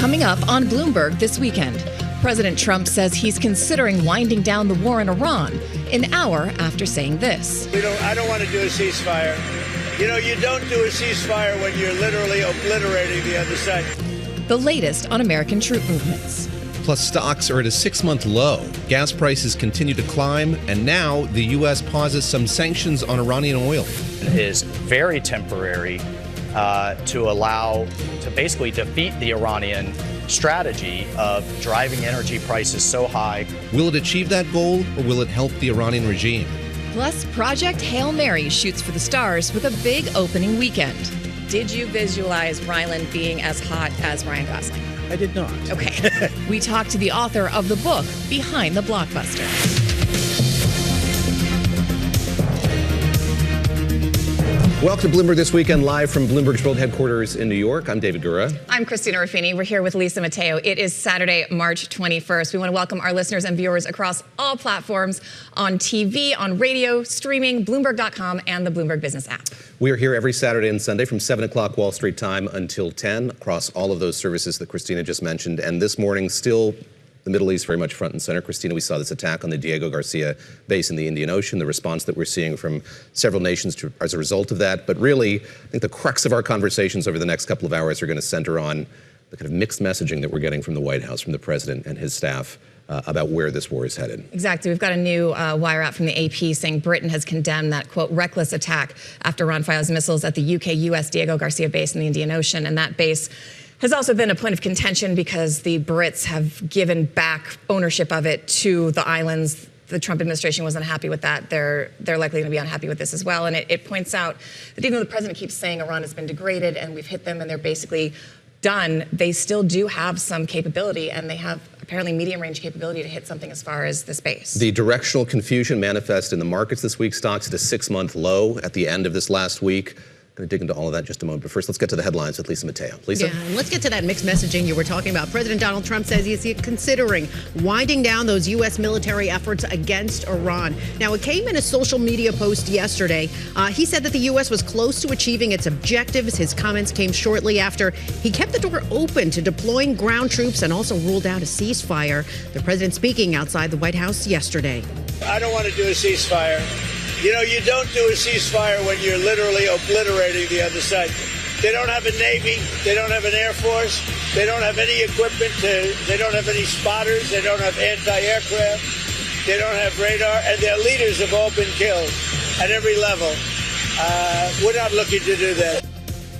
coming up on Bloomberg this weekend. President Trump says he's considering winding down the war in Iran an hour after saying this. I don't want to do a ceasefire. You know, you don't do a ceasefire when you're literally obliterating the other side. The latest on American troop movements. Plus, stocks are at a 6-month low. Gas prices continue to climb, and now the U.S. pauses some sanctions on Iranian oil. It is very temporary to basically defeat the Iranian strategy of driving energy prices so high. Will it achieve that goal, or will it help the Iranian regime? Plus, Project Hail Mary shoots for the stars with a big opening weekend. Did you visualize Ryland being as hot as Ryan Gosling? I did not. Okay. We talked to the author of the book behind the blockbuster. Welcome to Bloomberg This Weekend, live from Bloomberg's World Headquarters in New York. I'm David Gura. I'm Christina Ruffini. We're here with Lisa Mateo. It is Saturday, March 21st. We want to welcome our listeners and viewers across all platforms, on TV, on radio, streaming, Bloomberg.com, and the Bloomberg Business app. We are here every Saturday and Sunday from 7 o'clock Wall Street time until 10 across all of those services that Christina just mentioned. And this morning, still the Middle East very much front and center. Christina, we saw this attack on the Diego Garcia base in the Indian Ocean, the response that we're seeing from several nations as a result of that. But really, I think the crux of our conversations over the next couple of hours are going to center on the kind of mixed messaging that we're getting from the White House, from the president and his staff, about where this war is headed. Exactly. We've got a new wire out from the AP saying Britain has condemned that, quote, reckless attack after Iran fires missiles at the UK-US Diego Garcia base in the Indian Ocean. And that base has also been a point of contention because the Brits have given back ownership of it to the islands. The Trump administration wasn't happy with that. They're likely going to be unhappy with this as well. And it points out that even though the president keeps saying Iran has been degraded and we've hit them and they're basically done, they still do have some capability, and they have apparently medium-range capability to hit something as far as the space. The directional confusion manifest in the markets this week. Stocks at a 6-month low at the end of this last week. Going to dig into all of that in just a moment. But first, let's get to the headlines with Lisa Mateo. Lisa? Yeah, and let's get to that mixed messaging you were talking about. President Donald Trump says he's considering winding down those U.S. military efforts against Iran. Now, it came in a social media post yesterday. He said that the U.S. was close to achieving its objectives. His comments came shortly after he kept the door open to deploying ground troops and also ruled out a ceasefire. The president speaking outside the White House yesterday. I don't want to do a ceasefire. You know, you don't do a ceasefire when you're literally obliterating the other side. They don't have a Navy. They don't have an Air Force. They don't have any equipment. They don't have any spotters. They don't have anti-aircraft. They don't have radar. And their leaders have all been killed at every level. We're not looking to do that.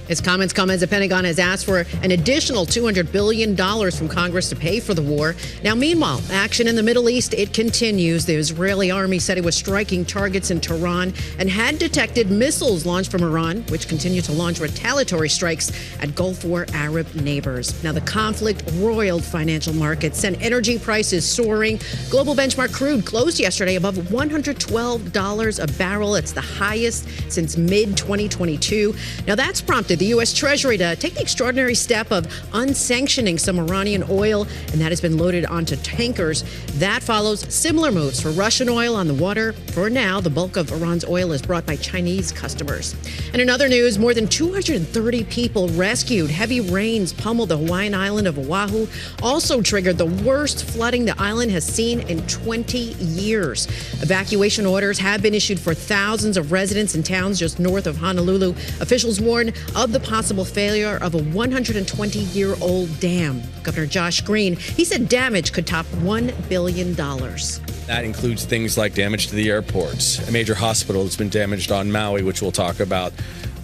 His comments come as the Pentagon has asked for an additional $200 billion from Congress to pay for the war. Now, meanwhile, action in the Middle East, it continues. The Israeli army said it was striking targets in Tehran and had detected missiles launched from Iran, which continue to launch retaliatory strikes at Gulf War Arab neighbors. Now, the conflict roiled financial markets, sent energy prices soaring. Global benchmark crude closed yesterday above $112 a barrel. It's the highest since mid-2022. Now, that's prompted the U.S. Treasury to take the extraordinary step of unsanctioning some Iranian oil, and that has been loaded onto tankers. That follows similar moves for Russian oil on the water. For now, the bulk of Iran's oil is brought by Chinese customers. And in other news, more than 230 people rescued. Heavy rains pummeled the Hawaiian island of Oahu, also triggered the worst flooding the island has seen in 20 years. Evacuation orders have been issued for thousands of residents in towns just north of Honolulu. Officials warn of the possible failure of a 120-year-old dam. Governor Josh Green, he said damage could top $1 billion. That includes things like damage to the airports, a major hospital that's been damaged on Maui, which we'll talk about,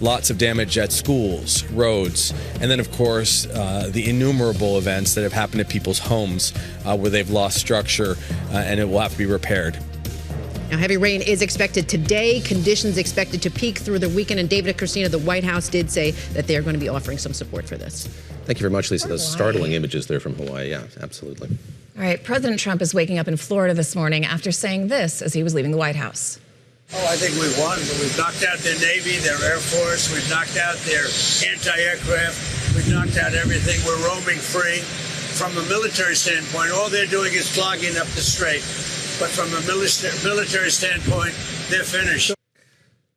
lots of damage at schools, roads, and then, of course, the innumerable events that have happened at people's homes where they've lost structure and it will have to be repaired. Now, heavy rain is expected today. Conditions expected to peak through the weekend. And David and Christina, the White House did say that they're going to be offering some support for this. Thank you very much, Lisa. Those startling images there from Hawaii. Yeah, absolutely. All right. President Trump is waking up in Florida this morning after saying this as he was leaving the White House. Oh, I think we've won. We've knocked out their Navy, their Air Force. We've knocked out their anti-aircraft. We've knocked out everything. We're roaming free. From a military standpoint, all they're doing is clogging up the strait. But from a military standpoint, they're finished.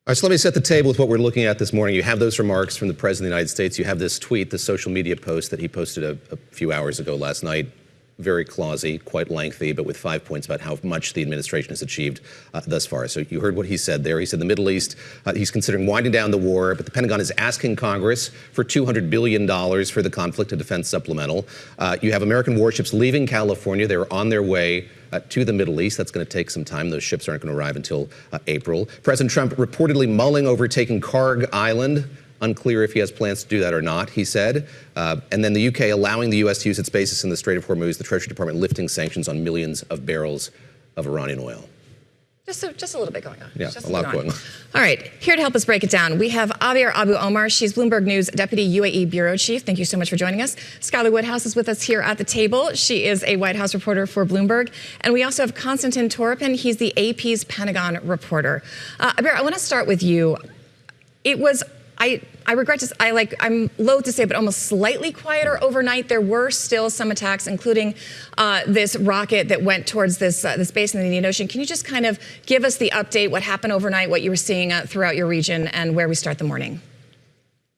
All right, so let me set the table with what we're looking at this morning. You have those remarks from the President of the United States. You have this tweet, this social media post that he posted a few hours ago last night. Very clausy, quite lengthy, but with 5 points about how much the administration has achieved thus far. So you heard what he said there. He said the Middle East, he's considering winding down the war, but the Pentagon is asking Congress for $200 billion for the conflict and defense supplemental. You have American warships leaving California. They're on their way to the Middle East. That's going to take some time. Those ships aren't going to arrive until April. President Trump reportedly mulling over taking Kharg Island. Unclear if he has plans to do that or not, he said. And then the UK allowing the US to use its bases in the Strait of Hormuz, the Treasury Department lifting sanctions on millions of barrels of Iranian oil. Just a little bit going on. Yeah, just a lot going on. All right, here to help us break it down, we have Avier Abu Omar. She's Bloomberg News Deputy UAE Bureau Chief. Thank you so much for joining us. Skylar Woodhouse is with us here at the table. She is a White House reporter for Bloomberg. And we also have Konstantin Toropin. He's the AP's Pentagon reporter. Avier, I want to start with you. It was... I'm loath to say, but almost slightly quieter overnight. There were still some attacks, including this rocket that went towards this base in the Indian Ocean. Can you just kind of give us the update, what happened overnight, what you were seeing throughout your region, and where we start the morning?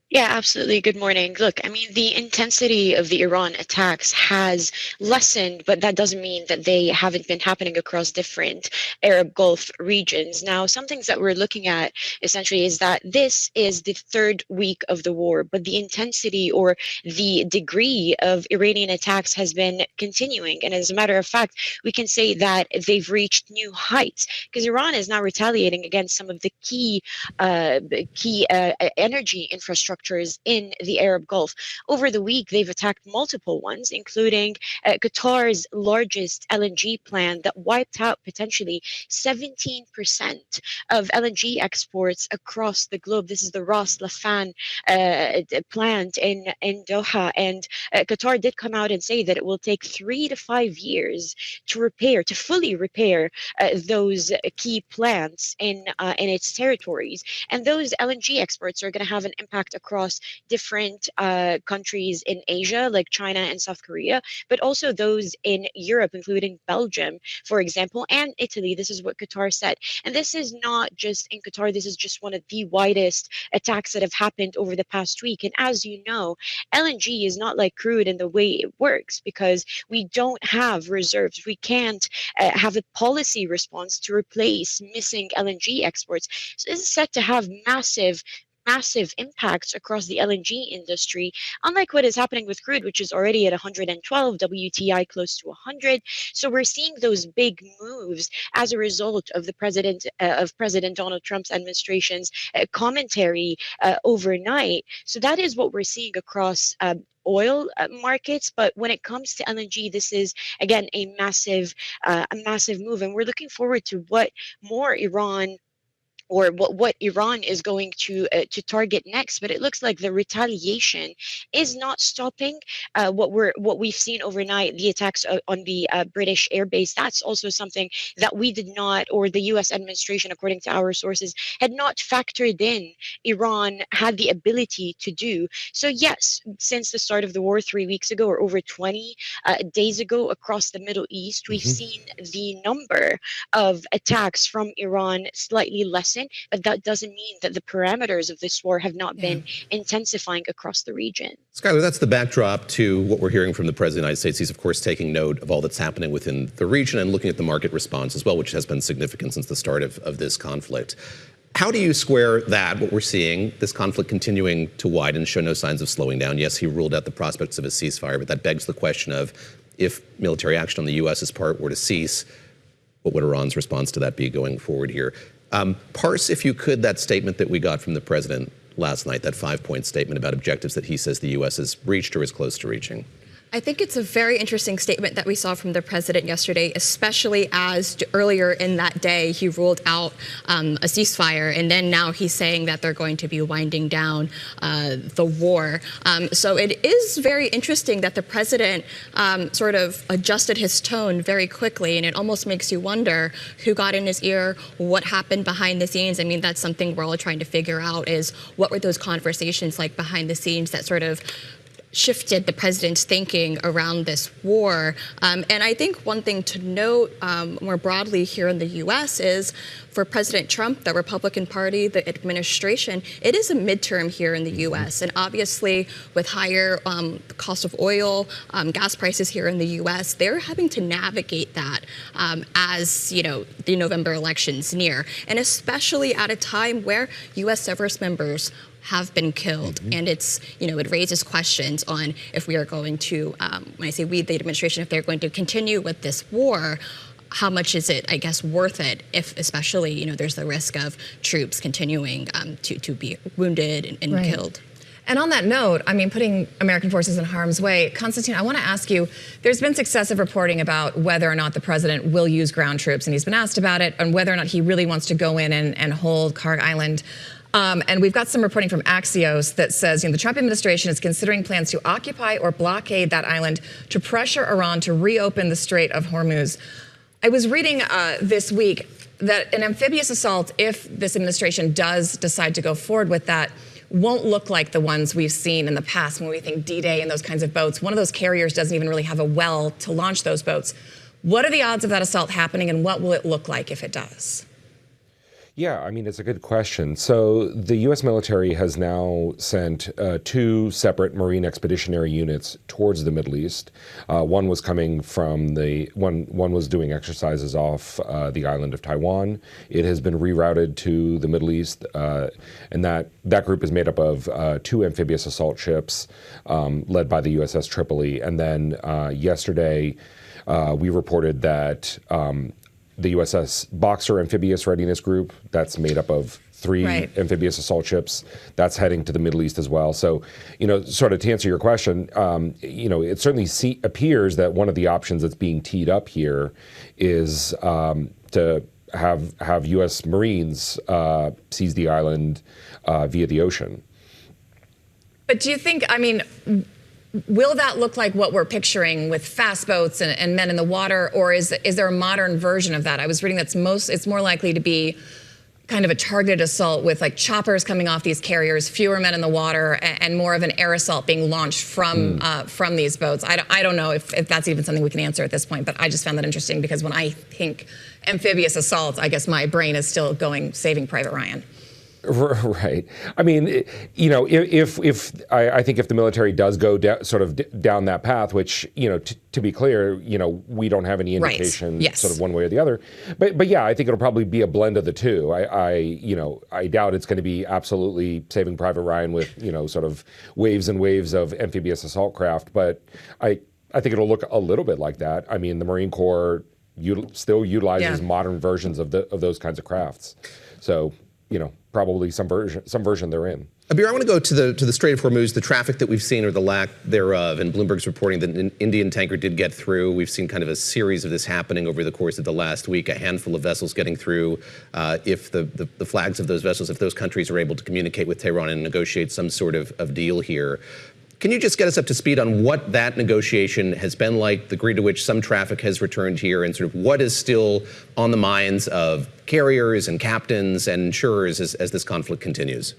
Yeah, absolutely. Good morning. Look, I mean, the intensity of the Iran attacks has lessened, but that doesn't mean that they haven't been happening across different Arab Gulf regions. Now, some things that we're looking at essentially is that this is the third week of the war, but the intensity or the degree of Iranian attacks has been continuing. And as a matter of fact, we can say that they've reached new heights because Iran is now retaliating against some of the key energy infrastructure in the Arab Gulf. Over the week, they've attacked multiple ones, including Qatar's largest LNG plant that wiped out potentially 17% of LNG exports across the globe. This is the Ras Laffan plant in Doha. And Qatar did come out and say that it will take 3 to 5 years to fully repair those key plants in its territories. And those LNG exports are going to have an impact across different countries in Asia, like China and South Korea, but also those in Europe, including Belgium, for example, and Italy. This is what Qatar said. And this is not just in Qatar. This is just one of the widest attacks that have happened over the past week. And as you know, LNG is not like crude in the way it works because we don't have reserves. We can't have a policy response to replace missing LNG exports. So this is set to have massive impacts across the LNG industry, unlike what is happening with crude, which is already at 112, WTI close to 100. So we're seeing those big moves as a result of the President Donald Trump's administration's commentary overnight. So that is what we're seeing across oil markets, but when it comes to LNG, this is again a massive move, and we're looking forward to what more Iran or what Iran is going to target next. But it looks like the retaliation is not stopping. What we've seen overnight, the attacks on the British airbase, that's also something that we did not, or the U.S. administration, according to our sources, had not factored in Iran had the ability to do. So yes, since the start of the war 3 weeks ago, or over 20 days ago across the Middle East, we've seen the number of attacks from Iran slightly lessen. But that doesn't mean that the parameters of this war have not been intensifying across the region. Skylar, that's the backdrop to what we're hearing from the President of the United States. He's, of course, taking note of all that's happening within the region and looking at the market response as well, which has been significant since the start of this conflict. How do you square that, what we're seeing, this conflict continuing to widen, show no signs of slowing down? Yes, he ruled out the prospects of a ceasefire, but that begs the question of if military action on the U.S.'s part were to cease, what would Iran's response to that be going forward here? Parse, if you could, that statement that we got from the president last night, that 5-point statement about objectives that he says the U.S. has reached or is close to reaching. I think it's a very interesting statement that we saw from the president yesterday, especially as earlier in that day he ruled out a ceasefire, and then now he's saying that they're going to be winding down the war. So it is very interesting that the president sort of adjusted his tone very quickly, and it almost makes you wonder who got in his ear, what happened behind the scenes. I mean, that's something we're all trying to figure out, is what were those conversations like behind the scenes that sort of shifted the president's thinking around this war. And I think one thing to note more broadly here in the U.S. is for President Trump, the Republican Party, the administration, it is a midterm here in the U.S. And obviously, with higher cost of oil, gas prices here in the U.S., they're having to navigate that as the November elections near, and especially at a time where U.S. service members have been killed. And it's, it raises questions on if we are going to, when I say we, the administration, if they're going to continue with this war, how much is it, I guess, worth it if especially, there's the risk of troops continuing to be wounded and killed. And on that note, putting American forces in harm's way, Konstantin, I want to ask you, there's been successive reporting about whether or not the president will use ground troops, and he's been asked about it, and whether or not he really wants to go in and hold Kharg Island. And we've got some reporting from Axios that says the Trump administration is considering plans to occupy or blockade that island to pressure Iran to reopen the Strait of Hormuz. I was reading this week that an amphibious assault, if this administration does decide to go forward with that, won't look like the ones we've seen in the past when we think D-Day and those kinds of boats. One of those carriers doesn't even really have a well to launch those boats. What are the odds of that assault happening, and what will it look like if it does? Yeah, it's a good question. So the U.S. military has now sent 2 separate Marine expeditionary units towards the Middle East. One was coming from one was doing exercises off the island of Taiwan. It has been rerouted to the Middle East, and that group is made up of 2 amphibious assault ships led by the USS Tripoli. And then yesterday, we reported that the USS Boxer Amphibious Readiness Group, that's made up of 3 amphibious assault ships, that's heading to the Middle East as well. So, sort of to answer your question, it certainly appears that one of the options that's being teed up here is to have U.S. Marines seize the island via the ocean. But do you think, will that look like what we're picturing with fast boats and men in the water, or is there a modern version of that? I was reading it's more likely to be kind of a targeted assault with choppers coming off these carriers, fewer men in the water, and more of an air assault being launched from these boats. I don't know if that's even something we can answer at this point, but I just found that interesting because when I think amphibious assault, I guess my brain is still going Saving Private Ryan. Right. I think if the military does go down that path, which to be clear, we don't have any indication sort of one way or the other. But yeah, I think it'll probably be a blend of the two. I doubt it's going to be absolutely Saving Private Ryan with sort of waves and waves of amphibious assault craft. But I think it'll look a little bit like that. The Marine Corps still utilizes modern versions of those kinds of crafts. So probably some version they're in. Abir, I want to go to the Strait of Hormuz, the traffic that we've seen or the lack thereof, and Bloomberg's reporting that an Indian tanker did get through. We've seen kind of a series of this happening over the course of the last week, a handful of vessels getting through. If the flags of those vessels, if those countries are able to communicate with Tehran and negotiate some sort of deal here. Can you just get us up to speed on what that negotiation has been like, the degree to which some traffic has returned here, and sort of what is still on the minds of carriers and captains and insurers as this conflict continues?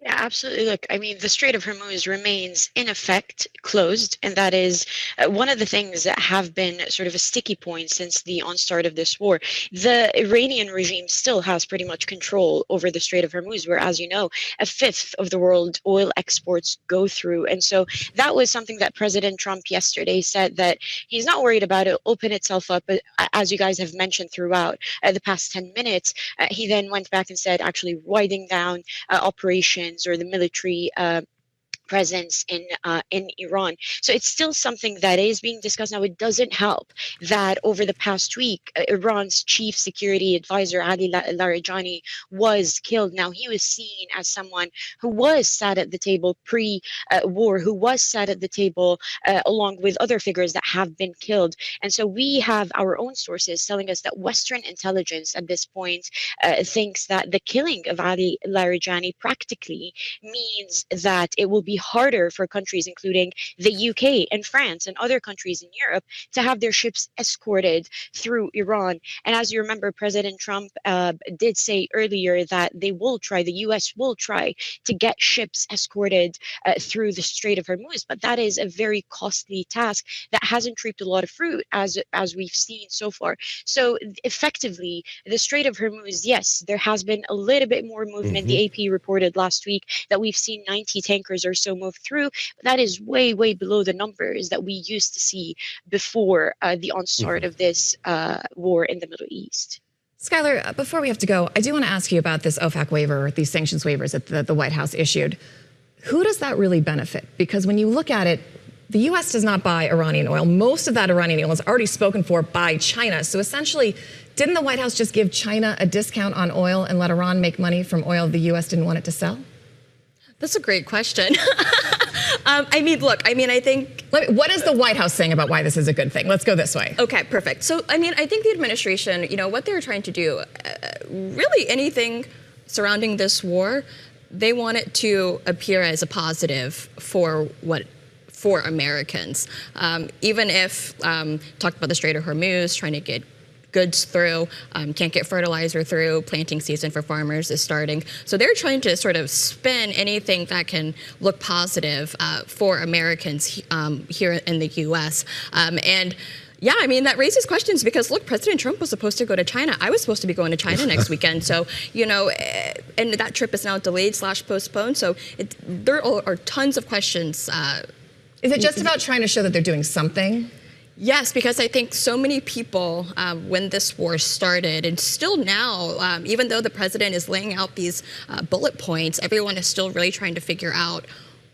Yeah, absolutely. Look, the Strait of Hormuz remains in effect closed, and that is one of the things that have been sort of a sticky point since the onstart of this war. The Iranian regime still has pretty much control over the Strait of Hormuz, where, as you know, 1/5 of the world oil exports go through. And so that was something that President Trump yesterday said that he's not worried about it, open itself up, but as you guys have mentioned throughout the past 10 minutes, he then went back and said actually winding down operations or the military presence in Iran. So it's still something that is being discussed now. It doesn't help that over the past week, Iran's chief security advisor, Ali Larijani, was killed. Now, he was seen as someone who was sat at the table pre-war, who was sat at the table along with other figures that have been killed. And so we have our own sources telling us that Western intelligence at this point thinks that the killing of Ali Larijani practically means that it will be be harder for countries including the UK and France and other countries in Europe to have their ships escorted through Iran. And as you remember, President Trump did say earlier that the US will try to get ships escorted through the Strait of Hormuz. But that is a very costly task that hasn't reaped a lot of fruit as we've seen so far. So effectively, the Strait of Hormuz, yes, there has been a little bit more movement. The AP reported last week that we've seen 90 tankers or so move through. But that is way, way below the numbers that we used to see before the onslaught of this war in the Middle East. Skylar, before we have to go, I do want to ask you about this OFAC waiver, these sanctions waivers that the White House issued. Who does that really benefit? Because when you look at it, the U.S. does not buy Iranian oil. Most of that Iranian oil is already spoken for by China. So essentially, didn't the White House just give China a discount on oil and let Iran make money from oil the U.S. didn't want it to sell? That's a great question. I think... What is the White House saying about why this is a good thing? Let's go this way. Okay, perfect. So, I think the administration, what they're trying to do, really anything surrounding this war, they want it to appear as a positive for Americans. Even if, talked about the Strait of Hormuz, trying to get goods through, can't get fertilizer through, planting season for farmers is starting. So they're trying to sort of spin anything that can look positive for Americans here in the U.S. That raises questions because, look, President Trump was supposed to go to China. I was supposed to be going to China next weekend. So, and that trip is now delayed / postponed. So there are tons of questions. Is it just about trying to show that they're doing something? Yes, because I think so many people, when this war started, and still now, even though the president is laying out these bullet points, everyone is still really trying to figure out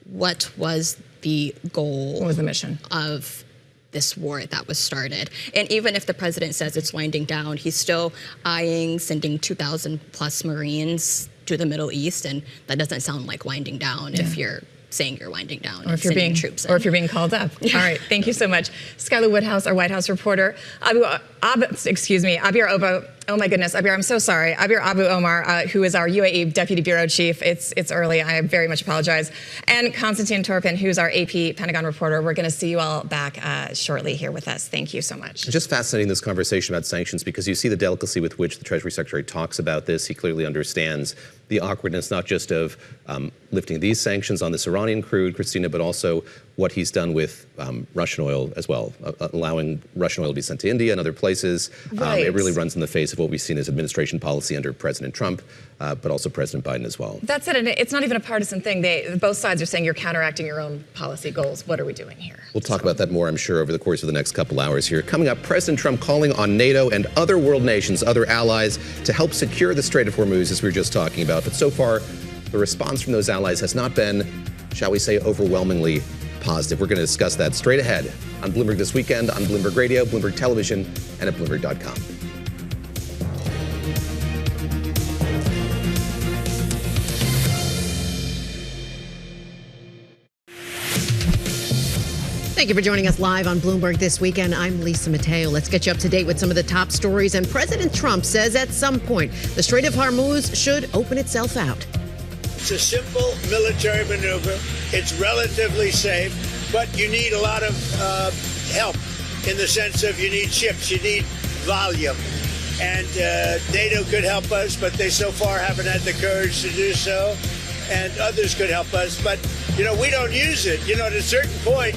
what was the goal. What was the mission of this war that was started. And even if the president says it's winding down, he's still eyeing sending 2,000 plus Marines to the Middle East, and that doesn't sound like winding down if you're saying you're winding down, or if you're being troops in. Or if you're being called up. All right, thank you so much, Skylar Woodhouse, our White House reporter. Abir Obo. Oh my goodness, Abir, I'm so sorry. Abir Abu Omar, who is our UAE Deputy Bureau Chief. It's early. I very much apologize. And Konstantin Toropin, who's our AP Pentagon reporter. We're going to see you all back shortly here with us. Thank you so much. Just fascinating, this conversation about sanctions, because you see the delicacy with which the Treasury Secretary talks about this. He clearly understands the awkwardness, not just of lifting these sanctions on this Iranian crude, Christina, but also what he's done with Russian oil as well, allowing Russian oil to be sent to India and other places. Right. It really runs in the face of what we've seen as administration policy under President Trump, but also President Biden as well. That's it, and it's not even a partisan thing. Both sides are saying you're counteracting your own policy goals. What are we doing here? We'll talk about that more, I'm sure, over the course of the next couple hours here. Coming up, President Trump calling on NATO and other world nations, other allies, to help secure the Strait of Hormuz, as we were just talking about. But so far, the response from those allies has not been, shall we say, overwhelmingly positive. We're going to discuss that straight ahead on Bloomberg This Weekend, on Bloomberg Radio, Bloomberg Television, and at Bloomberg.com. Thank you for joining us live on Bloomberg This Weekend. I'm Lisa Mateo. Let's get you up to date with some of the top stories. And President Trump says at some point the Strait of Hormuz should open itself out. It's a simple military maneuver. It's relatively safe, but you need a lot of help in the sense of you need ships, you need volume. And NATO could help us, but they so far haven't had the courage to do so. And others could help us, but, we don't use it. At a certain point,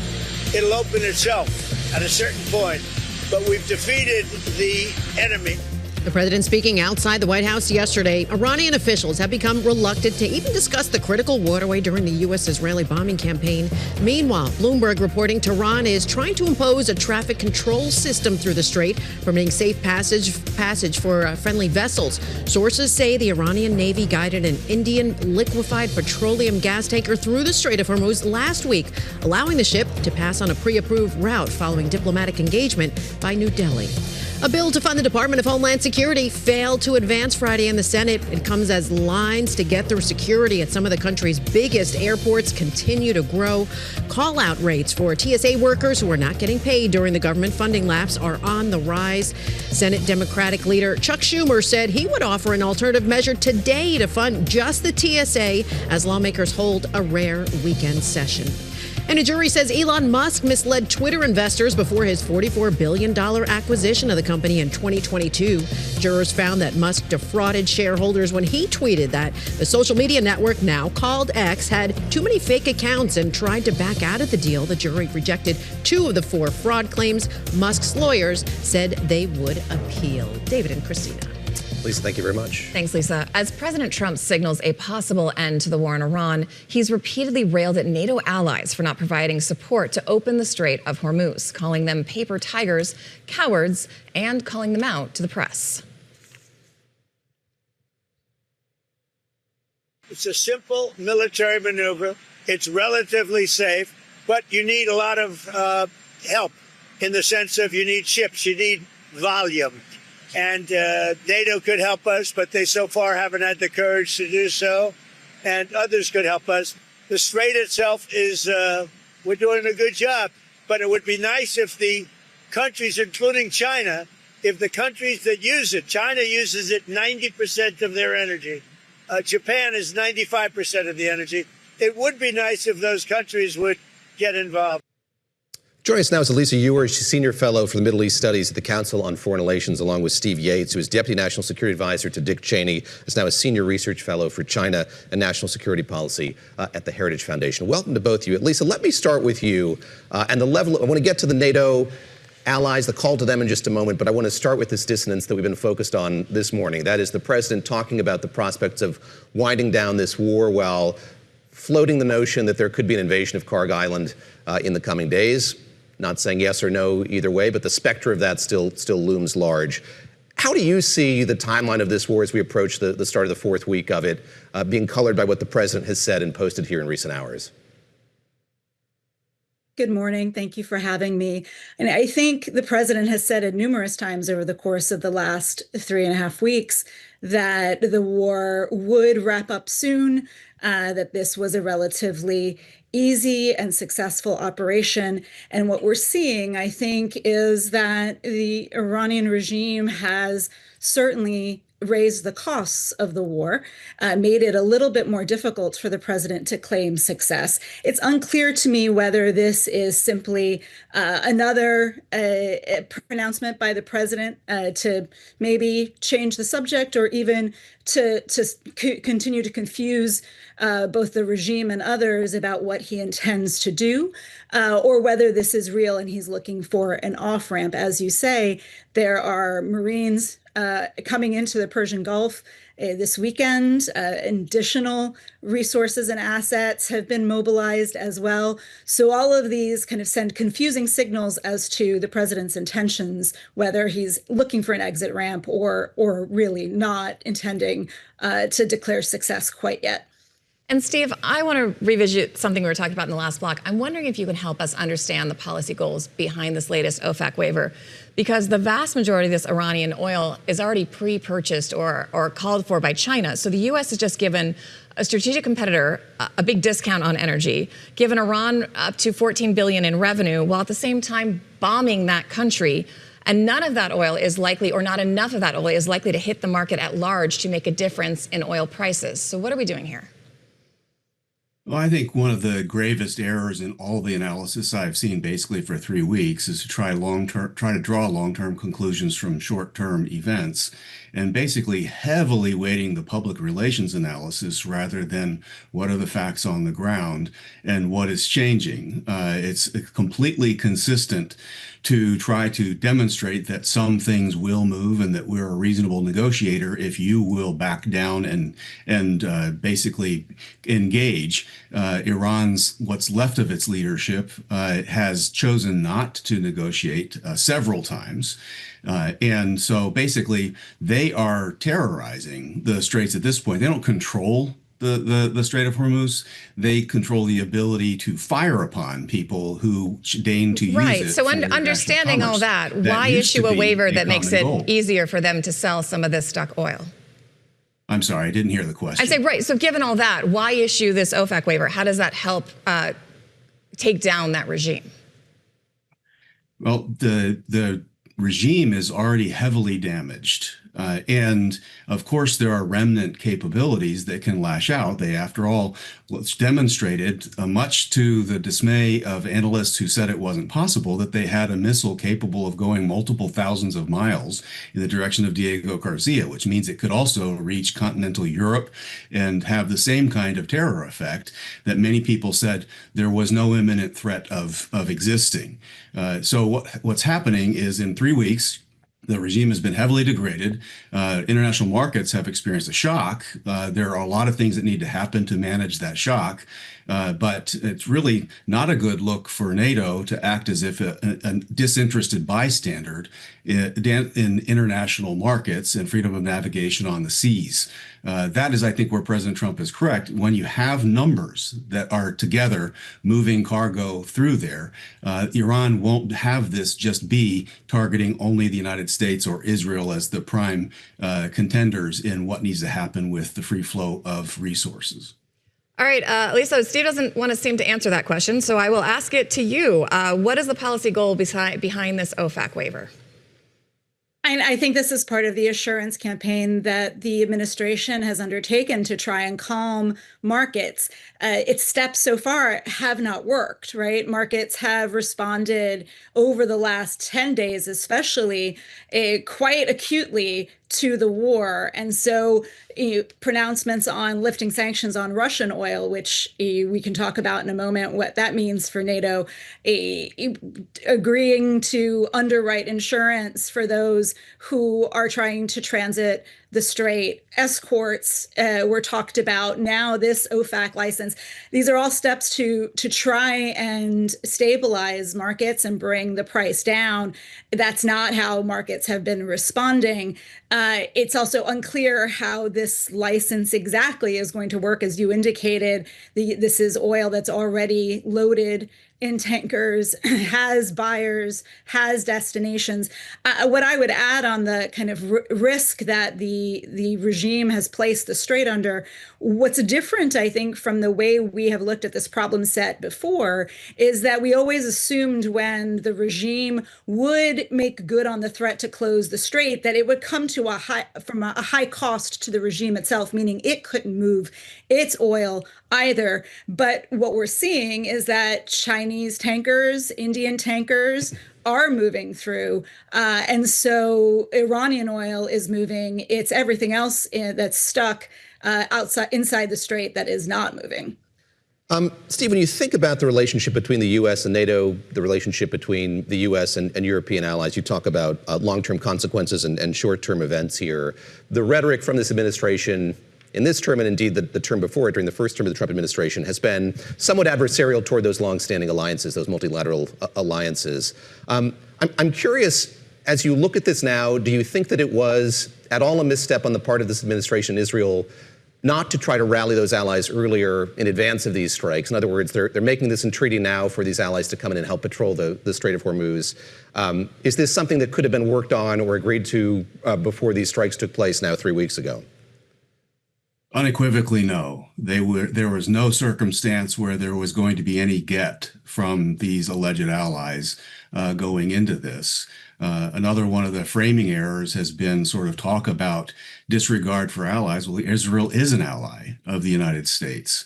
it'll open itself at a certain point. But we've defeated the enemy. The president speaking outside the White House yesterday. Iranian officials have become reluctant to even discuss the critical waterway during the U.S.-Israeli bombing campaign. Meanwhile, Bloomberg reporting Tehran is trying to impose a traffic control system through the strait, permitting safe passage for friendly vessels. Sources say the Iranian Navy guided an Indian liquefied petroleum gas tanker through the Strait of Hormuz last week, allowing the ship to pass on a pre-approved route following diplomatic engagement by New Delhi. A bill to fund the Department of Homeland Security failed to advance Friday in the Senate. It comes as lines to get through security at some of the country's biggest airports continue to grow. Call-out rates for TSA workers who are not getting paid during the government funding lapse are on the rise. Senate Democratic leader Chuck Schumer said he would offer an alternative measure today to fund just the TSA as lawmakers hold a rare weekend session. And a jury says Elon Musk misled Twitter investors before his $44 billion acquisition of the company in 2022. Jurors found that Musk defrauded shareholders when he tweeted that the social media network, now called X, had too many fake accounts and tried to back out of the deal. The jury rejected 2 of the 4 fraud claims. Musk's lawyers said they would appeal. David and Christina. Lisa, thank you very much. Thanks, Lisa. As President Trump signals a possible end to the war in Iran, he's repeatedly railed at NATO allies for not providing support to open the Strait of Hormuz, calling them paper tigers, cowards, and calling them out to the press. It's a simple military maneuver. It's relatively safe, but you need a lot of help in the sense of you need ships, you need volume. And NATO could help us, but they so far haven't had the courage to do so. And others could help us. The strait itself is, we're doing a good job. But it would be nice if the countries, including China, if the countries that use it, China uses it 90% of their energy. Japan is 95% of the energy. It would be nice if those countries would get involved. Joining us now is Elisa Ewers. She's Senior Fellow for the Middle East Studies at the Council on Foreign Relations, along with Steve Yates, who is Deputy National Security Advisor to Dick Cheney, is now a Senior Research Fellow for China and National Security Policy at the Heritage Foundation. Welcome to both of you. Lisa, let me start with you and the level. I want to get to the NATO allies, the call to them in just a moment, but I want to start with this dissonance that we've been focused on this morning. That is the president talking about the prospects of winding down this war while floating the notion that there could be an invasion of Kharg Island in the coming days. Not saying yes or no either way, but the specter of that still looms large. How do you see the timeline of this war as we approach the start of the 4th week of it being colored by what the president has said and posted here in recent hours? Good morning. Thank you for having me. And I think the president has said it numerous times over the course of the last 3.5 weeks that the war would wrap up soon, that this was a relatively easy and successful operation. And what we're seeing, I think, is that the Iranian regime has certainly raised the costs of the war, made it a little bit more difficult for the president to claim success. It's unclear to me whether this is simply another pronouncement by the president to maybe change the subject or even to continue to confuse both the regime and others about what he intends to do, or whether this is real and he's looking for an off-ramp. As you say, there are Marines coming into the Persian Gulf this weekend. Additional resources and assets have been mobilized as well. So all of these kind of send confusing signals as to the president's intentions, whether he's looking for an exit ramp or really not intending to declare success quite yet. And Steve, I want to revisit something we were talking about in the last block. I'm wondering if you can help us understand the policy goals behind this latest OFAC waiver, because the vast majority of this Iranian oil is already pre-purchased or called for by China. So the U.S. has just given a strategic competitor a big discount on energy, given Iran up to $14 billion in revenue, while at the same time bombing that country. And none of that oil is likely, or not enough of that oil is likely to hit the market at large to make a difference in oil prices. So what are we doing here? Well, I think one of the gravest errors in all the analysis I've seen basically for 3 weeks is to try to draw long-term conclusions from short-term events, and basically heavily weighting the public relations analysis rather than what are the facts on the ground and what is changing. It's completely consistent to try to demonstrate that some things will move and that we're a reasonable negotiator if you will back down and basically engage. Iran's, what's left of its leadership, has chosen not to negotiate several times. And so basically they are terrorizing the Straits at this point. They don't control the Strait of Hormuz. They control the ability to fire upon people who deign to use it. Right. So for international understanding all commerce. that, That why used to issue a be waiver that makes common it goal. easier for them to sell some of this stuck oil? I'm sorry, I didn't hear the question. I say, right. So given all that, why issue this OFAC waiver? How does that help take down that regime? Well, the regime is already heavily damaged. And of course, there are remnant capabilities that can lash out. They, after all, demonstrated, much to the dismay of analysts who said it wasn't possible, that they had a missile capable of going multiple thousands of miles in the direction of Diego Garcia, which means it could also reach continental Europe and have the same kind of terror effect that many people said there was no imminent threat of existing. So what's happening is in 3 weeks, the regime has been heavily degraded. International markets have experienced a shock. There are a lot of things that need to happen to manage that shock. But it's really not a good look for NATO to act as if a disinterested bystander in international markets and freedom of navigation on the seas. That is, I think, where President Trump is correct. When you have numbers that are together moving cargo through there, Iran won't have this just be targeting only the United States or Israel as the prime contenders in what needs to happen with the free flow of resources. All right, Lisa, Steve doesn't want to seem to answer that question, so I will ask it to you. What is the policy goal behind this OFAC waiver? I think this is part of the assurance campaign that the administration has undertaken to try and calm markets. Its steps so far have not worked, right? Markets have responded over the last 10 days, especially quite acutely to the war. And so pronouncements on lifting sanctions on Russian oil, which we can talk about in a moment what that means for NATO, agreeing to underwrite insurance for those who are trying to transit the Strait, escorts were talked about. Now this OFAC license. These are all steps to try and stabilize markets and bring the price down. That's not how markets have been responding. It's also unclear how this license exactly is going to work. As you indicated, this is oil that's already loaded in tankers, has buyers, has destinations. What I would add on the kind of risk that the regime has placed the Strait under, what's different, I think, from the way we have looked at this problem set before, is that we always assumed when the regime would make good on the threat to close the Strait, that it would come to a high cost to the regime itself, meaning it couldn't move its oil either. But what we're seeing is that Chinese tankers, Indian tankers are moving through. And so Iranian oil is moving. It's everything else that's stuck inside the Strait that is not moving. Steve, when you think about the relationship between the U.S. and NATO, the relationship between the U.S. and European allies, you talk about long-term consequences and short-term events here. The rhetoric from this administration in this term, and indeed the term before it, during the first term of the Trump administration, has been somewhat adversarial toward those long-standing alliances, those multilateral alliances. I'm curious, as you look at this now, do you think that it was at all a misstep on the part of this administration in Israel not to try to rally those allies earlier in advance of these strikes? In other words, they're making this entreaty now for these allies to come in and help patrol the Strait of Hormuz. Is this something that could have been worked on or agreed to before these strikes took place now 3 weeks ago? Unequivocally, no. There was no circumstance where there was going to be any get from these alleged allies going into this. Another one of the framing errors has been sort of talk about disregard for allies. Well, Israel is an ally of the United States.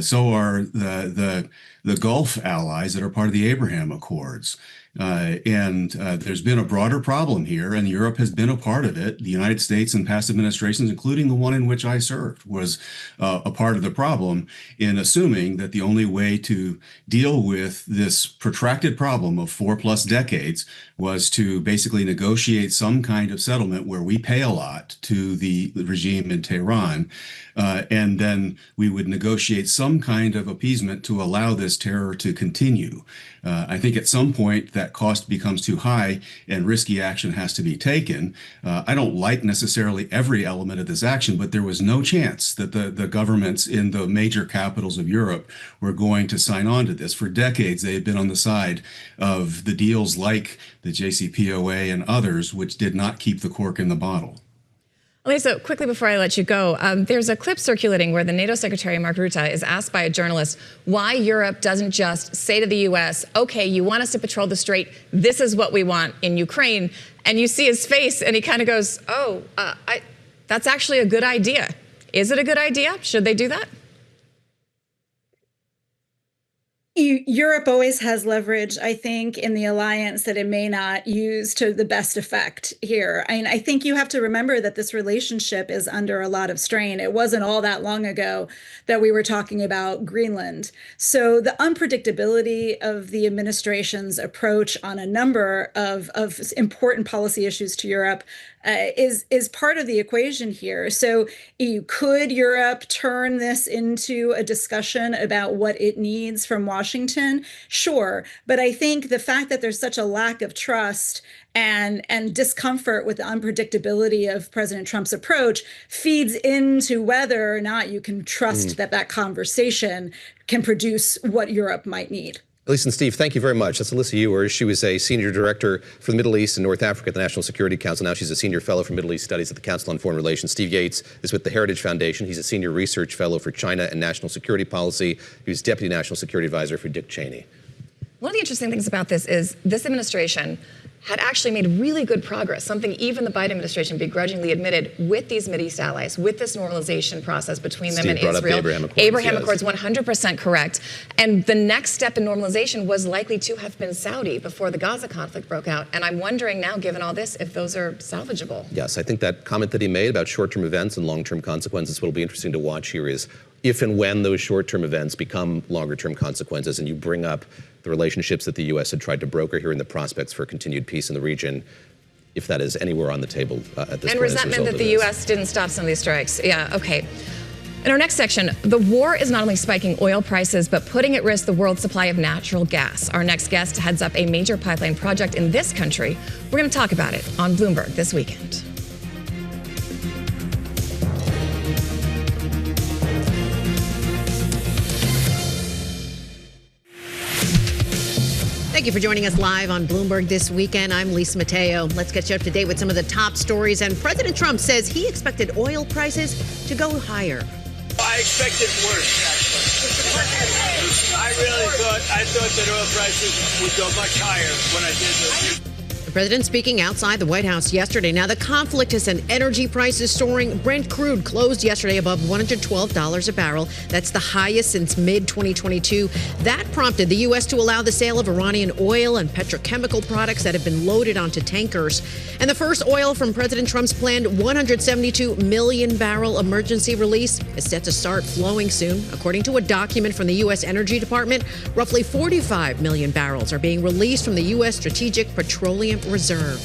So are the Gulf allies that are part of the Abraham Accords. And there's been a broader problem here, and Europe has been a part of it. The United States and past administrations, including the one in which I served, was a part of the problem in assuming that the only way to deal with this protracted problem of 4+ decades was to basically negotiate some kind of settlement where we pay a lot to the regime in Tehran, and then we would negotiate some kind of appeasement to allow this terror to continue. I think at some point that cost becomes too high and risky action has to be taken. I don't like necessarily every element of this action, but there was no chance that the governments in the major capitals of Europe were going to sign on to this. For decades, they had been on the side of the deals like the JCPOA and others, which did not keep the cork in the bottle. Elisa, quickly before I let you go, there's a clip circulating where the NATO Secretary Mark Rutte is asked by a journalist why Europe doesn't just say to the U.S., okay, you want us to patrol the strait, this is what we want in Ukraine. And you see his face and he kind of goes, that's actually a good idea. Is it a good idea? Should they do that? Europe always has leverage, I think, in the alliance that it may not use to the best effect here. I think you have to remember that this relationship is under a lot of strain. It wasn't all that long ago that we were talking about Greenland. So the unpredictability of the administration's approach on a number of important policy issues to Europe is part of the equation here. So could Europe turn this into a discussion about what it needs from Washington? Sure. But I think the fact that there's such a lack of trust and discomfort with the unpredictability of President Trump's approach feeds into whether or not you can trust that conversation can produce what Europe might need. Elisa and Steve, thank you very much. That's Elisa Ewers. She was a senior director for the Middle East and North Africa at the National Security Council. Now she's a senior fellow for Middle East Studies at the Council on Foreign Relations. Steve Yates is with the Heritage Foundation. He's a senior research fellow for China and national security policy. He was deputy national security advisor for Dick Cheney. One of the interesting things about this is this administration had actually made really good progress, something even the Biden administration begrudgingly admitted with these Mideast allies, with this normalization process between them and Israel. The Abraham Accords, 100% correct. And the next step in normalization was likely to have been Saudi before the Gaza conflict broke out. And I'm wondering now, given all this, if those are salvageable. Yes, I think that comment that he made about short-term events and long-term consequences, what will be interesting to watch here is if and when those short-term events become longer-term consequences and you bring up the relationships that the U.S. had tried to broker here and the prospects for continued peace in the region, if that is anywhere on the table at this point. And resentment that the U.S. didn't stop some of these strikes. Yeah, okay. In our next section, the war is not only spiking oil prices, but putting at risk the world's supply of natural gas. Our next guest heads up a major pipeline project in this country. We're going to talk about it on Bloomberg this weekend. Thank you for joining us live on Bloomberg this weekend. I'm Lisa Mateo. Let's get you up to date with some of the top stories. And President Trump says he expected oil prices to go higher. I expected worse, actually. I thought that oil prices would go much higher when I did this. The president speaking outside the White House yesterday. Now, the conflict has sent energy prices soaring. Brent crude closed yesterday above $112 a barrel. That's the highest since mid-2022. That prompted the U.S. to allow the sale of Iranian oil and petrochemical products that have been loaded onto tankers. And the first oil from President Trump's planned 172 million barrel emergency release is set to start flowing soon. According to a document from the U.S. Energy Department, roughly 45 million barrels are being released from the U.S. Strategic Petroleum Reserve.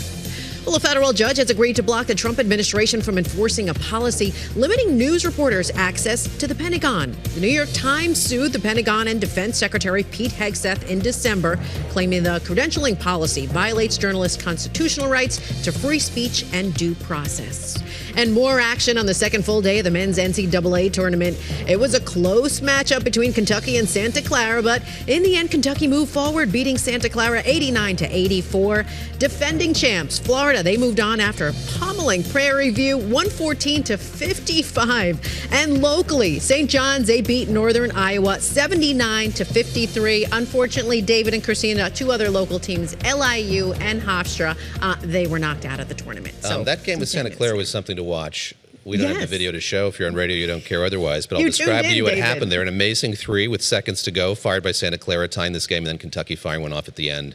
Well, a federal judge has agreed to block the Trump administration from enforcing a policy limiting news reporters' access to the Pentagon. The New York Times sued the Pentagon and Defense Secretary Pete Hegseth in December, claiming the credentialing policy violates journalists' constitutional rights to free speech and due process. And more action on the second full day of the men's NCAA tournament. It was a close matchup between Kentucky and Santa Clara, but in the end, Kentucky moved forward, beating Santa Clara 89-84. Defending champs, Florida, they moved on after pummeling Prairie View 114-55. And locally, St. John's, they beat Northern Iowa 79-53. Unfortunately, David and Christina, two other local teams, LIU and Hofstra, they were knocked out of the tournament. So that game with Santa Clara was something to watch. We don't have the video to show. If you're on radio, you don't care otherwise. But I'll describe to you what happened there. An amazing three with seconds to go, fired by Santa Clara, tying this game, and then Kentucky firing one off at the end.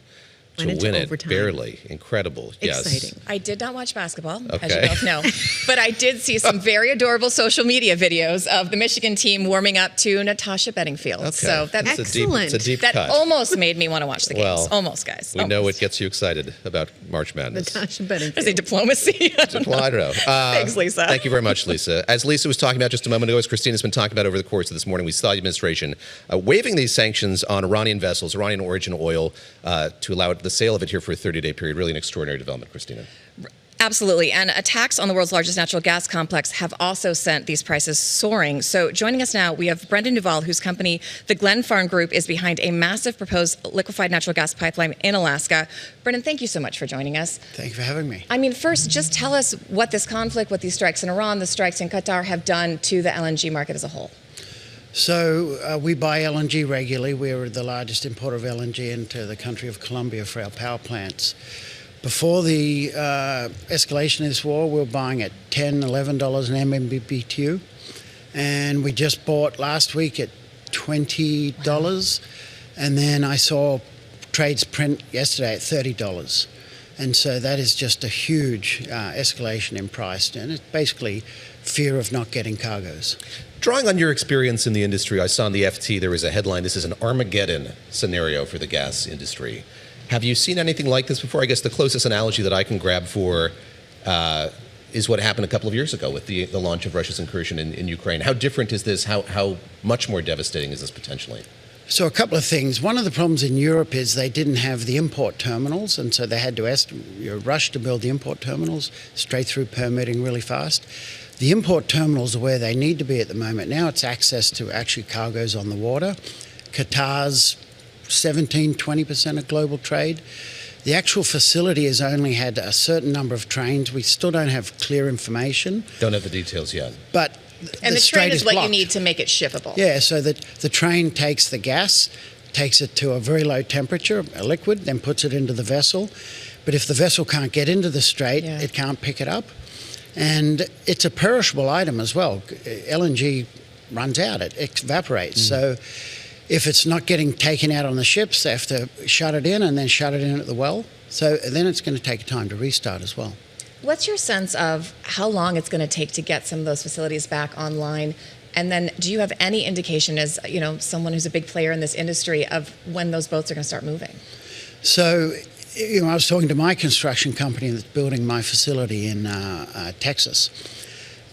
to Went win into it overtime. barely. Incredible. Yes. Exciting. I did not watch basketball, as Okay. you both know, but I did see some very adorable social media videos of the Michigan team warming up to Natasha Bedingfield. Okay. So that, It's Excellent. a deep that cut. almost made me want to watch the games. Well, Almost, guys. We know Almost. it gets you excited about March Madness. Natasha Bedingfield. Is it diplomacy? I don't know. I don't know. Thanks, Lisa. Thank you very much, Lisa. As Lisa was talking about just a moment ago, as Christina's been talking about over the course of this morning, we saw the administration waiving these sanctions on Iranian vessels, Iranian origin oil, to allow the sale of it here for a 30-day period. Really an extraordinary development, Christina. Absolutely. And attacks on the world's largest natural gas complex have also sent these prices soaring. So joining us now, we have Brenden Duval, whose company, the Glenfarne Group, is behind a massive proposed liquefied natural gas pipeline in Alaska. Brenden, thank you so much for joining us. Thank you for having me. I mean, first, just tell us what this conflict, what these strikes in Iran, the strikes in Qatar have done to the LNG market as a whole. So we buy LNG regularly. We're the largest importer of LNG into the country of Colombia for our power plants. Before the escalation of this war, we were buying at $10, $11 an MMBTU. And we just bought last week at $20. And then I saw trades print yesterday at $30. And so that is just a huge escalation in price. And it's basically fear of not getting cargoes. Drawing on your experience in the industry, I saw in the FT there was a headline, this is an Armageddon scenario for the gas industry. Have you seen anything like this before? I guess the closest analogy that I can grab for is what happened a couple of years ago with the launch of Russia's incursion in Ukraine. How different is this? How much more devastating is this potentially? So a couple of things. One of the problems in Europe is they didn't have the import terminals, and so they had to rush to build the import terminals straight through permitting really fast. The import terminals are where they need to be at the moment. Now it's access to actually cargoes on the water. Qatar's 17-20% of global trade. The actual facility has only had a certain number of trains. We still don't have clear information. Don't have the details yet. But And the train is what you need to make it shippable. Yeah, so that the train takes the gas, takes it to a very low temperature, a liquid, then puts it into the vessel. But if the vessel can't get into the strait, it can't pick it up. And it's a perishable item as well. LNG runs out, it evaporates. So if it's not getting taken out on the ships, they have to shut it in and then shut it in at the well. So then it's going to take time to restart as well. What's your sense of how long it's going to take to get some of those facilities back online? And then do you have any indication as, someone who's a big player in this industry of when those boats are going to start moving? So, I was talking to my construction company that's building my facility in Texas.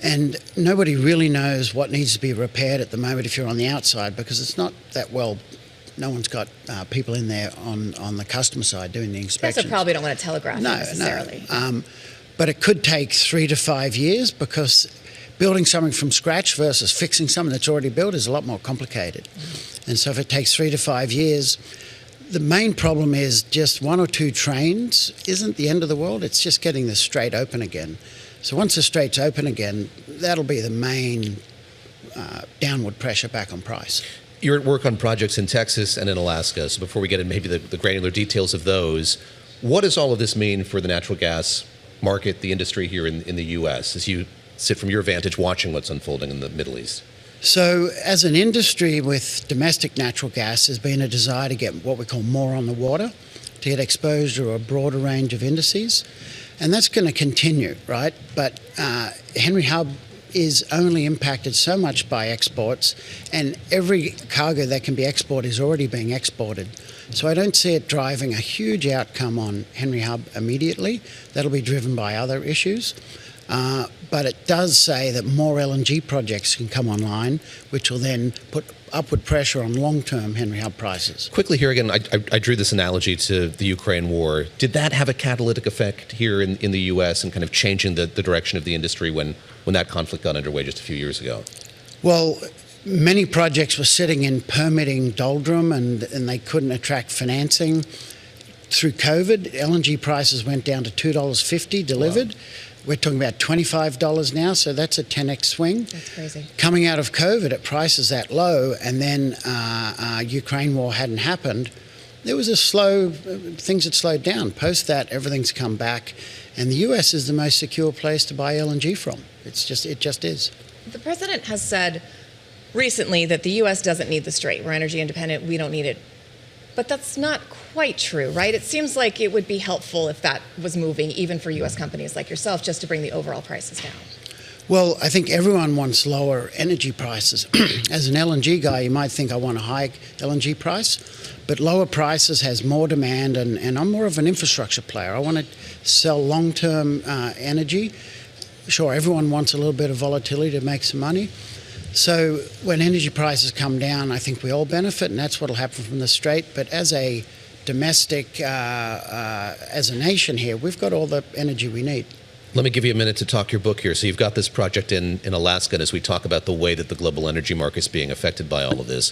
And nobody really knows what needs to be repaired at the moment if you're on the outside, because it's not that well. No one's got people in there on the customer side doing the inspections. You guys probably don't want to telegraph necessarily. No. But it could take 3 to 5 years, because building something from scratch versus fixing something that's already built is a lot more complicated. And so if it takes 3 to 5 years, the main problem is just 1 or 2 trains isn't the end of the world. It's just getting the strait open again. So once the strait's open again, that'll be the main downward pressure back on price. You're at work on projects in Texas and in Alaska. So before we get into maybe the granular details of those, what does all of this mean for the natural gas market, the industry here in the U.S., as you sit from your vantage watching what's unfolding in the Middle East? So as an industry with domestic natural gas, there's been a desire to get what we call more on the water, to get exposed to a broader range of indices. And that's going to continue, right? But Henry Hub is only impacted so much by exports, and every cargo that can be exported is already being exported. So I don't see it driving a huge outcome on Henry Hub immediately. That'll be driven by other issues. But it does say that more LNG projects can come online, which will then put upward pressure on long-term Henry Hub prices. Quickly here again, I drew this analogy to the Ukraine war. Did that have a catalytic effect here in the U.S. and kind of changing the direction of the industry when that conflict got underway just a few years ago? Well, many projects were sitting in permitting doldrum and they couldn't attract financing. Through COVID, LNG prices went down to $2.50 delivered. Wow. We're talking about $25 now, so that's a 10x swing. That's crazy. Coming out of COVID at prices that low, and then Ukraine war hadn't happened, there was things had slowed down. Post that, everything's come back, and the U.S. is the most secure place to buy LNG from. It just is. The president has said recently that the U.S. doesn't need the strait. We're energy independent. We don't need it. But that's not quite true, right? It seems like it would be helpful if that was moving, even for U.S. companies like yourself, just to bring the overall prices down. Well, I think everyone wants lower energy prices. As an LNG guy, you might think I want a high LNG price, but lower prices has more demand, and I'm more of an infrastructure player. I want to sell long-term energy. Sure, everyone wants a little bit of volatility to make some money. So when energy prices come down, I think we all benefit, and that's what will happen from the Strait. But as a domestic, as a nation here, we've got all the energy we need. Let me give you a minute to talk your book here. So you've got this project in Alaska, and as we talk about the way that the global energy market is being affected by all of this,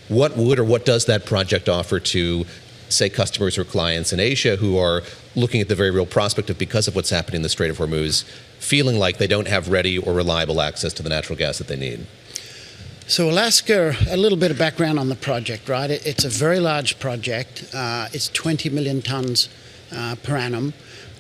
what would or what does that project offer to, say, customers or clients in Asia who are looking at the very real prospect of, because of what's happening in the Strait of Hormuz, feeling like they don't have ready or reliable access to the natural gas that they need? So Alaska, a little bit of background on the project, right? It's a very large project. It's 20 million tons per annum,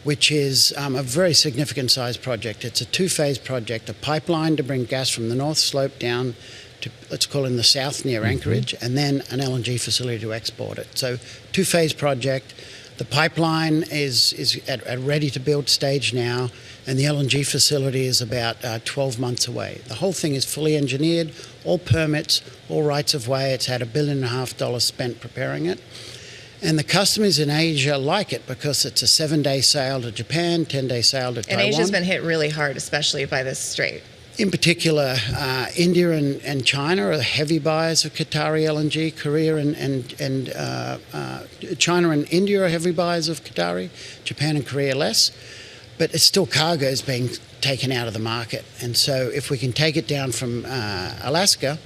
which is a very significant size project. It's a two-phase project, a pipeline to bring gas from the North Slope down to, let's call it, in the south near Anchorage, and then an LNG facility to export it. So two-phase project. The pipeline is at a ready-to-build stage now, and the LNG facility is about 12 months away. The whole thing is fully engineered, all permits, all rights of way. It's had $1.5 billion spent preparing it. And the customers in Asia like it because it's a 7-day sail to Japan, 10-day sail to Taiwan. And Asia's been hit really hard, especially by this strait. In particular, India and China are heavy buyers of Qatari LNG. Korea and China and India are heavy buyers of Qatari. Japan and Korea less. But it's still cargo is being taken out of the market. And so if we can take it down from Alaska,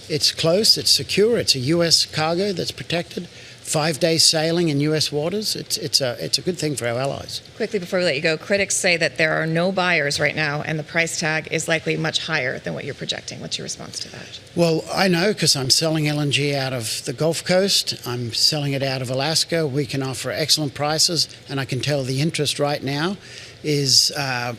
it's close, it's secure, it's a U.S. cargo that's protected. 5 days sailing in U.S. waters. It's a good thing for our allies. Quickly before we let you go, critics say that there are no buyers right now, and the price tag is likely much higher than what you're projecting. What's your response to that? Well, I know because I'm selling LNG out of the Gulf Coast. I'm selling it out of Alaska. We can offer excellent prices, and I can tell the interest right now is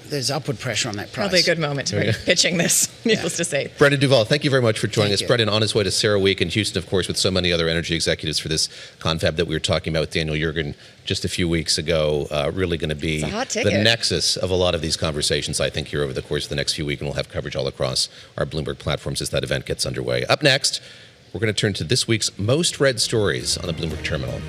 there's upward pressure on that price. Probably a good moment to be pitching this, needless to say. Brenden Duval, thank you very much for joining us. Thank you. Brenden, on his way to CERAWeek in Houston, of course, with so many other energy executives for this confab that we were talking about with Daniel Yergin just a few weeks ago, really going to be the nexus of a lot of these conversations, I think, here over the course of the next few weeks, and we'll have coverage all across our Bloomberg platforms as that event gets underway. Up next, we're going to turn to this week's most read stories on the Bloomberg terminal.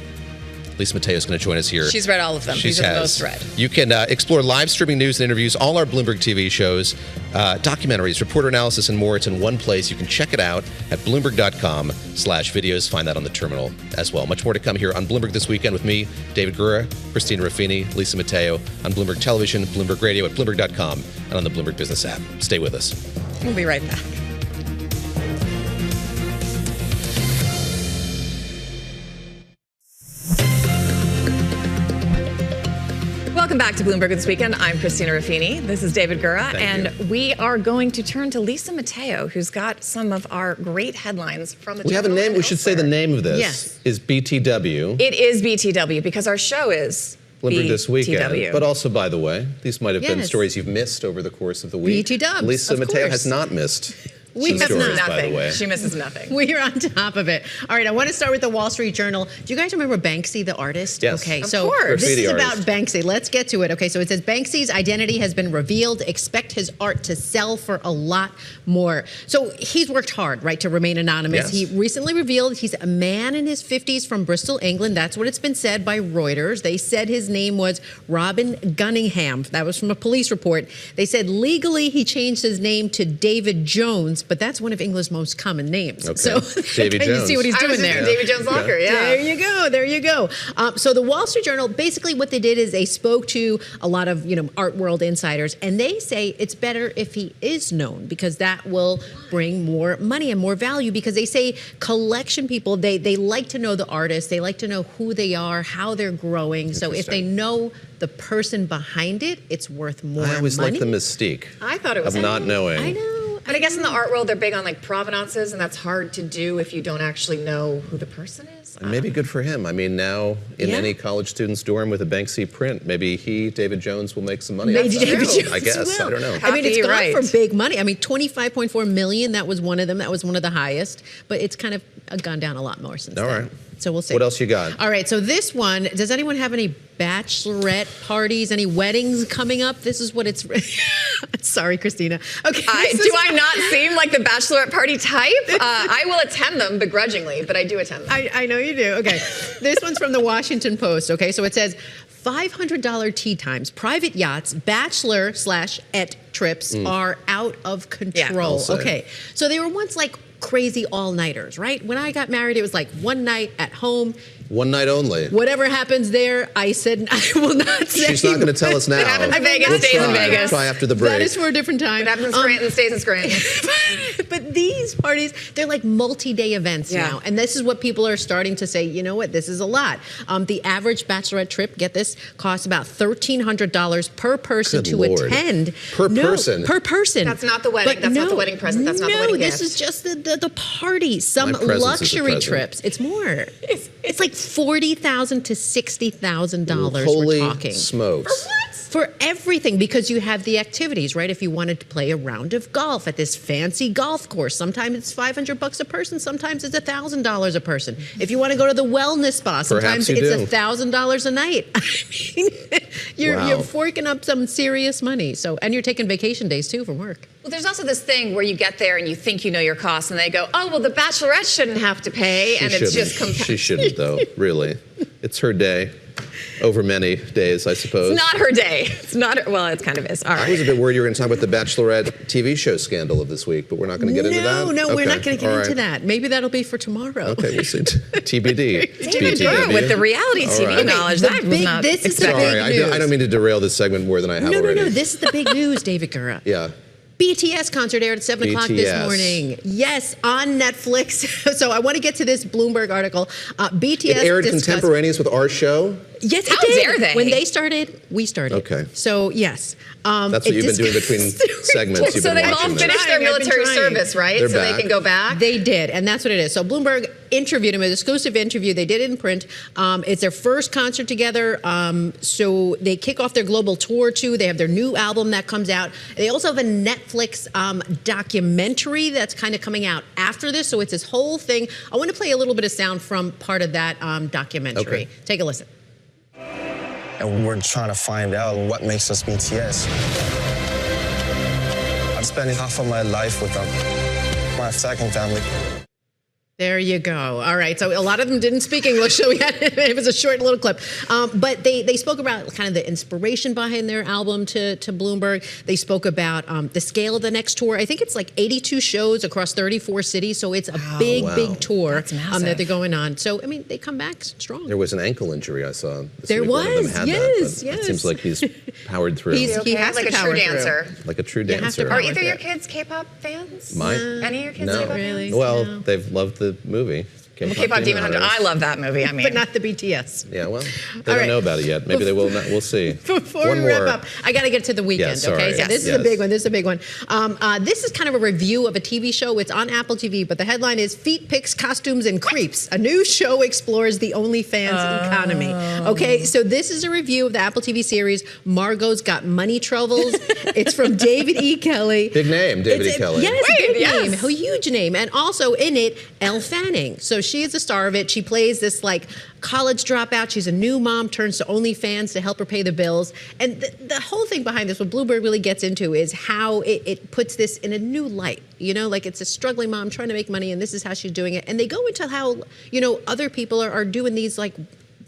Lisa Mateo is going to join us here. She's read all of them. These are the most read. You can explore live streaming news and interviews, all our Bloomberg TV shows, documentaries, reporter analysis, and more. It's in one place. You can check it out at Bloomberg.com/videos. Find that on the terminal as well. Much more to come here on Bloomberg This Weekend with me, David Gura, Christina Ruffini, Lisa Mateo, on Bloomberg Television, Bloomberg Radio, at Bloomberg.com, and on the Bloomberg Business app. Stay with us. We'll be right back. Welcome back to Bloomberg This Weekend. I'm Christina Ruffini. This is David Gura, and we are going to turn to Lisa Mateo, who's got some of our great headlines from the. We have a name. We should say the name of this. Yes. Is BTW. It is BTW because our show is Bloomberg This Weekend. BTW. But also, by the way, these might have been stories you've missed over the course of the week. BT-dubs, Lisa of Mateo course. has not missed. We some have stories, not. by the way. She misses nothing. We're on top of it. All right, I want to start with the Wall Street Journal. Do you guys remember Banksy, the artist? Yes. Okay, Of so course. this is Graffiti about artist. Banksy. Let's get to it. Okay, so it says Banksy's identity has been revealed. Expect his art to sell for a lot more. So he's worked hard, right, to remain anonymous. Yes. He recently revealed he's a man in his 50s from Bristol, England. That's what it's been said by Reuters. They said his name was Robin Gunningham. That was from a police report. They said legally he changed his name to David Jones, but that's one of England's most common names. Okay. So David can you Jones. see what he's I doing was there? thinking David Jones Locker, yeah. There you go. There you go. So the Wall Street Journal, basically what they did is they spoke to a lot of, art world insiders, and they say it's better if he is known because that will bring more money and more value, because they say collection people, they like to know the artists, they like to know who they are, how they're growing. So if they know the person behind it, it's worth more money. I always like the mystique. I thought it was of not knowing. I know. And I guess in the art world, they're big on provenances, and that's hard to do if you don't actually know who the person is. And maybe good for him. I mean, now in any college student's dorm with a Banksy print, maybe David Jones, will make some money. Maybe David Jones I guess. will. I don't know. I mean, it's gone Copyright. for big money. I mean, $25.4 million. That was one of them. That was one of the highest. But it's kind of gone down a lot more since All then. right. So we'll see. What else you got? All right, so this one, does anyone have any bachelorette parties, any weddings coming up? This is what it's... Sorry, Christina. Okay. Do I not seem like the bachelorette party type? I will attend them begrudgingly, but I do attend them. I know you do. Okay. This one's from the Washington Post. Okay, so it says $500 tea times, private yachts, bachelor/et trips are out of control. I'll say. Okay, so they were once like crazy all-nighters, right? When I got married, it was like one night at home. One night only. Whatever happens there, I said I will not say. She's not going to tell us now. What happens in Vegas We'll stays in Vegas. Try after the break. That is for a different time. What happens in Scranton stays in Scranton. But these parties, they're like multi-day events now. And this is what people are starting to say, you know what, this is a lot. The average bachelorette trip, get this, costs about $1,300 per person Good to Lord. attend. Per person? Per person. That's not the wedding. That's not the wedding present. That's not the wedding gift. This is just the party. Some My presence is a luxury present. trips. It's more. It's like $40,000 to $60,000 Holy we're talking. smokes. For everything, because you have the activities, right? If you wanted to play a round of golf at this fancy golf course, sometimes it's $500 a person, sometimes it's $1,000 a person. If you want to go to the wellness spa, sometimes it's $1,000 a night. I mean, you're forking up some serious money. So, and you're taking vacation days too from work. Well, there's also this thing where you get there and you think you know your costs, and they go, "Oh, well, the bachelorette shouldn't have to pay," and it's just She shouldn't, though. Really, it's her day. Over many days, I suppose. It's not her day. It's not her, well, it kind of is. All right. I was a bit worried you were going to talk about the Bachelorette TV show scandal of this week, but we're not going to get into that? No, we're not going to get into that. Maybe that'll be for tomorrow. Okay, we'll see. TBD. David Gura with the reality TV knowledge. This is the big news. I don't mean to derail this segment more than I have already. No. This is the big news, David Gura. Yeah. BTS concert aired at 7 o'clock this morning. Yes, on Netflix. So I want to get to this Bloomberg article. BTS It aired contemporaneous with our show? Yes, How it did. dare they? When they started, we started. Okay. So, yes. That's what you've been doing between segments. So they've all finished their military service, right? They're so back. they can go back? They did, and that's what it is. So Bloomberg interviewed him, an exclusive interview. They did it in print. It's their first concert together. So they kick off their global tour, too. They have their new album that comes out. They also have a Netflix documentary that's kind of coming out after this. So it's this whole thing. I want to play a little bit of sound from part of that documentary. Okay. Take a listen. And we're trying to find out what makes us BTS. I'm spending half of my life with them, my second family. There you go. All right. So a lot of them didn't speak English, so it was a short little clip. But they spoke about kind of the inspiration behind their album to Bloomberg. They spoke about the scale of the next tour. I think it's like 82 shows across 34 cities. So it's a big tour that they're going on. So, I mean, they come back strong. There was an ankle injury I saw. There was, yes. It seems like he's powered through. He has like to a true power dancer. through. Like a true dancer. Are either your kids K-pop fans? Mine? Any of your kids No. K-pop Really? fans? Well, they've loved the movie. K-pop Demon Hunter. I love that movie. I mean, But not the BTS. Yeah, well, they don't know about it yet. Maybe they will. We'll see. Before One we wrap more. up, I got to get to the weekend, Yeah, sorry. okay? So Yes. this is a big one. This is a big one. This is kind of a review of a TV show. It's on Apple TV, but the headline is Feet Pics, Costumes, and Creeps. A new show explores the OnlyFans economy. Okay, so this is a review of the Apple TV series Margot's Got Money Troubles. It's from David E. Kelly. Big name, David E. Kelly. Yes, big name, a huge name. And also in it, Elle Fanning. So she is the star of it. She plays this like college dropout. She's a new mom, turns to OnlyFans to help her pay the bills. And the whole thing behind this, what Bloomberg really gets into is how it puts this in a new light. You know, like it's a struggling mom trying to make money, and this is how she's doing it. And they go into how, you know, other people are doing these like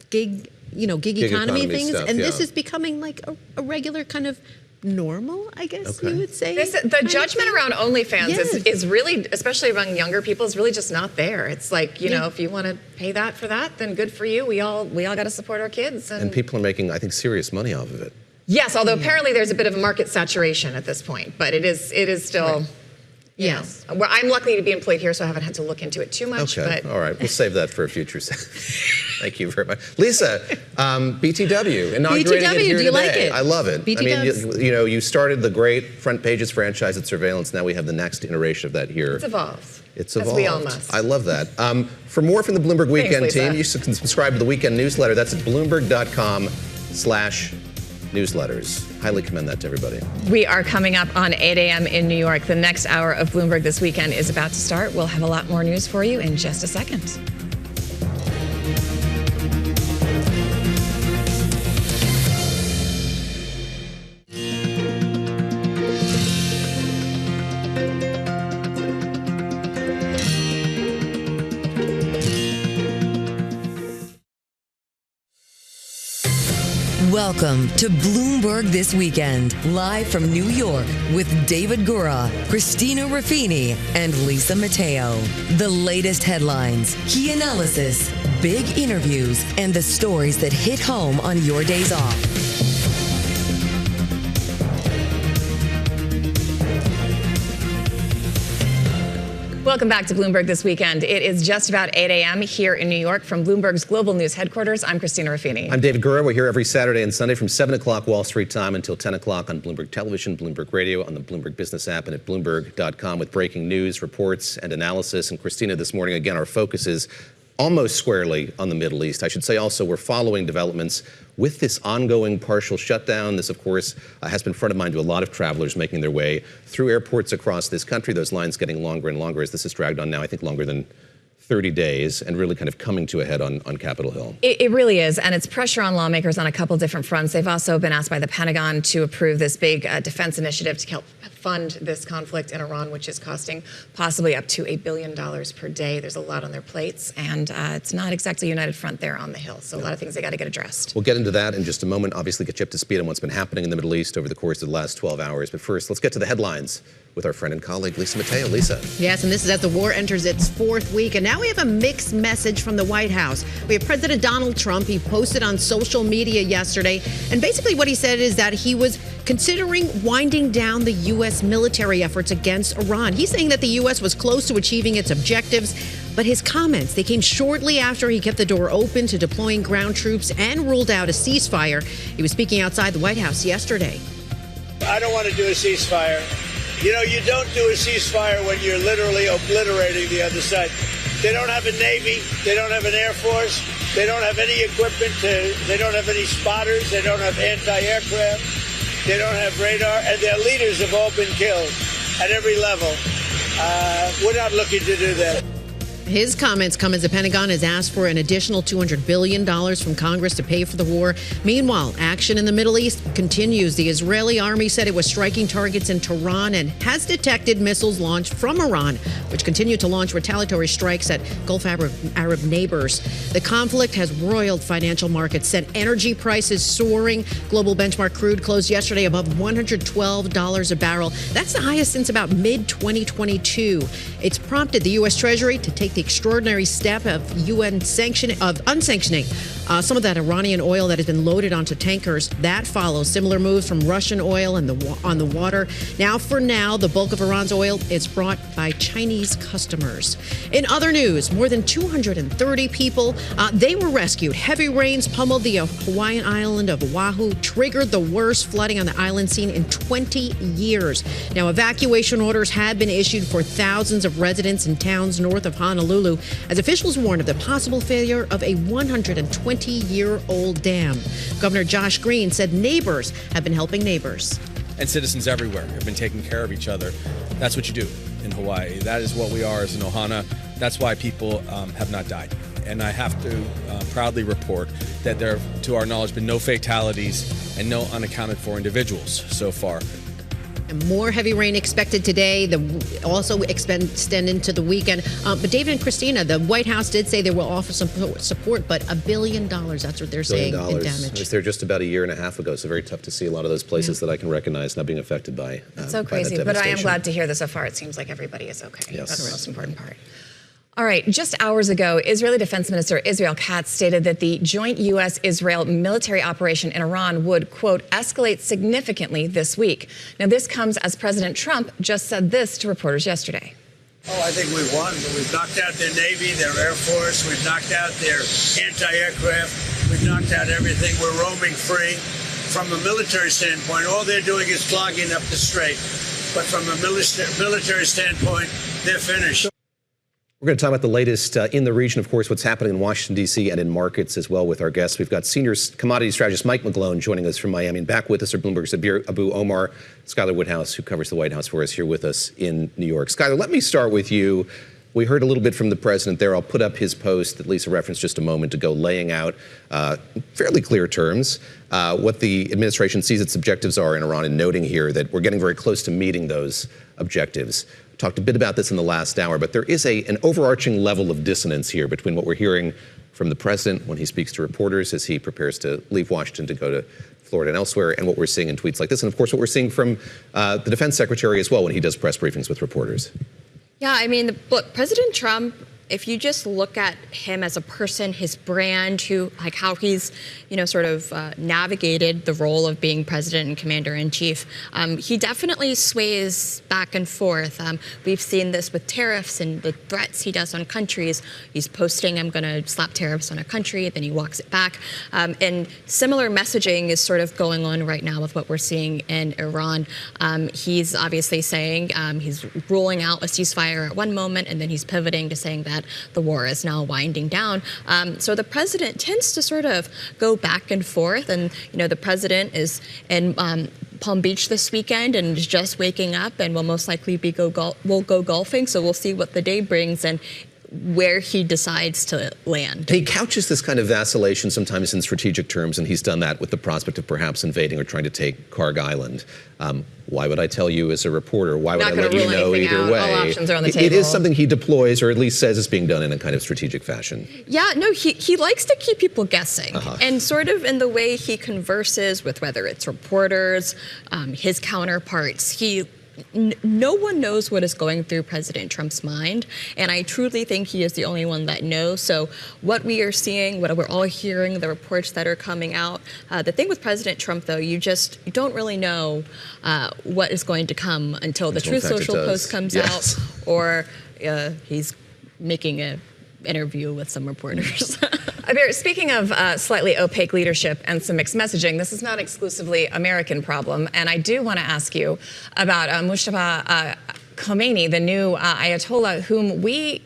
gig economy things. Stuff, and this is becoming like a regular kind of normal, I guess you would say. The judgment around OnlyFans is really, especially among younger people, is really just not there. It's like, you know, if you want to pay that for that, then good for you. We all got to support our kids. And people are making, I think, serious money off of it. Yes, although apparently there's a bit of a market saturation at this point, but it is still. Right. Yes. Well, I'm lucky to be employed here, so I haven't had to look into it too much. Okay, But all right. We'll save that for a future segment. Thank you very much. Lisa, BTW, inaugurating it here BTW, do you today. like it? I love it. BT I mean, dubs. you started the great front pages franchise at Surveillance. Now we have the next iteration of that here. it's evolved. It's As evolved. we all must. I love that. For more from the Bloomberg Weekend Lisa. team, you can subscribe to the Weekend newsletter. That's at bloomberg.com/newsletters. Highly commend that to everybody. We are coming up on 8 a.m. in New York. The next hour of Bloomberg This Weekend is about to start. We'll have a lot more news for you in just a second. Welcome to Bloomberg This Weekend, live from New York with David Gura, Christina Ruffini, and Lisa Mateo. The latest headlines, key analysis, big interviews, and the stories that hit home on your days off. Welcome back to Bloomberg This Weekend. It is just about 8 a.m. here in New York from Bloomberg's Global News headquarters. I'm Christina Ruffini. I'm David Gura. We're here every Saturday and Sunday from 7 o'clock Wall Street time until 10 o'clock on Bloomberg Television, Bloomberg Radio, on the Bloomberg Business app, and at Bloomberg.com with breaking news, reports, and analysis. And Christina, this morning, again, our focus is almost squarely on the Middle East. I should say also we're following developments with this ongoing partial shutdown. This, of course, has been front of mind to a lot of travelers making their way through airports across this country. Those lines getting longer and longer as this has dragged on now, I think, longer than 30 days and really kind of coming to a head on Capitol Hill. It really is, and it's pressure on lawmakers on a couple different fronts. They've also been asked by the Pentagon to approve this big defense initiative to help fund this conflict in Iran, which is costing possibly up to $1 billion per day. There's a lot on their plates, and it's not exactly a united front there on the Hill, so a lot of things they got to get addressed. We'll get into that in just a moment, obviously get you up to speed on what's been happening in the Middle East over the course of the last 12 hours. But first, let's get to the headlines with our friend and colleague, Lisa Mateo. Lisa. Yes, and this is as the war enters its fourth week. And now we have a mixed message from the White House. We have President Donald Trump. He posted on social media yesterday. And basically what he said is that he was considering winding down the U.S. military efforts against Iran. He's saying that the U.S. was close to achieving its objectives. But his comments, they came shortly after he kept the door open to deploying ground troops and ruled out a ceasefire. He was speaking outside the White House yesterday. I don't want to do a ceasefire. You know, you don't do a ceasefire when you're literally obliterating the other side. They don't have a Navy. They don't have an Air Force. They don't have any equipment. They don't have any spotters. They don't have anti-aircraft. They don't have radar. And their leaders have all been killed at every level. We're not looking to do that. His comments come as the Pentagon has asked for an additional $200 billion from Congress to pay for the war. Meanwhile, action in the Middle East continues. The Israeli army said it was striking targets in Tehran and has detected missiles launched from Iran, which continue to launch retaliatory strikes at Gulf Arab neighbors. The conflict has roiled financial markets, sent energy prices soaring. Global benchmark crude closed yesterday above $112 a barrel. That's the highest since about mid-2022. It's prompted the U.S. Treasury to take the extraordinary step of unsanctioning some of that Iranian oil that has been loaded onto tankers. That follows similar moves from Russian oil on the water. Now, the bulk of Iran's oil is brought by Chinese customers. In other news, more than 230 people, they were rescued. Heavy rains pummeled the Hawaiian island of Oahu, triggered the worst flooding on the island seen in 20 years. Now, evacuation orders have been issued for thousands of residents in towns north of Honolulu, as officials warn of the possible failure of a 120-year-old dam. Governor Josh Green said neighbors have been helping neighbors. And citizens everywhere have been taking care of each other. That's what you do in Hawaii. That is what we are as an ohana. That's why people have not died. And I have to proudly report that there have, to our knowledge, been no fatalities and no unaccounted for individuals so far. And more heavy rain expected today, also extend into the weekend. But David and Christina, the White House did say they will offer some support, but $1 billion, that's what they're saying in damage. I was there just about a year and a half ago, so very tough to see a lot of those places that I can recognize not being affected by It's so crazy, but I am glad to hear that so far it seems like everybody is okay. Yes. That's the most important part. All right, just hours ago, Israeli Defense Minister Israel Katz stated that the joint U.S.-Israel military operation in Iran would, quote, escalate significantly this week. Now, this comes as President Trump just said this to reporters yesterday. Oh, I think we've won. We've knocked out their Navy, their Air Force. We've knocked out their anti-aircraft. We've knocked out everything. We're roaming free. From a military standpoint, all they're doing is clogging up the strait. But from a military standpoint, they're finished. We're going to talk about the latest in the region, of course, what's happening in Washington, D.C. and in markets as well with our guests. We've got senior commodity strategist Mike McGlone joining us from Miami. And back with us are Bloomberg's Abu Omar, Skylar Woodhouse, who covers the White House for us, here with us in New York. Skylar, let me start with you. We heard a little bit from the president there. I'll put up his post that Lisa referenced just a moment ago, laying out fairly clear terms what the administration sees its objectives are in Iran, and noting here that we're getting very close to meeting those objectives. Talked a bit about this in the last hour, but there is an overarching level of dissonance here between what we're hearing from the president when he speaks to reporters as he prepares to leave Washington to go to Florida and elsewhere, and what we're seeing in tweets like this, and of course what we're seeing from the defense secretary as well when he does press briefings with reporters. Yeah, I mean, look, President Trump, if you just look at him as a person, his brand, how he's, sort of navigated the role of being president and commander-in-chief, he definitely sways back and forth. We've seen this with tariffs and the threats he does on countries. He's posting, I'm going to slap tariffs on a country, then he walks it back. And similar messaging is sort of going on right now with what we're seeing in Iran. He's obviously saying he's ruling out a ceasefire at one moment, and then he's pivoting to saying that the war is now winding down. So the president tends to sort of go back and forth. And, the president is in Palm Beach this weekend and is just waking up and will most likely will go golfing. So we'll see what the day brings and where he decides to land. He couches this kind of vacillation sometimes in strategic terms, and he's done that with the prospect of perhaps invading or trying to take Kharg Island. Why would I tell you as a reporter? Why would I let you know either way? All options are on the table. It is something he deploys, or at least says is being done in a kind of strategic fashion. Yeah, no, he likes to keep people guessing. And sort of in the way he converses with whether it's reporters, his counterparts, no one knows what is going through President Trump's mind, and I truly think he is the only one that knows. So what we are seeing, what we're all hearing, the reports that are coming out, the thing with President Trump, though, you don't really know what is going to come until the Truth Social post comes out, or he's making an interview with some reporters. Speaking of slightly opaque leadership and some mixed messaging, this is not exclusively American problem, and I do want to ask you about Mujtaba Khomeini, the new Ayatollah, whom we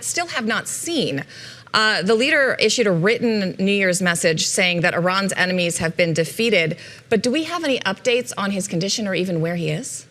still have not seen. The leader issued a written New Year's message saying that Iran's enemies have been defeated, but do we have any updates on his condition or even where he is?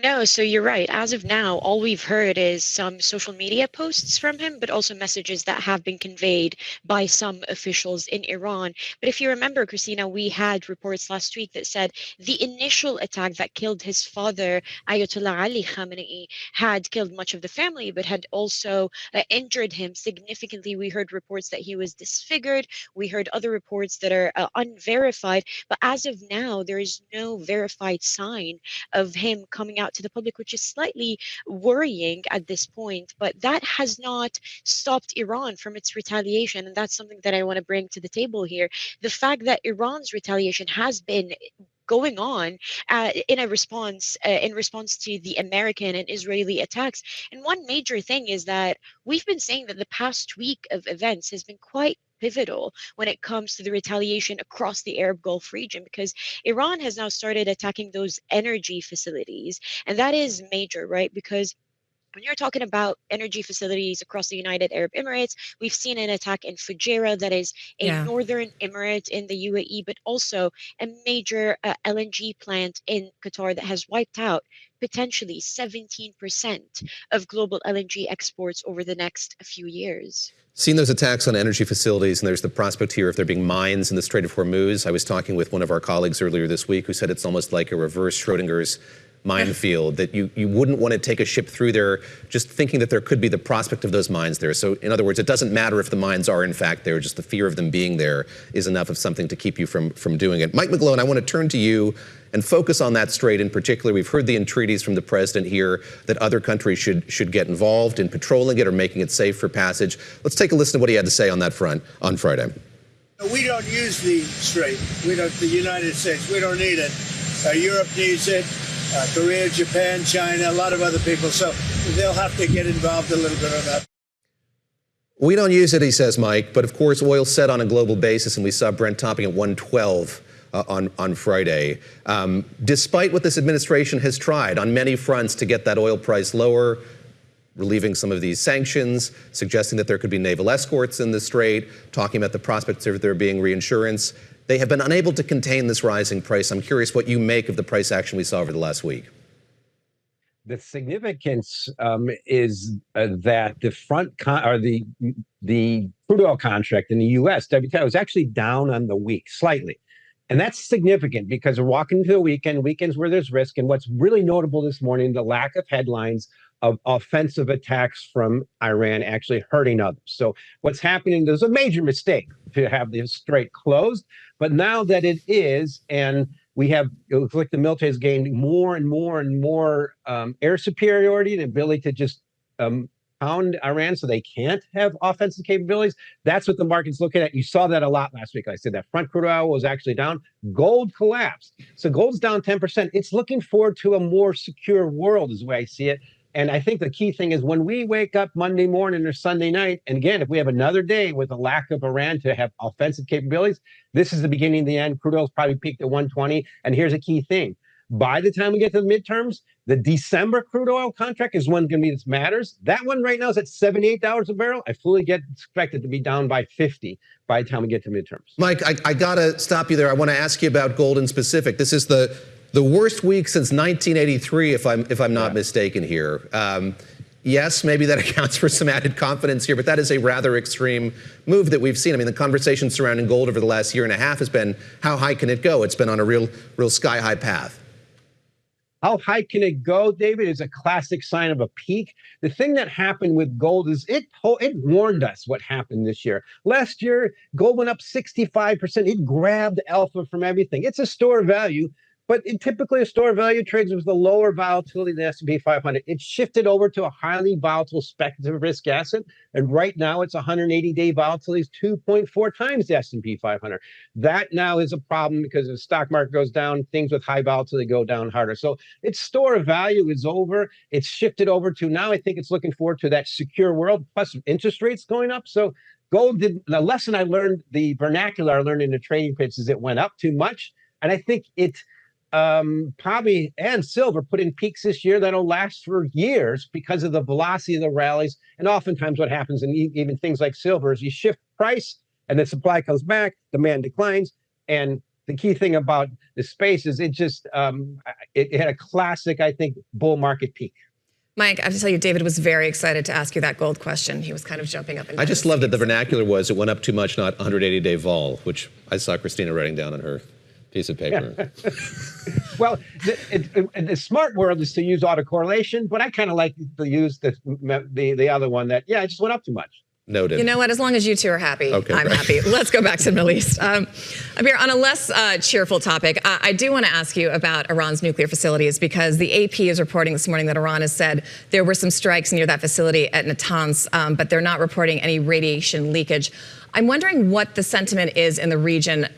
No, so you're right. As of now, all we've heard is some social media posts from him, but also messages that have been conveyed by some officials in Iran. But if you remember, Christina, we had reports last week that said the initial attack that killed his father, Ayatollah Ali Khamenei, had killed much of the family, but had also injured him significantly. We heard reports that he was disfigured. We heard other reports that are unverified. But as of now, there is no verified sign of him coming out to the public, which is slightly worrying at this point. But that has not stopped Iran from its retaliation, and that's something that I want to bring to the table here. The fact that Iran's retaliation has been going on in response to the American and Israeli attacks. And one major thing is that we've been saying that the past week of events has been quite pivotal when it comes to the retaliation across the Arab Gulf region, because Iran has now started attacking those energy facilities. And that is major, right? Because when you're talking about energy facilities across the United Arab Emirates, we've seen an attack in Fujairah, that is a northern emirate in the UAE, but also a major LNG plant in Qatar that has wiped out potentially 17% of global LNG exports over the next few years. Seen those attacks on energy facilities, and there's the prospect here of there being mines in the Strait of Hormuz. I was talking with one of our colleagues earlier this week who said it's almost like a reverse Schrodinger's minefield, that you wouldn't want to take a ship through there just thinking that there could be the prospect of those mines there. So in other words, it doesn't matter if the mines are in fact there, just the fear of them being there is enough of something to keep you from doing it. Mike McGlone, I want to turn to you and focus on that strait in particular. We've heard the entreaties from the president here that other countries should get involved in patrolling it or making it safe for passage. Let's take a listen to what he had to say on that front on Friday. We don't use the strait. The United States, we don't need it. Europe needs it. Korea, Japan, China, a lot of other people. So they'll have to get involved a little bit on that. We don't use it, he says, Mike, but of course oil set on a global basis, and we saw Brent topping at 112 on Friday. Despite what this administration has tried on many fronts to get that oil price lower, relieving some of these sanctions, suggesting that there could be naval escorts in the strait, talking about the prospects of there being reinsurance, they have been unable to contain this rising price. I'm curious what you make of the price action we saw over the last week. The significance is that the crude oil contract in the U.S. WTI was actually down on the week slightly. And that's significant because we're walking into a weekends where there's risk. And what's really notable this morning, the lack of headlines of offensive attacks from Iran actually hurting others. So what's happening, there's a major mistake to have the Strait closed, but now that it is, and we have, it looks like the military has gained more and more and more air superiority, the ability to just pound Iran so they can't have offensive capabilities. That's what the market's looking at. You saw that a lot last week. Like I said, that front crude oil was actually down. Gold collapsed. So gold's down 10%. It's looking forward to a more secure world is the way I see it. And I think the key thing is when we wake up Monday morning or Sunday night, and again, if we have another day with a lack of Iran to have offensive capabilities, this is the beginning of the end. Crude oil's probably peaked at 120. And here's a key thing. By the time we get to the midterms, the December crude oil contract is one going to be this matters. That one right now is at $78 a barrel. I fully expect it to be down by 50 by the time we get to midterms. Mike, I got to stop you there. I want to ask you about gold in specific. This is the worst week since 1983, if I'm not mistaken here. Yes, maybe that accounts for some added confidence here, but that is a rather extreme move that we've seen. I mean, the conversation surrounding gold over the last year and a half has been, how high can it go? It's been on a real sky-high path. How high can it go, David, is a classic sign of a peak. The thing that happened with gold is it warned us what happened this year. Last year, gold went up 65%. It grabbed alpha from everything. It's a store of value. But typically, a store of value trades with the lower volatility than the S&P 500. It shifted over to a highly volatile speculative risk asset, and right now its 180-day volatility is 2.4 times the S&P 500. That now is a problem because if the stock market goes down, things with high volatility go down harder. So its store of value is over. It's shifted over to now. I think it's looking forward to that secure world, plus interest rates going up. So gold did the lesson I learned, the vernacular I learned in the trading pits is it went up too much, and I think it. Probably and silver put in peaks this year that'll last for years because of the velocity of the rallies. And oftentimes what happens in even things like silver is you shift price and the supply comes back, demand declines. And the key thing about the space is it just, it had a classic, I think, bull market peak. Mike, I have to tell you, David was very excited to ask you that gold question. He was kind of jumping up and down. I just love that the vernacular was it went up too much, not 180-day vol, which I saw Christina writing down on her piece of paper. Yeah. Well, the smart world is to use autocorrelation, but I kind of like to use the other one that, I just went up too much. Noted. You know what? As long as you two are happy, okay, I'm happy. Let's go back to the Middle East. Amir, on a less cheerful topic, I do want to ask you about Iran's nuclear facilities because the AP is reporting this morning that Iran has said there were some strikes near that facility at Natanz, but they're not reporting any radiation leakage. I'm wondering what the sentiment is in the region.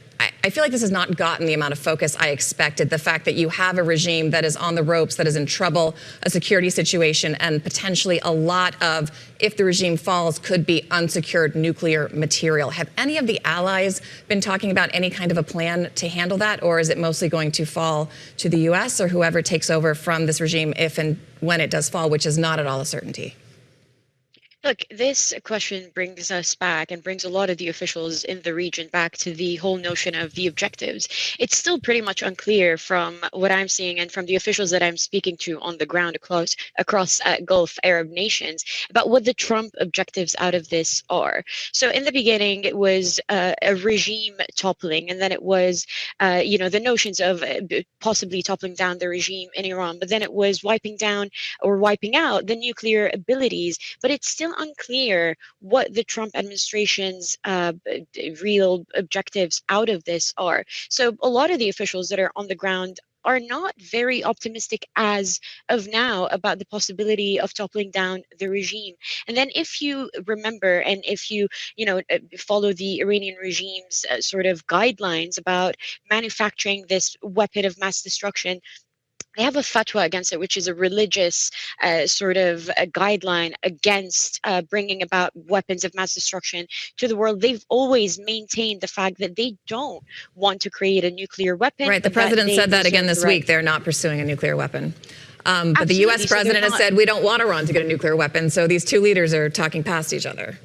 I feel like this has not gotten the amount of focus I expected. The fact that you have a regime that is on the ropes, that is in trouble, a security situation, and potentially a lot of, if the regime falls, could be unsecured nuclear material. Have any of the allies been talking about any kind of a plan to handle that, or is it mostly going to fall to the U.S. or whoever takes over from this regime if and when it does fall, which is not at all a certainty? Look, this question brings us back and brings a lot of the officials in the region back to the whole notion of the objectives. It's still pretty much unclear from what I'm seeing and from the officials that I'm speaking to on the ground across Gulf Arab nations about what the Trump objectives out of this are. So in the beginning, it was a regime toppling, and then it was, the notions of possibly toppling down the regime in Iran, but then it was wiping down or wiping out the nuclear abilities. But it's still unclear what the Trump administration's real objectives out of this are. So a lot of the officials that are on the ground are not very optimistic as of now about the possibility of toppling down the regime. And then if you remember, and if you follow the Iranian regime's sort of guidelines about manufacturing this weapon of mass destruction, they have a fatwa against it, which is a religious sort of a guideline against bringing about weapons of mass destruction to the world. They've always maintained the fact that they don't want to create a nuclear weapon. Right. The president said that again this week. They're not pursuing a nuclear weapon. But the U.S. president has said we don't want Iran to get a nuclear weapon. So these two leaders are talking past each other.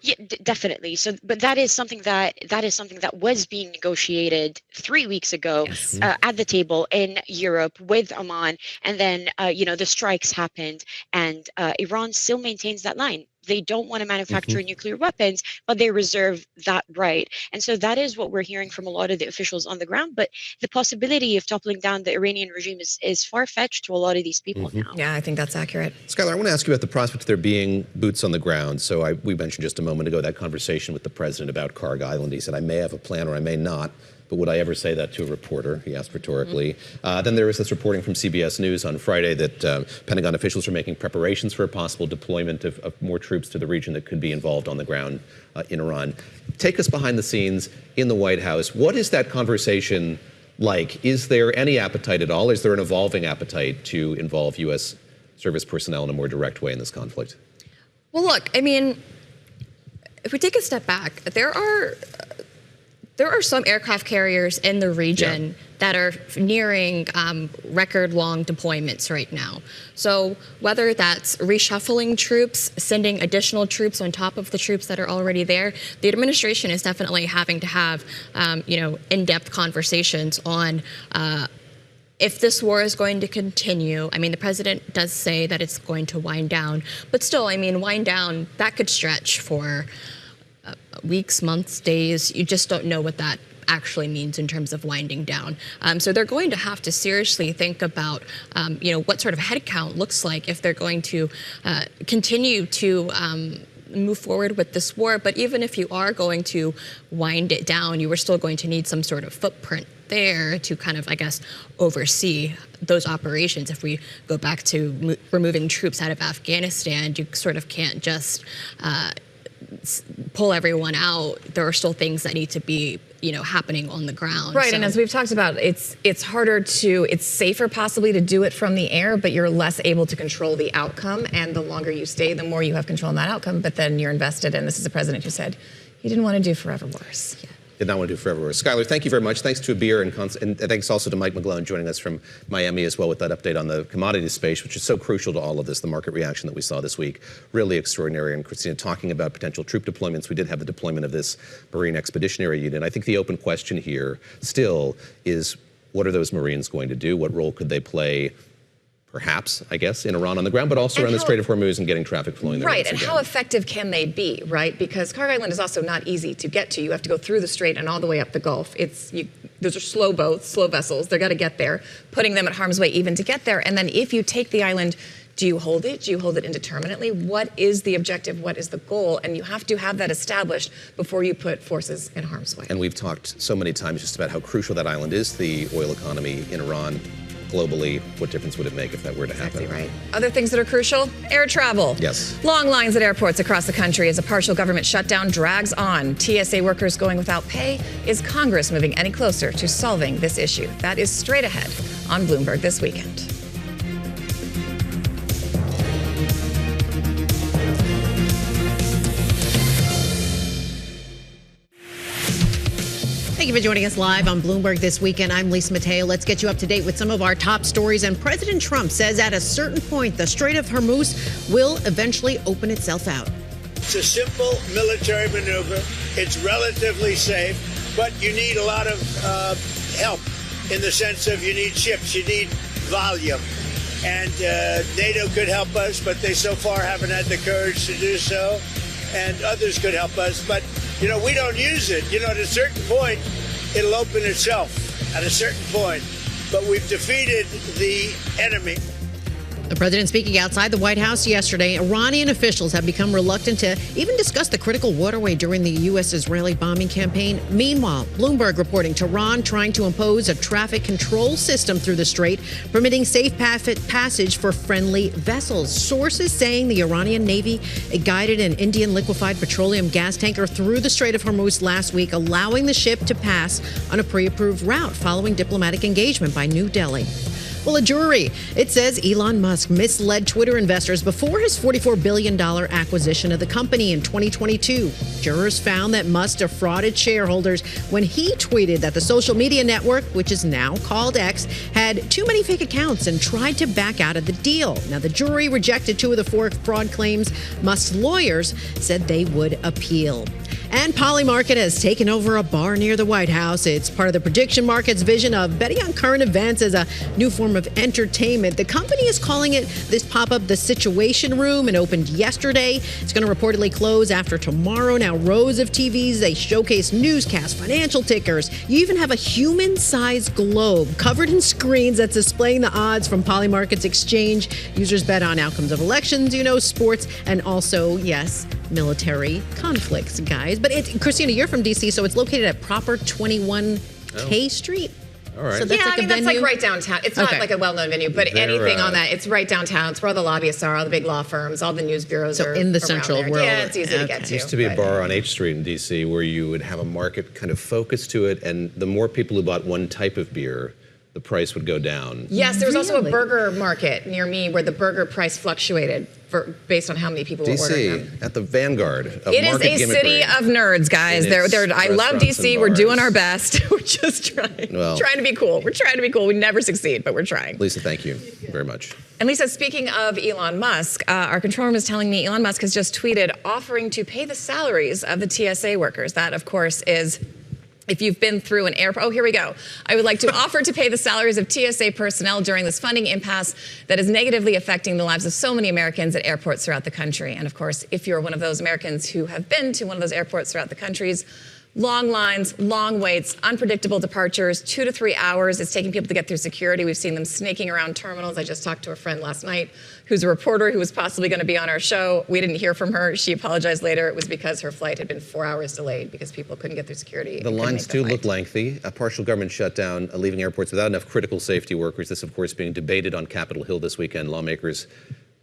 Yeah, definitely. So, but that is something that was being negotiated 3 weeks ago at the table in Europe with Oman, and then the strikes happened, and Iran still maintains that line. they don't want to manufacture nuclear weapons, but they reserve that right. And so that is what we're hearing from a lot of the officials on the ground. But the possibility of toppling down the Iranian regime is far-fetched to a lot of these people now. Yeah, I think that's accurate. Skylar, I want to ask you about the prospect of there being boots on the ground. So we mentioned just a moment ago that conversation with the president about Kharg Island. He said, I may have a plan or I may not. But would I ever say that to a reporter? He asked rhetorically. Then there was this reporting from CBS News on Friday that Pentagon officials are making preparations for a possible deployment of more troops to the region that could be involved on the ground in Iran. Take us behind the scenes in the White House. What is that conversation like? Is there any appetite at all? Is there an evolving appetite to involve U.S. service personnel in a more direct way in this conflict? Well, look, I mean, if we take a step back, there are some aircraft carriers in the region that are nearing record-long deployments right now. So whether that's reshuffling troops, sending additional troops on top of the troops that are already there, the administration is definitely having to have, in-depth conversations on if this war is going to continue. I mean, the president does say that it's going to wind down, but still, I mean, wind down, that could stretch for weeks, months, days. You just don't know what that actually means in terms of winding down. So they're going to have to seriously think about, what sort of headcount looks like if they're going to continue to move forward with this war. But even if you are going to wind it down, you are still going to need some sort of footprint there to kind of, I guess, oversee those operations. If we go back to removing troops out of Afghanistan, you sort of can't just pull everyone out. There are still things that need to be, happening on the ground. Right, so. and as we've talked about, it's safer possibly to do it from the air, but you're less able to control the outcome. And the longer you stay, the more you have control on that outcome. But then you're invested, and this is a president who said he didn't want to do forever worse. Yeah. Did not want to do forever worse. Skylar, thank you very much. Thanks to Weir and thanks also to Mike McGlone joining us from Miami as well with that update on the commodities space, which is so crucial to all of this, the market reaction that we saw this week. Really extraordinary. And Christina, talking about potential troop deployments, we did have the deployment of this Marine Expeditionary Unit. I think the open question here still is, what are those Marines going to do? What role could they play? Perhaps, I guess, in Iran on the ground, but also around the Strait of Hormuz and getting traffic flowing there. Right, and how effective can they be, right? Because Kharg Island is also not easy to get to. You have to go through the strait and all the way up the Gulf. Those are slow boats, slow vessels. They've got to get there, putting them at harm's way even to get there. And then if you take the island, do you hold it? Do you hold it indeterminately? What is the objective? What is the goal? And you have to have that established before you put forces in harm's way. And we've talked so many times just about how crucial that island is to the oil economy in Iran. Globally, what difference would it make if that were to happen? Exactly right. Other things that are crucial, air travel. Yes. Long lines at airports across the country as a partial government shutdown drags on. TSA workers going without pay. Is Congress moving any closer to solving this issue? That is straight ahead on Bloomberg this weekend. Thank you for joining us live on Bloomberg this weekend. I'm Lisa Mateo. Let's get you up to date with some of our top stories. And President Trump says at a certain point, the Strait of Hormuz will eventually open itself out. It's a simple military maneuver. It's relatively safe, but you need a lot of help in the sense of you need ships, you need volume. And NATO could help us, but they so far haven't had the courage to do so. And others could help us, but we don't use it. At a certain point, it'll open itself at a certain point. But we've defeated the enemy. The president speaking outside the White House yesterday. Iranian officials have become reluctant to even discuss the critical waterway during the U.S.-Israeli bombing campaign. Meanwhile, Bloomberg reporting Tehran trying to impose a traffic control system through the strait, permitting safe passage for friendly vessels. Sources saying the Iranian Navy guided an Indian liquefied petroleum gas tanker through the Strait of Hormuz last week, allowing the ship to pass on a pre-approved route following diplomatic engagement by New Delhi. Well, a jury, it says Elon Musk misled Twitter investors before his $44 billion acquisition of the company in 2022. Jurors found that Musk defrauded shareholders when he tweeted that the social media network, which is now called X, had too many fake accounts and tried to back out of the deal. Now, the jury rejected two of the four fraud claims. Musk's lawyers said they would appeal. And Polymarket has taken over a bar near the White House. It's part of the prediction market's vision of betting on current events as a new form of entertainment. The company is calling it this pop-up the Situation Room and opened yesterday. It's going to reportedly close after tomorrow. Now, rows of TVs, they showcase newscasts, financial tickers. You even have a human-sized globe covered in screens that's displaying the odds from Polymarket's exchange. Users bet on outcomes of elections, sports, and also, yes, military conflicts, guys. But Christina, you're from D.C., so it's located at proper 21 K Street. All right. So that's that's like right downtown. It's not like a well-known venue, but anything on that, it's right downtown. It's where all the lobbyists are, all the big law firms, all the news bureaus are in the around central there. world. Yeah, it's easy to get to. There used to be a bar on H Street in D.C. where you would have a market kind of focus to it, and the more people who bought one type of beer, the price would go down. Yes, there was also a burger market near me where the burger price fluctuated based on how many people were ordering them. DC, at the vanguard of It is market a city of nerds, guys. I love DC. We're doing our best. We're just trying to be cool. We're trying to be cool. We never succeed, but we're trying. Lisa, thank you very much. And Lisa, speaking of Elon Musk, our control room is telling me Elon Musk has just tweeted offering to pay the salaries of the TSA workers. That, of course, is if you've been through an airport. Oh, here we go. I would like to offer to pay the salaries of TSA personnel during this funding impasse that is negatively affecting the lives of so many Americans at airports throughout the country. And of course, if you're one of those Americans who have been to one of those airports throughout the countries, long lines, long waits, unpredictable departures, 2 to 3 hours. It's taking people to get through security. We've seen them snaking around terminals. I just talked to a friend last night who's a reporter who was possibly going to be on our show. We didn't hear from her. She apologized later. It was because her flight had been 4 hours delayed because people couldn't get through security. The lines do look lengthy. A partial government shutdown, leaving airports without enough critical safety workers. This, of course, being debated on Capitol Hill this weekend. Lawmakers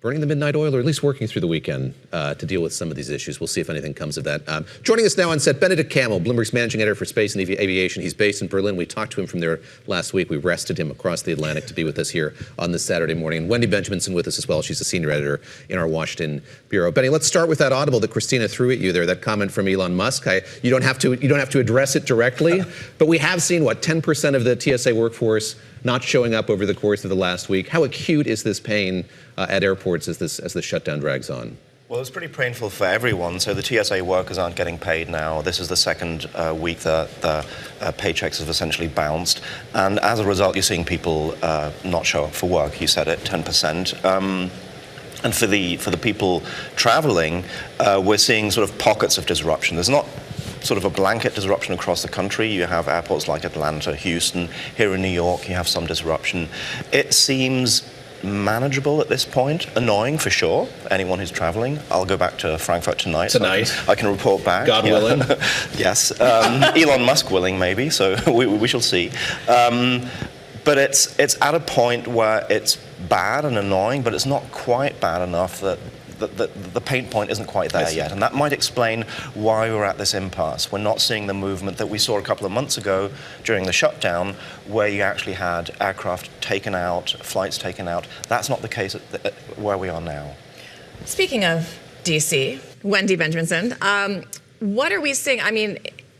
burning the midnight oil, or at least working through the weekend to deal with some of these issues. We'll see if anything comes of that. Joining us now on set, Benedict Kamel, Bloomberg's managing editor for space and aviation. He's based in Berlin. We talked to him from there last week. We wrested him across the Atlantic to be with us here on this Saturday morning. And Wendy Benjaminson with us as well. She's a senior editor in our Washington bureau. Benny, let's start with that audible that Christina threw at you there, that comment from Elon Musk. You don't have to address it directly, but we have seen, 10% of the TSA workforce not showing up over the course of the last week. How acute is this pain at airports as the shutdown drags on? Well, it's pretty painful for everyone. So the TSA workers aren't getting paid now. This is the second week that the paychecks have essentially bounced. And as a result, you're seeing people not show up for work. You said it, 10%. And for the people traveling, we're seeing sort of pockets of disruption. There's not sort of a blanket disruption across the country. You have airports like Atlanta, Houston. Here in New York, you have some disruption. It seems manageable at this point. Annoying for sure. Anyone who's traveling. I'll go back to Frankfurt tonight. I can report back. God willing. Yes. Elon Musk willing, maybe. So we shall see. But it's at a point where it's bad and annoying, but it's not quite bad enough that the pain point isn't quite there yet. And that might explain why we're at this impasse. We're not seeing the movement that we saw a couple of months ago during the shutdown, where you actually had aircraft taken out, flights taken out. That's not the case where we are now. Speaking of DC, Wendy Benjaminson, what are we seeing? I mean,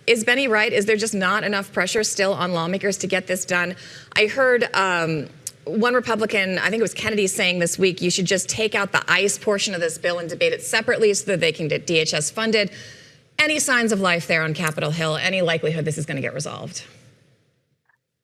is Benny right? Is there just not enough pressure still on lawmakers to get this done? I heard one Republican, I think it was Kennedy, saying this week, you should just take out the ICE portion of this bill and debate it separately so that they can get DHS funded. Any signs of life there on Capitol Hill? Any likelihood this is going to get resolved?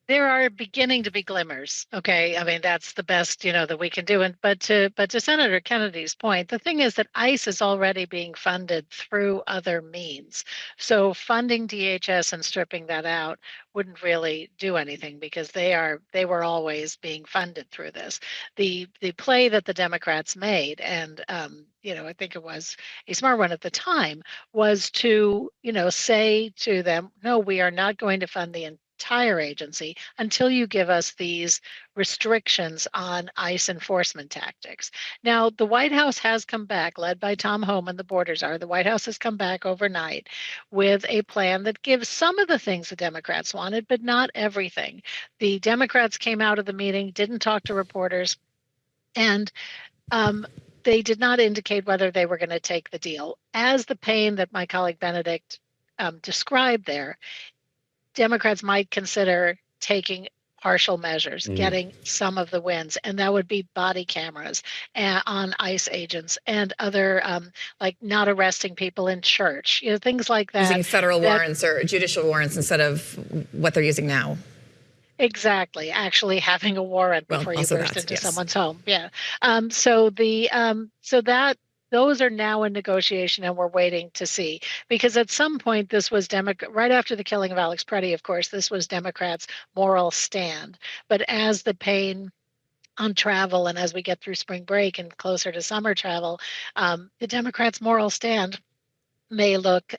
There are beginning to be glimmers. Okay, I mean that's the best that we can do. But to Senator Kennedy's point, the thing is that ICE is already being funded through other means. So funding DHS and stripping that out wouldn't really do anything because they were always being funded through this. The play that the Democrats made, and I think it was a smart one at the time, was to say to them, no, we are not going to fund the entire agency until you give us these restrictions on ICE enforcement tactics. Now, the White House has come back, led by Tom Homan, the borders are. The White House has come back overnight with a plan that gives some of the things the Democrats wanted, but not everything. The Democrats came out of the meeting, didn't talk to reporters, and they did not indicate whether they were going to take the deal. As the pain that my colleague Benedict described there, Democrats might consider taking partial measures, getting some of the wins, and that would be body cameras on ICE agents and other, like not arresting people in church, things like that. Using federal warrants or judicial warrants instead of what they're using now. Exactly, actually having a warrant before you burst into someone's home. Yeah. So those are now in negotiation, and we're waiting to see, because at some point this was right after the killing of Alex Preddy, of course, this was Democrats' moral stand. But as the pain on travel and as we get through spring break and closer to summer travel, the Democrats' moral stand may look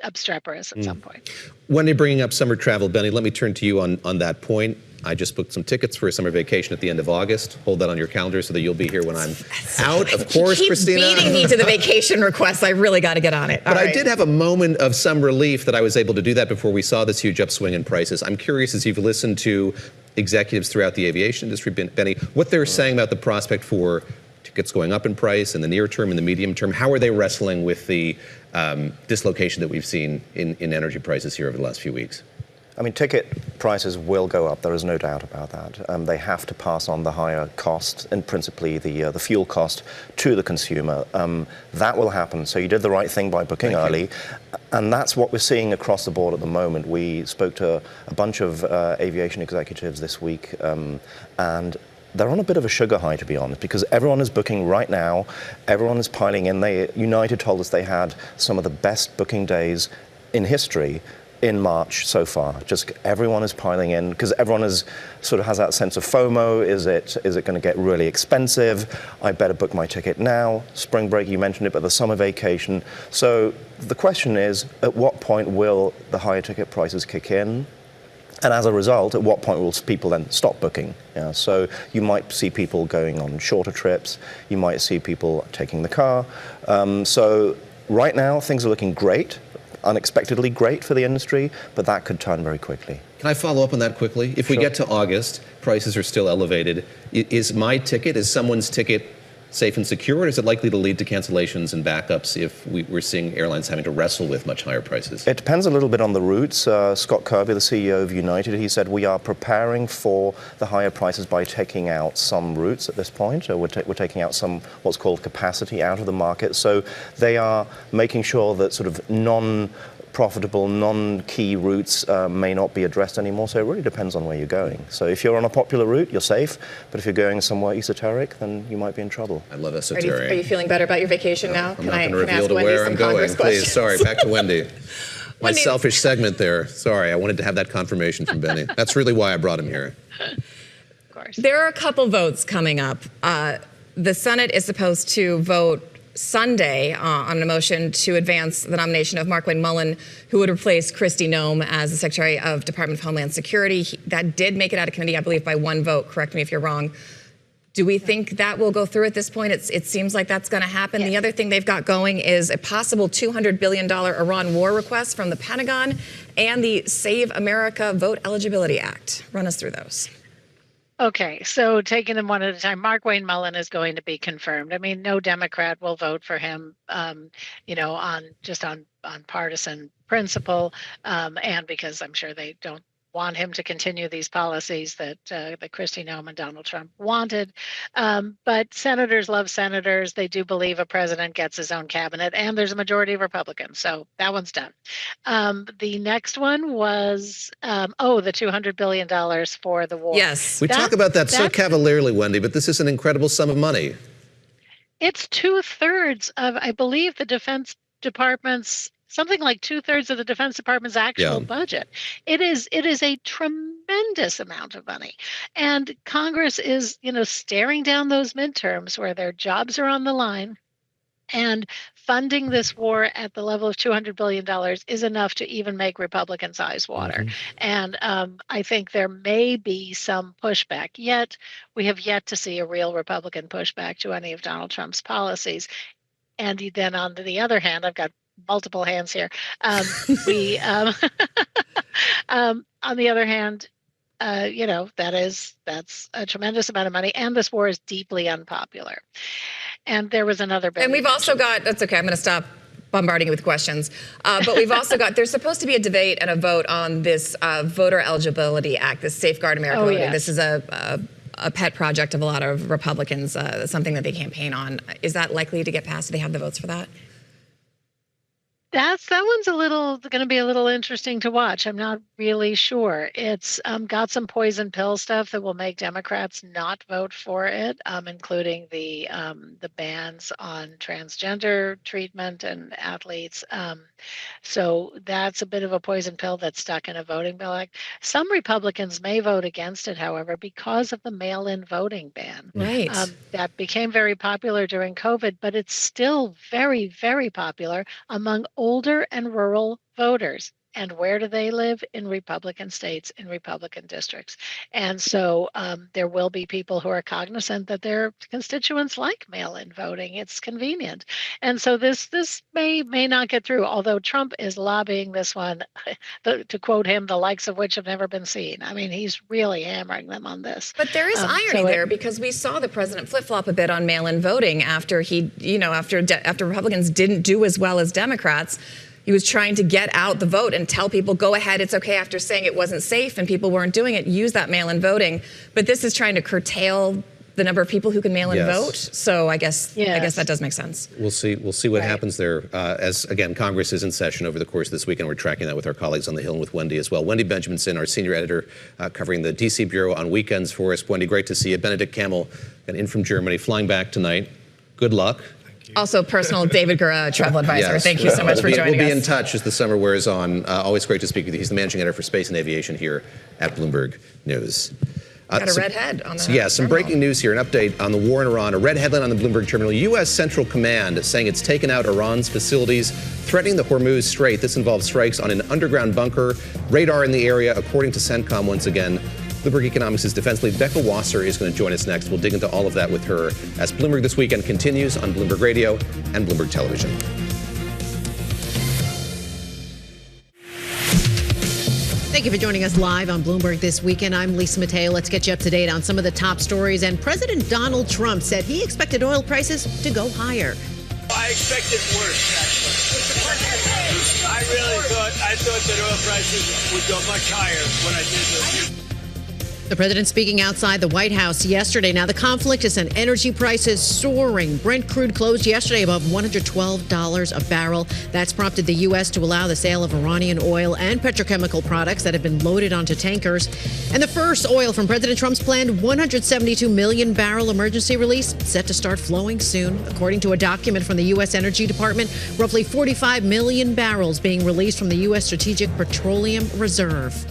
obstreperous at some point. Wendy, bringing up summer travel, Benny, let me turn to you on that point. I just booked some tickets for a summer vacation at the end of August. Hold that on your calendar so that you'll be here when I'm out. Of course, keep Christina. beating me to the vacation request. I really got to get on it. But I did have a moment of some relief that I was able to do that before we saw this huge upswing in prices. I'm curious, as you've listened to executives throughout the aviation industry, Benny, what they're saying about the prospect for tickets going up in price in the near term and the medium term. How are they wrestling with the dislocation that we've seen in energy prices here over the last few weeks? I mean, ticket prices will go up. There is no doubt about that. They have to pass on the higher cost, and principally the fuel cost, to the consumer. That will happen. So you did the right thing by booking early. And that's what we're seeing across the board at the moment. We spoke to a bunch of aviation executives this week, and they're on a bit of a sugar high, to be honest, because everyone is booking right now. Everyone is piling in. United told us they had some of the best booking days in history in March so far. Just everyone is piling in because everyone has that sense of FOMO. Is it going to get really expensive? I better book my ticket now. Spring break, you mentioned it, but the summer vacation. So the question is, at what point will the higher ticket prices kick in? And as a result, at what point will people then stop booking? So you might see people going on shorter trips. You might see people taking the car. So right now, things are looking great. Unexpectedly great for the industry, but that could turn very quickly. Can I follow up on that quickly? If we get to August, prices are still elevated. Is someone's ticket safe and secure, or is it likely to lead to cancellations and backups if we're seeing airlines having to wrestle with much higher prices? It depends a little bit on the routes. Scott Kirby, the CEO of United, he said we are preparing for the higher prices by taking out some routes at this point. We're taking out some what's called capacity out of the market. So they are making sure that sort of non-profitable, non-key routes may not be addressed anymore. So it really depends on where you're going. So if you're on a popular route, you're safe. But if you're going somewhere esoteric, then you might be in trouble. I love esoteric. Are you feeling better about your vacation now? I'm not going to reveal to where I'm going. Please, sorry, back to Wendy. My selfish segment there. Sorry, I wanted to have that confirmation from Benny. That's really why I brought him here. Of course. There are a couple votes coming up. The Senate is supposed to vote Sunday on a motion to advance the nomination of Markwayne Mullen, who would replace Kristi Noem as the Secretary of Department of Homeland Security. That did make it out of committee, I believe, by one vote. Correct me if you're wrong. Do we think that will go through at this point? It seems like that's going to happen. Yes. The other thing they've got going is a possible $200 billion Iran war request from the Pentagon and the Save America Vote Eligibility Act. Run us through those. Okay, so taking them one at a time, Markwayne Mullen is going to be confirmed. I mean, no Democrat will vote for him, on partisan principle, and because I'm sure they don't want him to continue these policies that Kristi Noem and Donald Trump wanted. But senators love senators. They do believe a president gets his own cabinet, and there's a majority of Republicans. So that one's done. The next one was, the $200 billion for the war. Yes. We talk about that so cavalierly, Wendy, but this is an incredible sum of money. It's 2/3 of, I believe, the Defense Department's something like 2/3 of the Defense Department's actual budget. It is a tremendous amount of money. And Congress is, staring down those midterms where their jobs are on the line, and funding this war at the level of $200 billion is enough to even make Republicans' eyes water. And I think there may be some pushback. Yet, we have yet to see a real Republican pushback to any of Donald Trump's policies. And then on the other hand, I've got multiple hands here. On the other hand, that's a tremendous amount of money, and this war is deeply unpopular. And there was another bill. And we've also got, that's okay, I'm going to stop bombarding you with questions. But we've also got, there's supposed to be a debate and a vote on this Voter Eligibility Act, this Safeguard America voting. Yes. This is a pet project of a lot of Republicans, something that they campaign on. Is that likely to get passed? Do they have the votes for that? That one's going to be a little interesting to watch. I'm not really sure. It's got some poison pill stuff that will make Democrats not vote for it, including the bans on transgender treatment and athletes. So that's a bit of a poison pill that's stuck in a voting bill. Like, some Republicans may vote against it, however, because of the mail-in voting ban. Right. That became very popular during COVID, but it's still very, very popular among older and rural voters. And where do they live? In Republican states, in Republican districts. And so there will be people who are cognizant that their constituents like mail-in voting. It's convenient. And so this may not get through, although Trump is lobbying this one, to quote him, the likes of which have never been seen. I mean, he's really hammering them on this. But there is irony there, because we saw the president flip-flop a bit on mail-in voting after after Republicans didn't do as well as Democrats. He was trying to get out the vote and tell people, go ahead, it's okay, after saying it wasn't safe and people weren't doing it, use that mail-in voting. But this is trying to curtail the number of people who can mail-in vote. So I guess that does make sense. We'll see what happens there. As again, Congress is in session over the course of this week, and we're tracking that with our colleagues on the Hill and with Wendy as well. Wendy Benjaminson, our senior editor, covering the DC bureau on weekends for us. Wendy, great to see you. Benedict Campbell, in from Germany, flying back tonight. Good luck. Also, personal David Gura travel advisor. Yes. Thank you so much for joining us. We'll be in touch as the summer wears on. Always great to speak with you. He's the managing editor for space and aviation here at Bloomberg News. Got a red head on the some breaking news here. An update on the war in Iran. A red headline on the Bloomberg terminal. U.S. Central Command saying it's taken out Iran's facilities threatening the Hormuz Strait. This involves strikes on an underground bunker, radar in the area, according to CENTCOM once again. Bloomberg Economics' defense lead Becca Wasser is going to join us next. We'll dig into all of that with her as Bloomberg This Weekend continues on Bloomberg Radio and Bloomberg Television. Thank you for joining us live on Bloomberg This Weekend. I'm Lisa Mateo. Let's get you up to date on some of the top stories. And President Donald Trump said he expected oil prices to go higher. I expected worse, actually. I thought that oil prices would go much higher when I did this. The president speaking outside the White House yesterday. Now, the conflict has sent energy prices soaring. Brent crude closed yesterday above $112 a barrel. That's prompted the U.S. to allow the sale of Iranian oil and petrochemical products that have been loaded onto tankers. And the first oil from President Trump's planned 172 million barrel emergency release set to start flowing soon. According to a document from the U.S. Energy Department, roughly 45 million barrels being released from the U.S. Strategic Petroleum Reserve.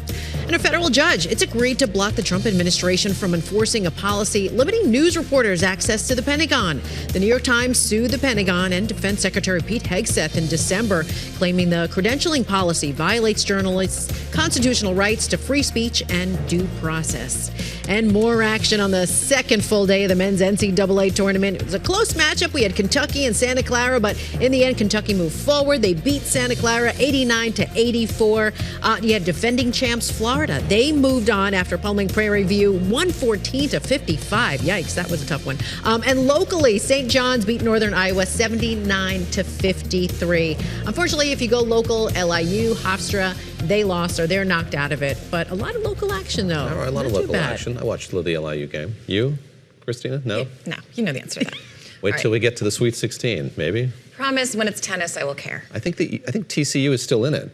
And a federal judge, it's agreed to block the Trump administration from enforcing a policy limiting news reporters' access to the Pentagon. The New York Times sued the Pentagon and Defense Secretary Pete Hegseth in December, claiming the credentialing policy violates journalists' constitutional rights to free speech and due process. And more action on the second full day of the men's NCAA tournament. It was a close matchup. We had Kentucky and Santa Clara, but in the end, Kentucky moved forward. They beat Santa Clara 89-84. You had defending champs Florida. They moved on after pummeling Prairie View 114-55. Yikes, that was a tough one. And locally, St. John's beat Northern Iowa 79-53. Unfortunately, if you go local, LIU, Hofstra, they lost or they're knocked out of it. But a lot of local action, though. A lot of local action. I watched the LIU game. You, Christina? No? No, you know the answer to that. Wait till we get to the Sweet 16, maybe. Promise, when it's tennis, I will care. I think TCU is still in it.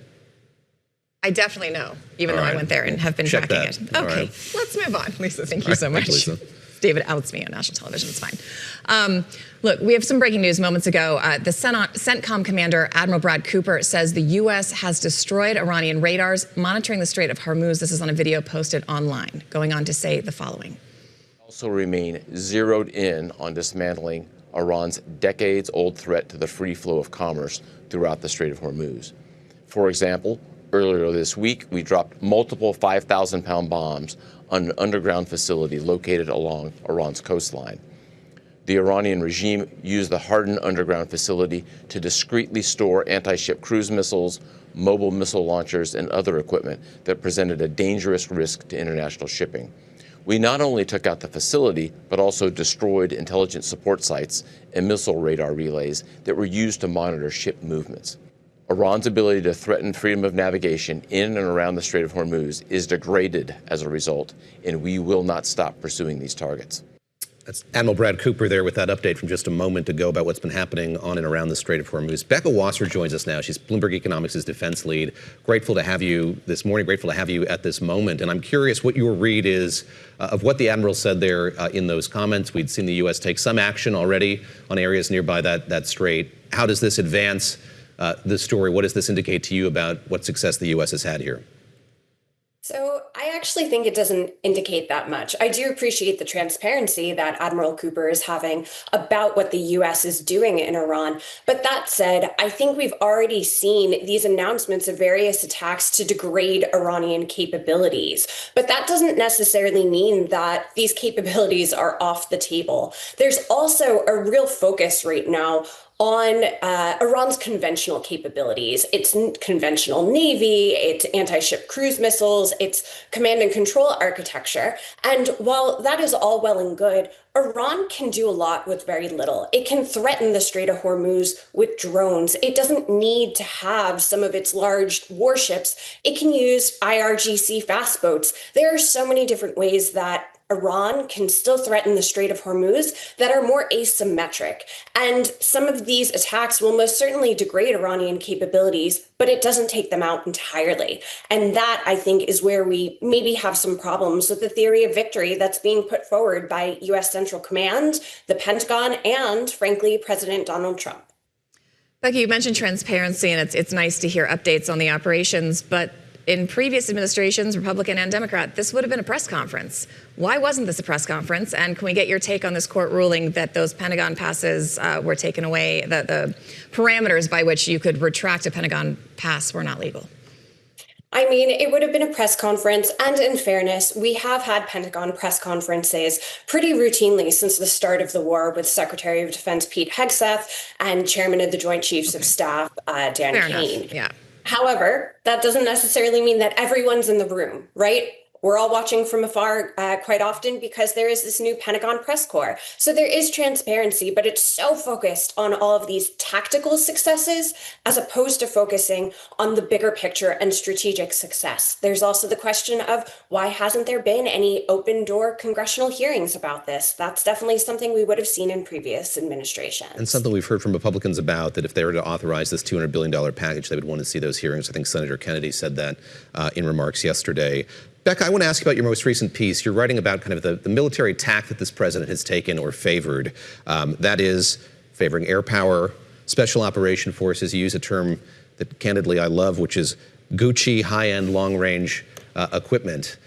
I definitely know, even though I went there and have been tracking it. Okay, let's move on. Lisa, thank you so much. Lisa. David outs me on national television. It's fine. Look, we have some breaking news moments ago. The CENTCOM commander, Admiral Brad Cooper, says the U.S. has destroyed Iranian radars monitoring the Strait of Hormuz. This is on a video posted online, going on to say the following. Also remain zeroed in on dismantling Iran's decades-old threat to the free flow of commerce throughout the Strait of Hormuz. For example, earlier this week, we dropped multiple 5,000-pound bombs on an underground facility located along Iran's coastline. The Iranian regime used the hardened underground facility to discreetly store anti-ship cruise missiles, mobile missile launchers, and other equipment that presented a dangerous risk to international shipping. We not only took out the facility, but also destroyed intelligence support sites and missile radar relays that were used to monitor ship movements. Iran's ability to threaten freedom of navigation in and around the Strait of Hormuz is degraded as a result, and we will not stop pursuing these targets. That's Admiral Brad Cooper there with that update from just a moment ago about what's been happening on and around the Strait of Hormuz. Becca Wasser joins us now. She's Bloomberg Economics' defense lead. Grateful to have you this morning, grateful to have you at this moment. And I'm curious what your read is of what the Admiral said there in those comments. We'd seen the U.S. take some action already on areas nearby that strait. How does this advance the story? What does this indicate to you about what success the U.S. has had here? So I actually think it doesn't indicate that much. I do appreciate the transparency that Admiral Cooper is having about what the U.S. is doing in Iran. But that said, I think we've already seen these announcements of various attacks to degrade Iranian capabilities. But that doesn't necessarily mean that these capabilities are off the table. There's also a real focus right now on Iran's conventional capabilities, its conventional navy, its anti-ship cruise missiles, its command and control architecture. And while that is all well and good, Iran can do a lot with very little. It can threaten the Strait of Hormuz with drones. It doesn't need to have some of its large warships. It can use IRGC fast boats. There are so many different ways that Iran can still threaten the Strait of Hormuz that are more asymmetric. And some of these attacks will most certainly degrade Iranian capabilities, but it doesn't take them out entirely. And that, I think, is where we maybe have some problems with the theory of victory that's being put forward by U.S. Central Command, the Pentagon, and, frankly, President Donald Trump. Becky, you mentioned transparency, and it's nice to hear updates on the operations, but in previous administrations, Republican and Democrat, this would have been a press conference. Why wasn't this a press conference? And can we get your take on this court ruling that those Pentagon passes were taken away, the parameters by which you could retract a Pentagon pass were not legal? I mean, it would have been a press conference. And in fairness, we have had Pentagon press conferences pretty routinely since the start of the war with Secretary of Defense Pete Hegseth and Chairman of the Joint Chiefs of Staff, Dan Kane. Yeah. However, that doesn't necessarily mean that everyone's in the room, right? We're all watching from afar quite often because there is this new Pentagon press corps. So there is transparency, but it's so focused on all of these tactical successes as opposed to focusing on the bigger picture and strategic success. There's also the question of why hasn't there been any open door congressional hearings about this? That's definitely something we would have seen in previous administrations. And something we've heard from Republicans about, that if they were to authorize this $200 billion package, they would want to see those hearings. I think Senator Kennedy said that in remarks yesterday. Becca, I want to ask you about your most recent piece. You're writing about kind of the military tack that this president has taken or favored. That is favoring air power, special operation forces. You use a term that candidly I love, which is Gucci high-end long-range equipment.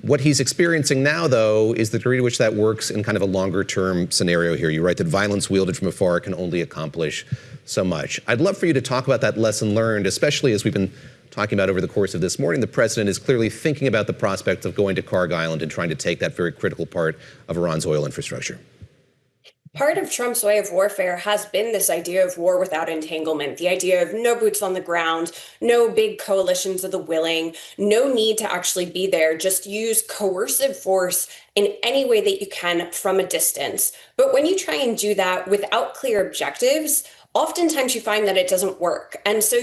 What he's experiencing now, though, is the degree to which that works in kind of a longer-term scenario here. You write that violence wielded from afar can only accomplish so much. I'd love for you to talk about that lesson learned, especially as we've been talking about over the course of this morning. The president is clearly thinking about the prospect of going to Kharg Island and trying to take that very critical part of Iran's oil infrastructure. Part of Trump's way of warfare has been this idea of war without entanglement, the idea of no boots on the ground, no big coalitions of the willing, no need to actually be there, just use coercive force in any way that you can from a distance. But when you try and do that without clear objectives, oftentimes you find that it doesn't work. And so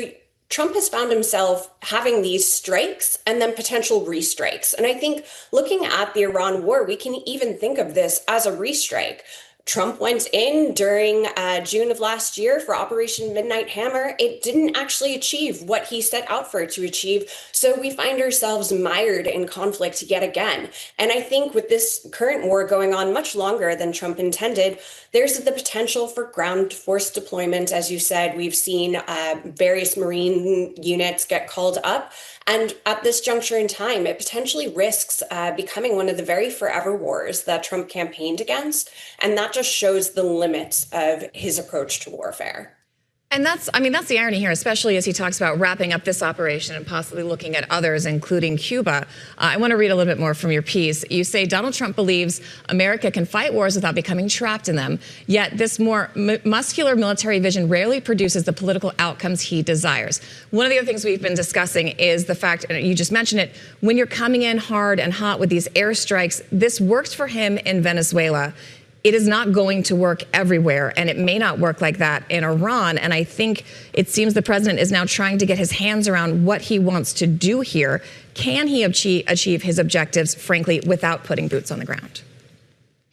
Trump has found himself having these strikes and then potential restrikes. And I think looking at the Iran war, we can even think of this as a restrike. Trump went in during June of last year for Operation Midnight Hammer. It didn't actually achieve what he set out for it to achieve. So we find ourselves mired in conflict yet again. And I think with this current war going on much longer than Trump intended, there's the potential for ground force deployment. As you said, we've seen various Marine units get called up. And at this juncture in time, it potentially risks becoming one of the very forever wars that Trump campaigned against. And that just shows the limits of his approach to warfare. And that's the irony here, especially as he talks about wrapping up this operation and possibly looking at others, including Cuba. I want to read a little bit more from your piece. You say Donald Trump believes America can fight wars without becoming trapped in them, yet this more muscular military vision rarely produces the political outcomes he desires. One of the other things we've been discussing is the fact, and you just mentioned it, when you're coming in hard and hot with these airstrikes, this works for him in Venezuela. It is not going to work everywhere, and it may not work like that in Iran. And I think it seems the president is now trying to get his hands around what he wants to do here. Can he achieve his objectives, frankly, without putting boots on the ground?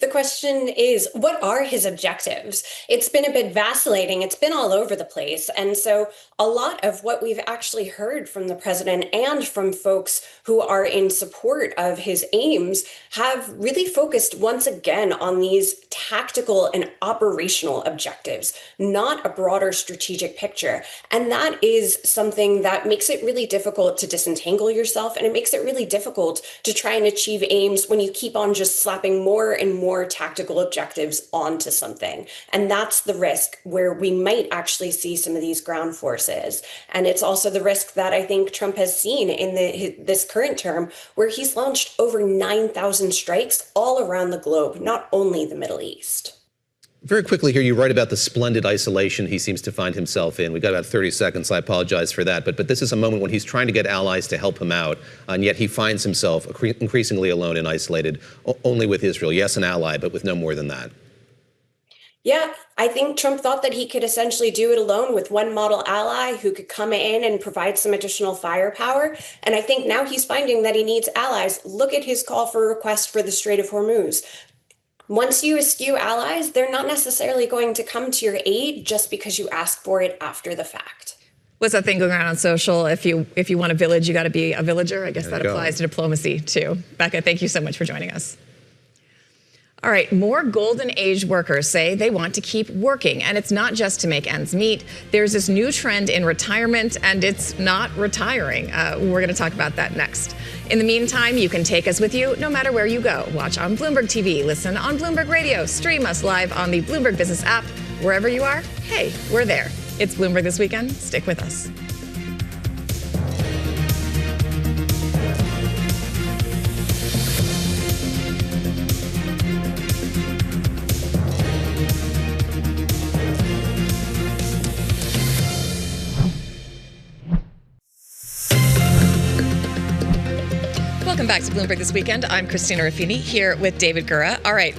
The question is, what are his objectives? It's been a bit vacillating. It's been all over the place. And so a lot of what we've actually heard from the president and from folks who are in support of his aims have really focused once again on these tactical and operational objectives, not a broader strategic picture. And that is something that makes it really difficult to disentangle yourself. And it makes it really difficult to try and achieve aims when you keep on just slapping more and more tactical objectives onto something. And that's the risk where we might actually see some of these ground forces. And it's also the risk that I think Trump has seen in this current term, where he's launched over 9,000 strikes all around the globe, not only the Middle East. Very quickly here, you write about the splendid isolation he seems to find himself in. We've got about 30 seconds, so I apologize for that. But this is a moment when he's trying to get allies to help him out, and yet he finds himself increasingly alone and isolated, only with Israel. Yes, an ally, but with no more than that. Yeah, I think Trump thought that he could essentially do it alone with one model ally who could come in and provide some additional firepower. And I think now he's finding that he needs allies. Look at his call for request for the Strait of Hormuz. Once you eschew allies, they're not necessarily going to come to your aid just because you ask for it after the fact. What's that thing going around on social? If you want a village, you got to be a villager. I guess that applies to diplomacy too. Becca, thank you so much for joining us. All right, more golden age workers say they want to keep working, and it's not just to make ends meet. There's this new trend in retirement, and it's not retiring. We're going to talk about that next. In the meantime, you can take us with you no matter where you go. Watch on Bloomberg TV, listen on Bloomberg Radio, stream us live on the Bloomberg Business app. Wherever you are, hey, we're there. It's Bloomberg This Weekend. Stick with us. Welcome back to Bloomberg This Weekend. I'm Christina Ruffini here with David Gura. All right.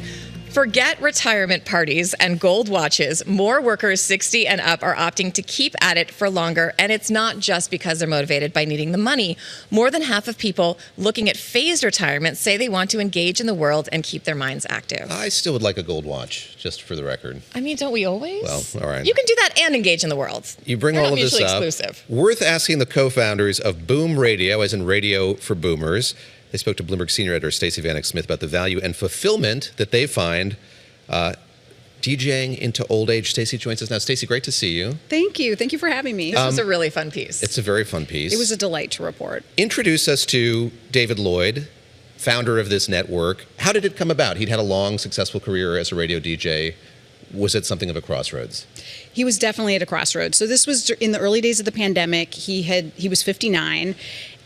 Forget retirement parties and gold watches. More workers 60 and up are opting to keep at it for longer, and it's not just because they're motivated by needing the money. More than half of people looking at phased retirement say they want to engage in the world and keep their minds active. I still would like a gold watch, just for the record. I mean, don't we always? Well, all right. You can do that and engage in the world. You bring They're all not of this up. Exclusive. Worth asking the co-founders of Boom Radio, as in radio for boomers. They spoke to Bloomberg senior editor Stacey Vanek Smith about the value and fulfillment that they find DJing into old age. Stacey joins us now. Stacey, great to see you. Thank you. Thank you for having me. This was a really fun piece. It's a very fun piece. It was a delight to report. Introduce us to David Lloyd, founder of this network. How did it come about? He'd had a long, successful career as a radio DJ. Was it something of a crossroads? He was definitely at a crossroads. So this was in the early days of the pandemic. He was 59,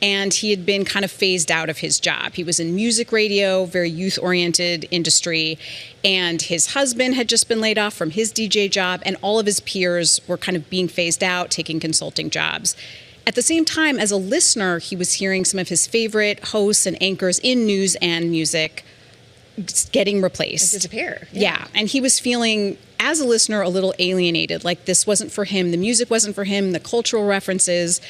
and he had been kind of phased out of his job. He was in music radio, very youth-oriented industry, and his husband had just been laid off from his DJ job, and all of his peers were kind of being phased out, taking consulting jobs. At the same time, as a listener, he was hearing some of his favorite hosts and anchors in news and music getting replaced. Disappear. Yeah. And he was feeling, as a listener, a little alienated, like this wasn't for him. The music wasn't for him, the cultural references.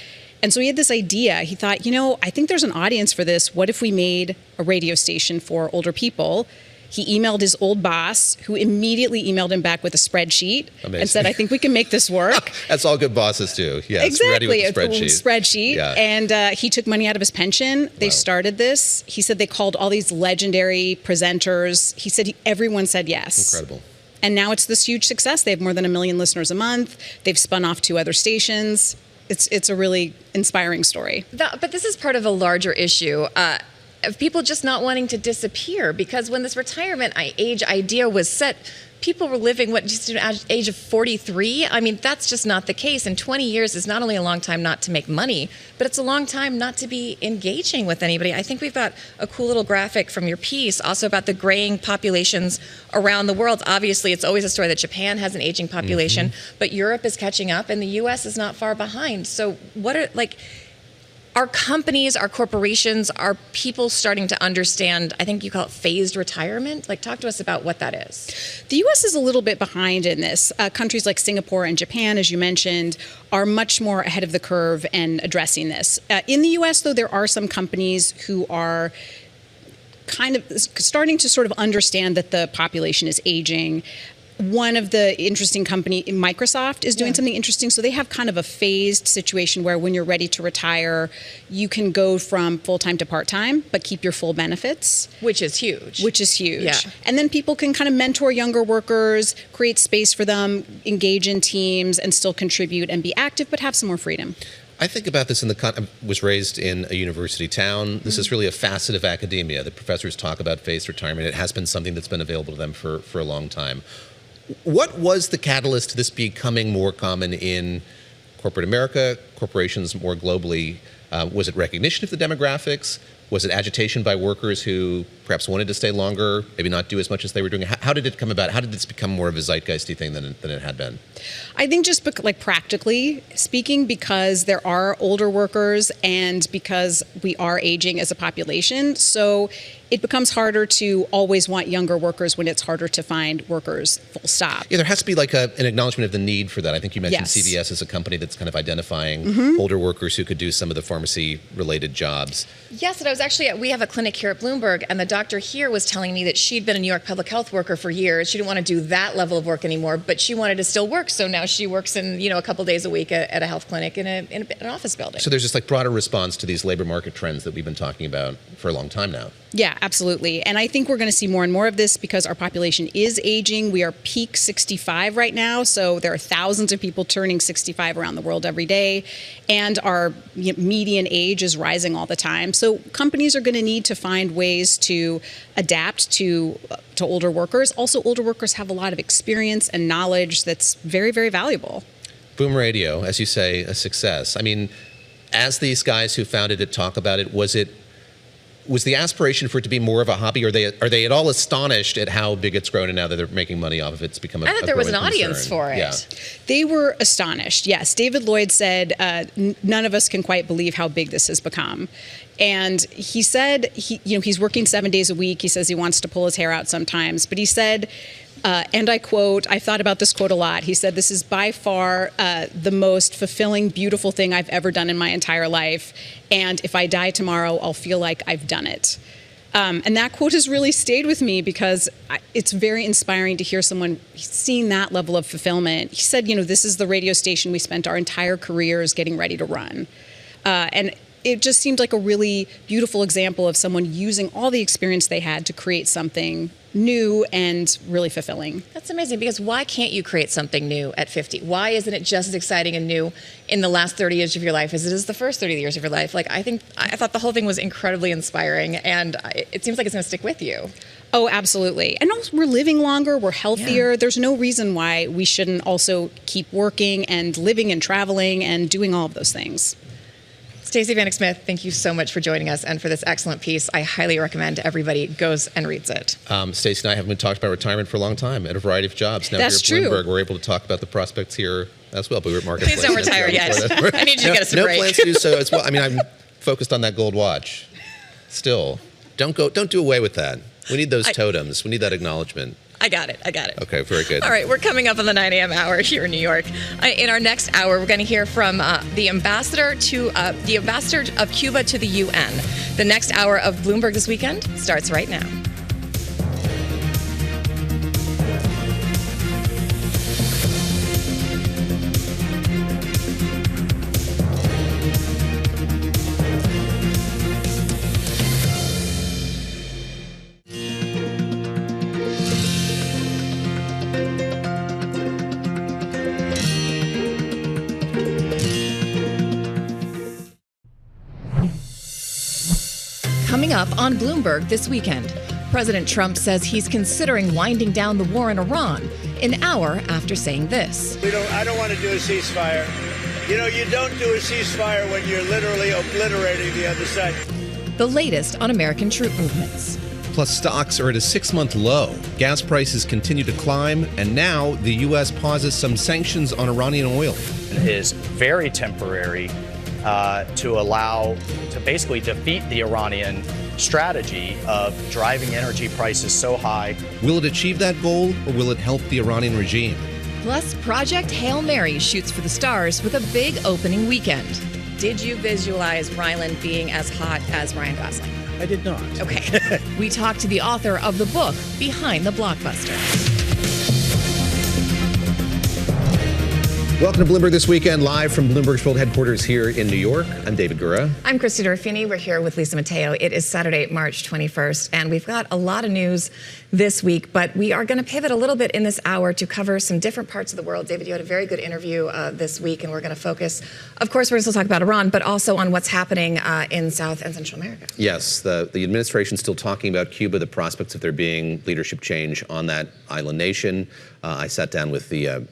And so he had this idea. He thought, I think there's an audience for this. What if we made a radio station for older people? He emailed his old boss, who immediately emailed him back with a spreadsheet. Amazing. And said, I think we can make this work. That's all good bosses do. Yes, exactly. ready with the spreadsheet. Yeah. And he took money out of his pension. They started this. He said they called all these legendary presenters. He said everyone said yes. Incredible. And now it's this huge success. They have more than 1 million listeners a month. They've spun off 2 other stations. It's a really inspiring story. But this is part of a larger issue of people just not wanting to disappear, because when this retirement age idea was set people were living, just at an age of 43? I mean, that's just not the case. And 20 years is not only a long time not to make money, but it's a long time not to be engaging with anybody. I think we've got a cool little graphic from your piece also about the graying populations around the world. Obviously, it's always a story that Japan has an aging population, but Europe is catching up and the U.S. is not far behind. So what are, our companies, our corporations, are people starting to understand, I think you call it phased retirement? Talk to us about what that is. The U.S. is a little bit behind in this. Countries like Singapore and Japan, as you mentioned, are much more ahead of the curve in addressing this. In the U.S., though, there are some companies who are kind of starting to sort of understand that the population is aging. One of the interesting company, Microsoft, is doing something interesting. So they have kind of a phased situation where when you're ready to retire, you can go from full-time to part-time, but keep your full benefits. Which is huge. Yeah. And then people can kind of mentor younger workers, create space for them, engage in teams, and still contribute and be active, but have some more freedom. I think about this I was raised in a university town. This is really a facet of academia. The professors talk about phased retirement. It has been something that's been available to them for a long time. What was the catalyst to this becoming more common in corporate America, corporations more globally? Was it recognition of the demographics? Was it agitation by workers who perhaps wanted to stay longer, maybe not do as much as they were doing? How did it come about? How did this become more of a zeitgeisty thing than it had been? I think just practically speaking, because there are older workers and because we are aging as a population. So it becomes harder to always want younger workers when it's harder to find workers, full stop. Yeah, there has to be an acknowledgement of the need for that. I think you mentioned CVS as a company that's kind of identifying older workers who could do some of the pharmacy-related jobs. Yes, and I was we have a clinic here at Bloomberg, and the doctor here was telling me that she'd been a New York public health worker for years. She didn't want to do that level of work anymore, but she wanted to still work. So now she works in, a couple days a week at a health clinic in an office building. So there's just broader response to these labor market trends that we've been talking about for a long time now. Yeah, absolutely. And I think we're going to see more and more of this because our population is aging. We are peak 65 right now. So there are thousands of people turning 65 around the world every day. And our median age is rising all the time. So companies are going to need to find ways to adapt to older workers. Also, older workers have a lot of experience and knowledge that's very, very valuable. Boom Radio, as you say, a success. I mean, as these guys who founded it talk about it, was the aspiration for it to be more of a hobby? Are they at all astonished at how big it's grown and now that they're making money off of it? It's become I thought there was an audience for it. Yeah. They were astonished. Yes, David Lloyd said, none of us can quite believe how big this has become. And he said, he's working 7 days a week. He says he wants to pull his hair out sometimes. But he said, and I quote, I've thought about this quote a lot. He said, this is by far the most fulfilling, beautiful thing I've ever done in my entire life. And if I die tomorrow, I'll feel like I've done it. And that quote has really stayed with me because it's very inspiring to hear someone seeing that level of fulfillment. He said, this is the radio station we spent our entire careers getting ready to run. And it just seemed like a really beautiful example of someone using all the experience they had to create something new and really fulfilling. That's amazing, because why can't you create something new at 50? Why isn't it just as exciting and new in the last 30 years of your life as it is the first 30 years of your life? I thought the whole thing was incredibly inspiring, and it seems like it's going to stick with you. Oh, absolutely. And also, we're living longer, we're healthier. Yeah. There's no reason why we shouldn't also keep working and living and traveling and doing all of those things. Stacey Vanek Smith, thank you so much for joining us and for this excellent piece. I highly recommend everybody goes and reads it. Stacey and I have been talking about retirement for a long time at a variety of jobs. Now That's here at Bloomberg, true. We're able to talk about the prospects here as well. But we're at Marketplace. Please don't retire yet. I need you to get us a break. No plans to do so as well. I mean, I'm focused on that gold watch. Still, don't do away with that. We need those totems. We need that acknowledgement. I got it. Okay, very good. All right, we're coming up on the 9 a.m. hour here in New York. In our next hour, we're going to hear from the ambassador of Cuba to the UN. The next hour of Bloomberg This Weekend starts right now. Coming up on Bloomberg This Weekend, President Trump says he's considering winding down the war in Iran an hour after saying this. I don't want to do a ceasefire. You know, you don't do a ceasefire when you're literally obliterating the other side. The latest on American troop movements. Plus, stocks are at a 6-month low. Gas prices continue to climb, and now the U.S. pauses some sanctions on Iranian oil. Is very temporary to basically defeat the Iranian strategy of driving energy prices so high. Will it achieve that goal, or will it help the Iranian regime? Plus, Project Hail Mary shoots for the stars with a big opening weekend. Did you visualize Ryland being as hot as Ryan Gosling? I did not. Okay. We talked to the author of the book behind the blockbuster. Welcome to Bloomberg This Weekend, live from Bloomberg's World Headquarters here in New York. I'm David Gura. I'm Christina Ruffini. We're here with Lisa Mateo. It is Saturday, March 21st, and we've got a lot of news this week, but we are going to pivot a little bit in this hour to cover some different parts of the world. David, you had a very good interview this week, and we're going to focus, of course, we're going to still talk about Iran, but also on what's happening in South and Central America. Yes, the administration's still talking about Cuba, the prospects of there being leadership change on that island nation. I sat down with the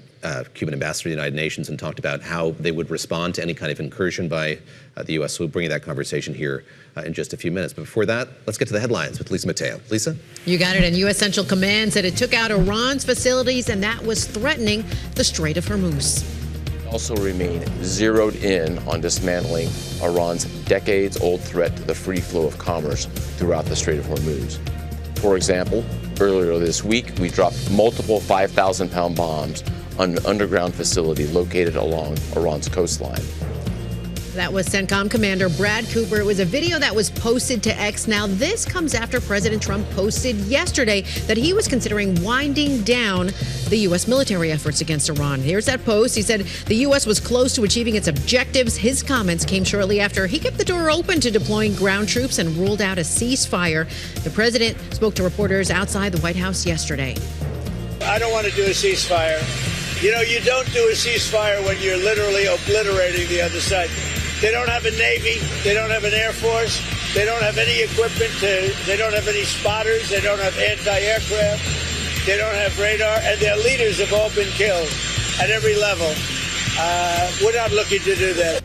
Cuban ambassador to the United Nations and talked about how they would respond to any kind of incursion by the U.S. So we'll bring you that conversation here in just a few minutes. But before that, let's get to the headlines with Lisa Mateo. Lisa? You got it. And U.S. Central Command said it took out Iran's facilities, and that was threatening the Strait of Hormuz. Also remain zeroed in on dismantling Iran's decades-old threat to the free flow of commerce throughout the Strait of Hormuz. For example, earlier this week, we dropped multiple 5,000-pound bombs on an underground facility located along Iran's coastline. That was CENTCOM Commander Brad Cooper. It was a video that was posted to X. Now, this comes after President Trump posted yesterday that he was considering winding down the U.S. military efforts against Iran. Here's that post. He said the U.S. was close to achieving its objectives. His comments came shortly after he kept the door open to deploying ground troops and ruled out a ceasefire. The president spoke to reporters outside the White House yesterday. I don't want to do a ceasefire. You know, you don't do a ceasefire when you're literally obliterating the other side. They don't have a Navy. They don't have an Air Force. They don't have any equipment. They don't have any spotters. They don't have anti-aircraft. They don't have radar. And their leaders have all been killed at every level. We're not looking to do that.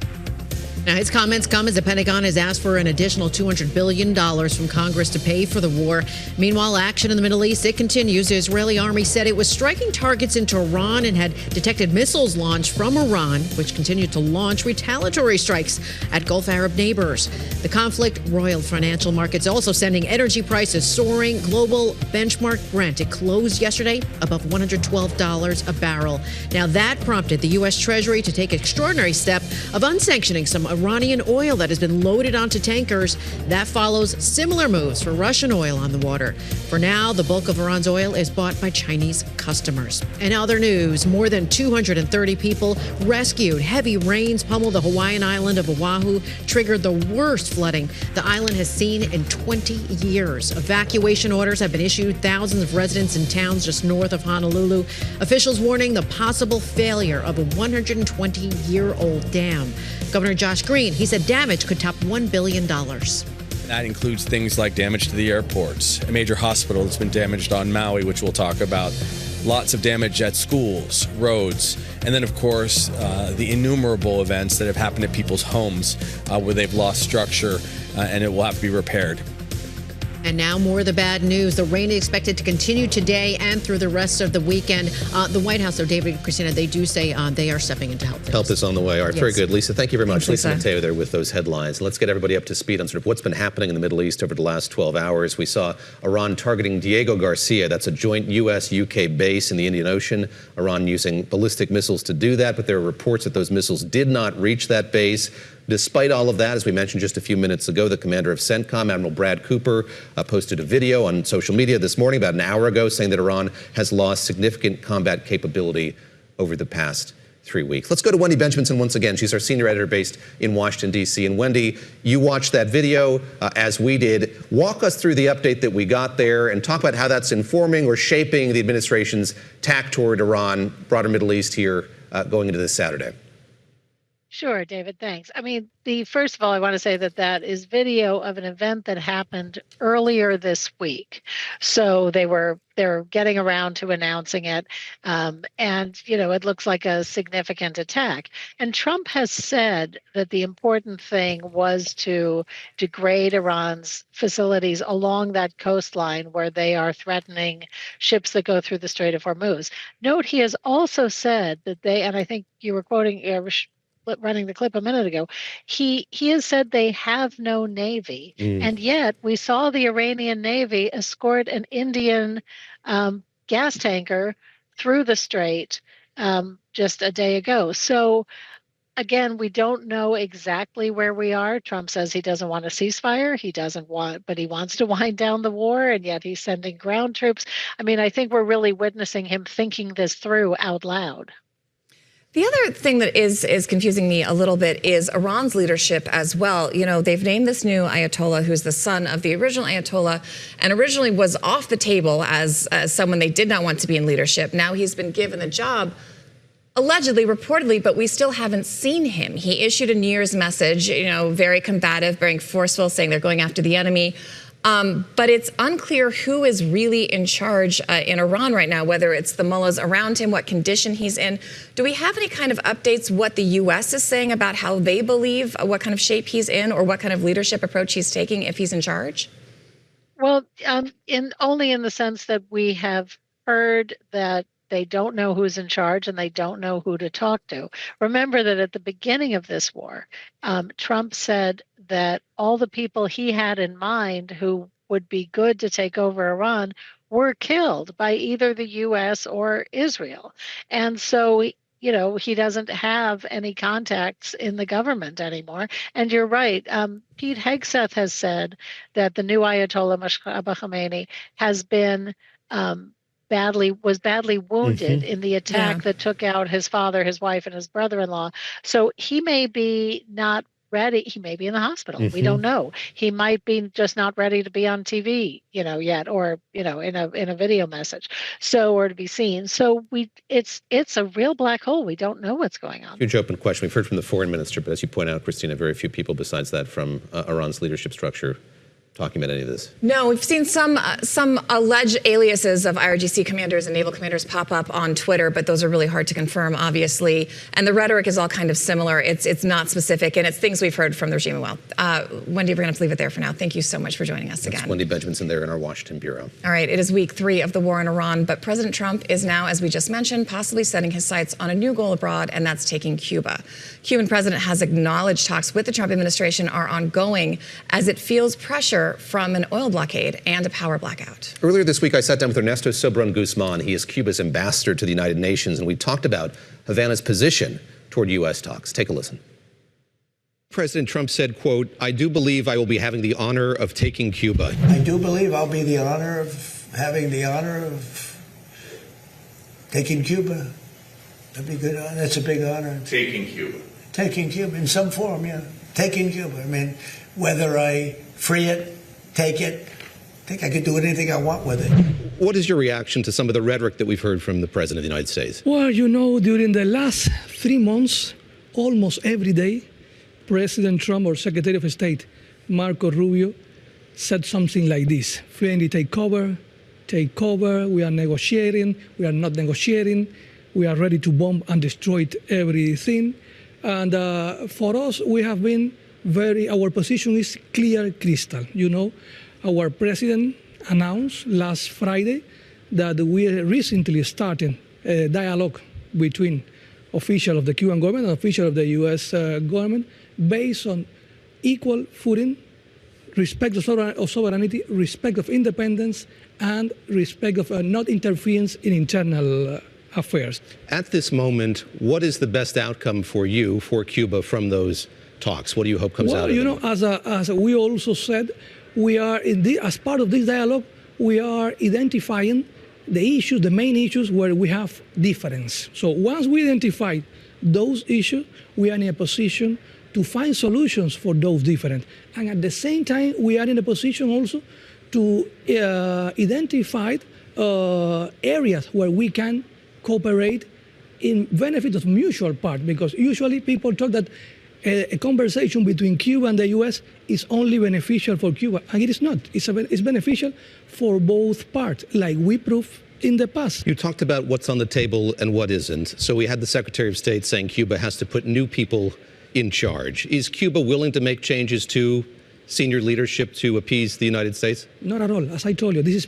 Now, his comments come as the Pentagon has asked for an additional $200 billion from Congress to pay for the war. Meanwhile, action in the Middle East, it continues. The Israeli army said it was striking targets into Iran and had detected missiles launched from Iran, which continued to launch retaliatory strikes at Gulf Arab neighbors. The conflict roiled financial markets, also sending energy prices soaring. Global benchmark Brent, it closed yesterday above $112 a barrel. Now, that prompted the U.S. Treasury to take an extraordinary step of unsanctioning some Iranian oil that has been loaded onto tankers. That follows similar moves for Russian oil on the water. For now, the bulk of Iran's oil is bought by Chinese customers. In other news, more than 230 people rescued. Heavy rains pummeled the Hawaiian island of Oahu, triggered the worst flooding the island has seen in 20 years. Evacuation orders have been issued. Thousands of residents in towns just north of Honolulu. Officials warning the possible failure of a 120-year-old dam. Governor Josh Green, he said damage could top $1 billion. That includes things like damage to the airports, a major hospital that's been damaged on Maui, which we'll talk about, lots of damage at schools, roads, and then, of course, the innumerable events that have happened at people's homes where they've lost structure and it will have to be repaired. And now more of the bad news. The rain is expected to continue today and through the rest of the weekend. The White House, though, David and Christina, they do say they are stepping in to help. Help is on the way. All right, yes. Very good. Lisa, thank you very much. Thanks, Lisa Mateo there with those headlines. Let's get everybody up to speed on sort of what's been happening in the Middle East over the last 12 hours. We saw Iran targeting Diego Garcia. That's a joint U.S.-UK base in the Indian Ocean. Iran using ballistic missiles to do that, but there are reports that those missiles did not reach that base. Despite all of that, as we mentioned just a few minutes ago, the commander of CENTCOM, Admiral Brad Cooper, posted a video on social media this morning, about an hour ago, saying that Iran has lost significant combat capability over the past 3 weeks. Let's go to Wendy Benjaminson once again. She's our senior editor based in Washington, D.C. And Wendy, you watched that video as we did. Walk us through the update that we got there and talk about how that's informing or shaping the administration's tack toward Iran, broader Middle East here, going into this Saturday. Sure, David, thanks. I mean, first of all, I want to say that is video of an event that happened earlier this week. So they're getting around to announcing it. And, it looks like a significant attack. And Trump has said that the important thing was to degrade Iran's facilities along that coastline where they are threatening ships that go through the Strait of Hormuz. Note, he has also said that and I think you were quoting running the clip a minute ago, he has said they have no navy. And yet we saw the Iranian Navy escort an Indian gas tanker through the strait just a day ago. So again, we don't know exactly where we are. Trump says he doesn't want a ceasefire. But he wants to wind down the war, and yet he's sending ground troops. I mean, I think we're really witnessing him thinking this through out loud. The other thing that is confusing me a little bit is Iran's leadership as well. They've named this new Ayatollah, who's the son of the original Ayatollah, and originally was off the table as someone they did not want to be in leadership. Now he's been given the job, allegedly, reportedly, but we still haven't seen him. He issued a New Year's message, very combative, very forceful, saying they're going after the enemy. But it's unclear who is really in charge in Iran right now, whether it's the mullahs around him, what condition he's in. Do we have any kind of updates what the U.S. is saying about how they believe, what kind of shape he's in, or what kind of leadership approach he's taking if he's in charge? Well, only in the sense that we have heard that they don't know who's in charge and they don't know who to talk to. Remember that at the beginning of this war, Trump said that all the people he had in mind who would be good to take over Iran were killed by either the U.S. or Israel. And so, he doesn't have any contacts in the government anymore. And you're right. Pete Hegseth has said that the new Ayatollah Khamenei has been was badly wounded in the attack that took out his father, his wife, and his brother-in-law. So he may be not ready. He may be in the hospital. We don't know. He might be just not ready to be on TV, yet, or in a video message, or to be seen. So it's a real black hole. We don't know what's going on. Huge open question. We've heard from the foreign minister, but as you point out, Christina, very few people besides that from Iran's leadership structure talking about any of this. No, we've seen some alleged aliases of IRGC commanders and naval commanders pop up on Twitter, but those are really hard to confirm, obviously. And the rhetoric is all kind of similar. It's not specific, and it's things we've heard from the regime as well. Wendy, we're going to have to leave it there for now. Thank you so much for joining us again. That's Wendy Benjaminson there in our Washington bureau. All right, it is week 3 of the war in Iran, but President Trump is now, as we just mentioned, possibly setting his sights on a new goal abroad, and that's taking Cuba. Cuban president has acknowledged talks with the Trump administration are ongoing as it feels pressure from an oil blockade and a power blackout. Earlier this week, I sat down with Ernesto Soberón Guzmán. He is Cuba's ambassador to the United Nations, and we talked about Havana's position toward U.S. talks. Take a listen. President Trump said, quote, "I do believe I will be having the honor of taking Cuba." I do believe I'll be having the honor of taking Cuba. That'd be good. That's a big honor. Taking Cuba. Taking Cuba in some form, yeah. Taking Cuba. I mean, whether I free it, take it, I think I could do anything I want with it. What is your reaction to some of the rhetoric that we've heard from the President of the United States? Well, during the last 3 months, almost every day, President Trump or Secretary of State Marco Rubio said something like this: friendly takeover, we are negotiating, we are not negotiating, we are ready to bomb and destroy everything. And for us, we have been our position is clear crystal. Our president announced last Friday that we recently started a dialogue between officials of the Cuban government and officials of the U.S. government based on equal footing, respect of sovereignty, respect of independence, and respect of not interference in internal affairs. At this moment, what is the best outcome for you, for Cuba, from those talks? What do you hope comes out of it? As we also said, we are as part of this dialogue, we are identifying the main issues where we have difference. So once we identify those issues, we are in a position to find solutions for those different. And at the same time, we are in a position also to identify areas where we can cooperate in benefit of mutual part, because usually people talk that a conversation between Cuba and the U.S. is only beneficial for Cuba, and it is not. It's beneficial for both parts, like we proved in the past. You talked about what's on the table and what isn't. So we had the Secretary of State saying Cuba has to put new people in charge. Is Cuba willing to make changes to senior leadership to appease the United States? Not at all. As I told you, this is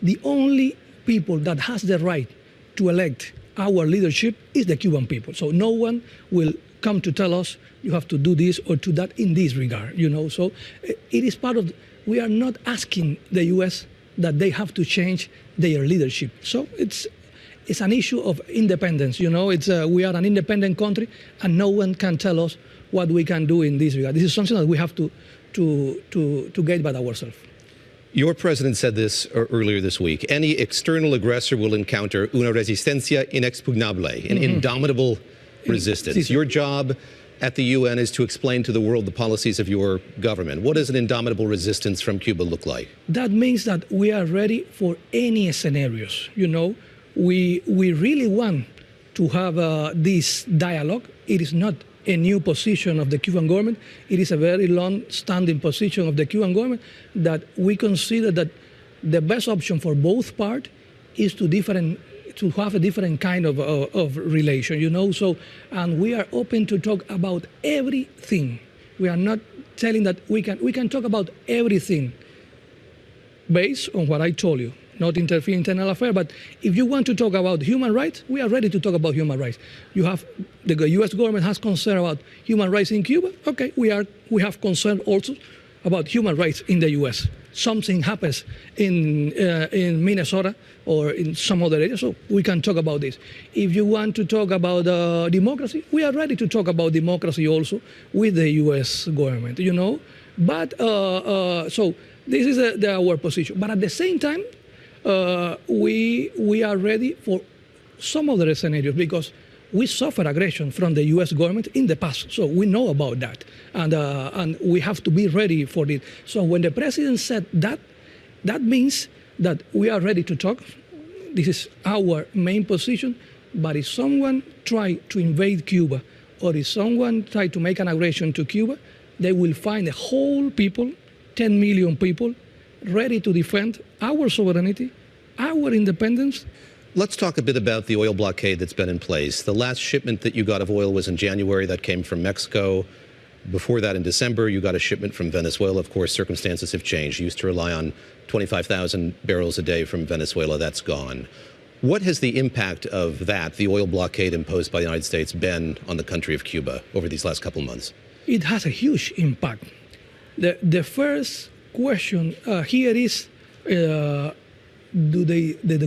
the only people that has the right to elect our leadership is the Cuban people. So no one will come to tell us you have to do this or to that in this regard, So it is part of, we are not asking the U.S. that they have to change their leadership. So it's an issue of independence, we are an independent country and no one can tell us what we can do in this regard. This is something that we have to get by ourselves. Your president said this earlier this week. Any external aggressor will encounter una resistencia inexpugnable, an indomitable resistance. Your job at the UN is to explain to the world the policies of your government. What does an indomitable resistance from Cuba look like? That means that we are ready for any scenarios. We really want to have this dialogue. It is not a new position of the Cuban government. It is a very long-standing position of the Cuban government that we consider that the best option for both parts is to have a different kind of relation, So, and we are open to talk about everything. We are not telling that we can talk about everything based on what I told you. Not interfere in internal affairs, but if you want to talk about human rights, we are ready to talk about human rights. The U.S. government has concern about human rights in Cuba. Okay, we have concern also about human rights in the U.S. Something happens in Minnesota or in some other area, so we can talk about this. If you want to talk about democracy, we are ready to talk about democracy also with the U.S. government, But so this is our position. But at the same time, we are ready for some other scenarios because we suffer aggression from the U.S. government in the past, so we know about that, and we have to be ready for it. So when the president said that, that means that we are ready to talk. This is our main position. But if someone try to invade Cuba, or if someone try to make an aggression to Cuba, they will find the whole people, 10 million people, ready to defend our sovereignty, our independence. Let's talk a bit about the oil blockade that's been in place. The last shipment that you got of oil was in January. That came from Mexico. Before that, in December, you got a shipment from Venezuela. Of course, circumstances have changed. You used to rely on 25,000 barrels a day from Venezuela. That's gone. What has the impact of that, the oil blockade imposed by the United States, been on the country of Cuba over these last couple of months? It has a huge impact. The first question here is, the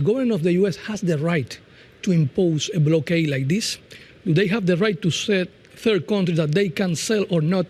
government of the U.S. has the right to impose a blockade like this? Do they have the right to set third countries that they can sell or not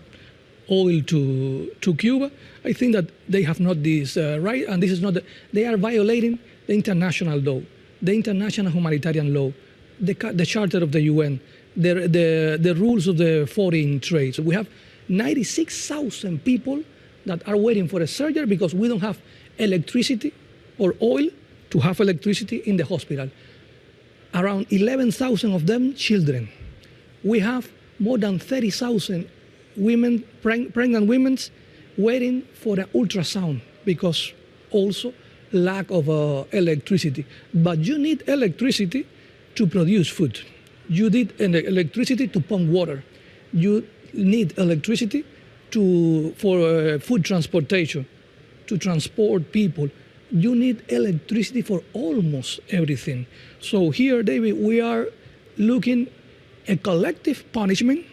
oil to Cuba? I think that they have not this right, and this is not. They are violating the international law, the international humanitarian law, the Charter of the UN, the rules of the foreign trade. So we have 96,000 people that are waiting for a surgery because we don't have electricity or oil to have electricity in the hospital. Around 11,000 of them children. We have more than 30,000 women, pregnant women, waiting for an ultrasound because also lack of electricity. But you need electricity to produce food. You need electricity to pump water. You need electricity for food transportation, to transport people. You need electricity for almost everything. So here, David, we are looking a collective punishment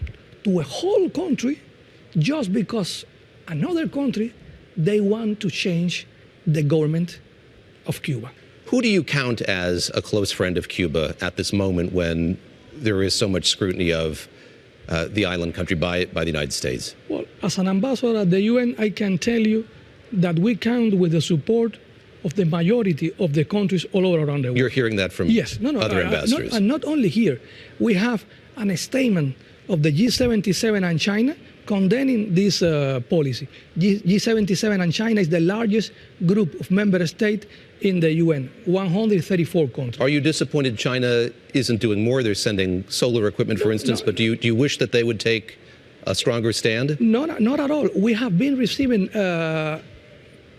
to a whole country just because another country, they want to change the government of Cuba. Who do you count as a close friend of Cuba at this moment when there is so much scrutiny of the island country by the United States? Well, as an ambassador at the UN, I can tell you that we count with the support of the majority of the countries all over around the world. You're hearing that from other ambassadors? Not only here. We have a statement of the G77 and China condemning this policy. G77 and China is the largest group of member states in the UN, 134 countries. Are you disappointed China isn't doing more? They're sending solar equipment, for instance, but do you wish that they would take a stronger stand? Not at all. We have been receiving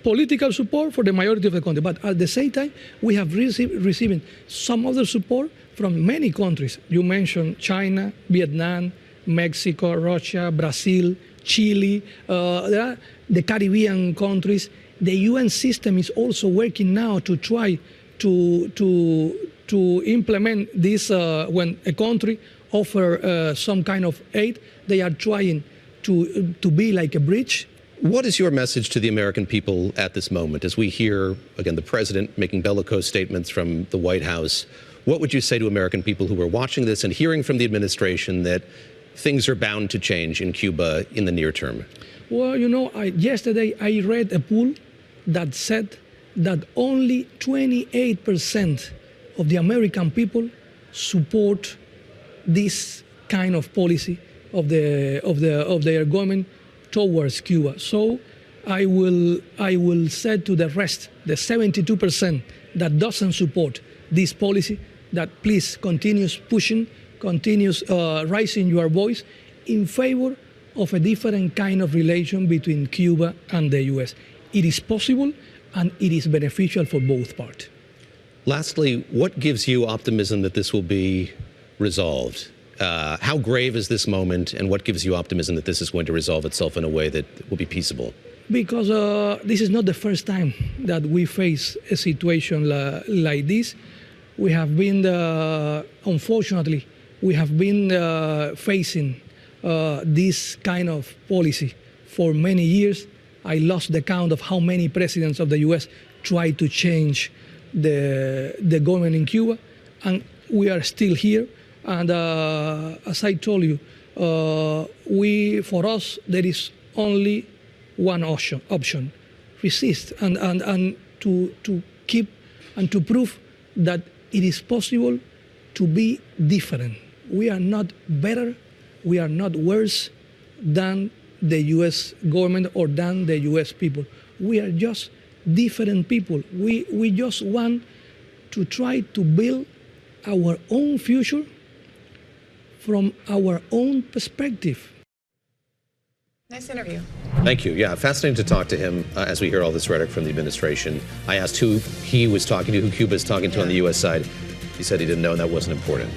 political support for the majority of the country, but at the same time, we have receiving some other support from many countries. You mentioned China, Vietnam, Mexico, Russia, Brazil, Chile, the Caribbean countries. The UN system is also working now to try to implement this when a country offer some kind of aid. They are trying to be like a bridge. What is your message to the American people at this moment as we hear, again, the president making bellicose statements from the White House? What would you say to American people who are watching this and hearing from the administration that things are bound to change in Cuba in the near term? Well, yesterday I read a poll that said that only 28% of the American people support this kind of policy of their government towards Cuba. So I will say to the rest, the 72% that doesn't support this policy, that please continues pushing, continues raising your voice in favor of a different kind of relation between Cuba and the U.S. It is possible and it is beneficial for both parties. Lastly, what gives you optimism that this will be resolved? How grave is this moment, and what gives you optimism that this is going to resolve itself in a way that will be peaceable? Because this is not the first time that we face a situation like this. We have been, unfortunately, we have been facing this kind of policy for many years. I lost the count of how many presidents of the U.S. tried to change the government in Cuba, and we are still here. And as I told you, for us, there is only one option: resist and to keep and to prove that it is possible to be different. We are not better, we are not worse than the U.S. government or than the U.S. people. We are just different people. We just want to try to build our own future from our own perspective. Nice interview. Thank you. Yeah, fascinating to talk to him as we hear all this rhetoric from the administration. I asked who he was talking to, who Cuba is talking to on the U.S. side. He said he didn't know, and that wasn't important.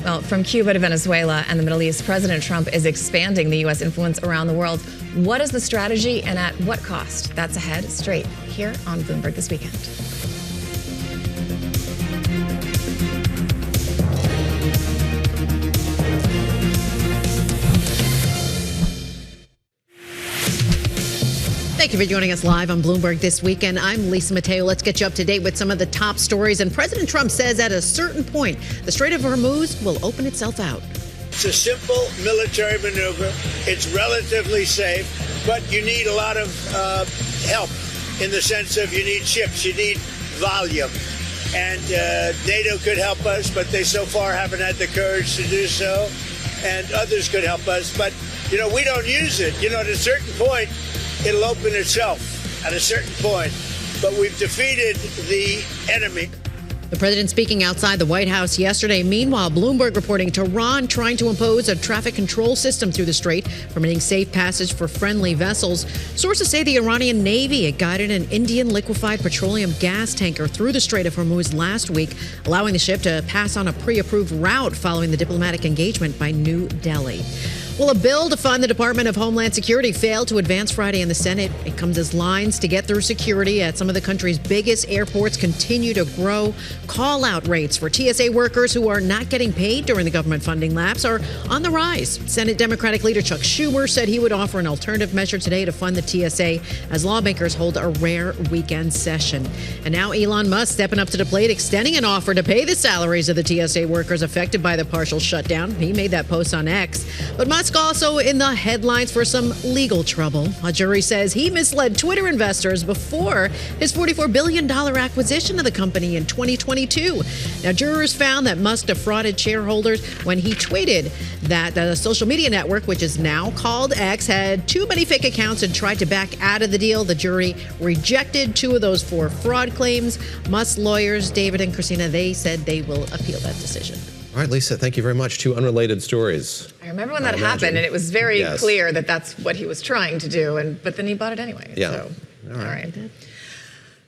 Well, from Cuba to Venezuela and the Middle East, President Trump is expanding the U.S. influence around the world. What is the strategy and at what cost? That's ahead straight here on Bloomberg This Weekend. Thank you for joining us live on Bloomberg This Weekend. I'm Lisa Mateo. Let's get you up to date with some of the top stories. And President Trump says at a certain point, the Strait of Hormuz will open itself out. It's a simple military maneuver. It's relatively safe, but you need a lot of help in the sense of you need ships, you need volume. And NATO could help us, but they so far haven't had the courage to do so. And others could help us, but, we don't use it. At a certain point, it'll open itself at a certain point. But we've defeated the enemy. The president speaking outside the White House yesterday. Meanwhile, Bloomberg reporting Tehran trying to impose a traffic control system through the strait, permitting safe passage for friendly vessels. Sources say the Iranian Navy had guided an Indian liquefied petroleum gas tanker through the Strait of Hormuz last week, allowing the ship to pass on a pre-approved route following the diplomatic engagement by New Delhi. Well, a bill to fund the Department of Homeland Security failed to advance Friday in the Senate. It comes as lines to get through security at some of the country's biggest airports continue to grow. Call-out rates for TSA workers who are not getting paid during the government funding lapse are on the rise. Senate Democratic leader Chuck Schumer said he would offer an alternative measure today to fund the TSA as lawmakers hold a rare weekend session. And now Elon Musk stepping up to the plate, extending an offer to pay the salaries of the TSA workers affected by the partial shutdown. He made that post on X. But Musk Musk also in the headlines for some legal trouble. A jury says he misled Twitter investors before his $44 billion acquisition of the company in 2022. Now, jurors found that Musk defrauded shareholders when he tweeted that the social media network, which is now called X, had too many fake accounts and tried to back out of the deal. The jury rejected 2 of those 4 fraud claims. Musk's lawyers, David and Christina, they said they will appeal that decision. All right, Lisa, thank you very much. 2 unrelated stories. I remember when that happened, and it was very clear that that's what he was trying to do, but then he bought it anyway. Yeah. So, all right.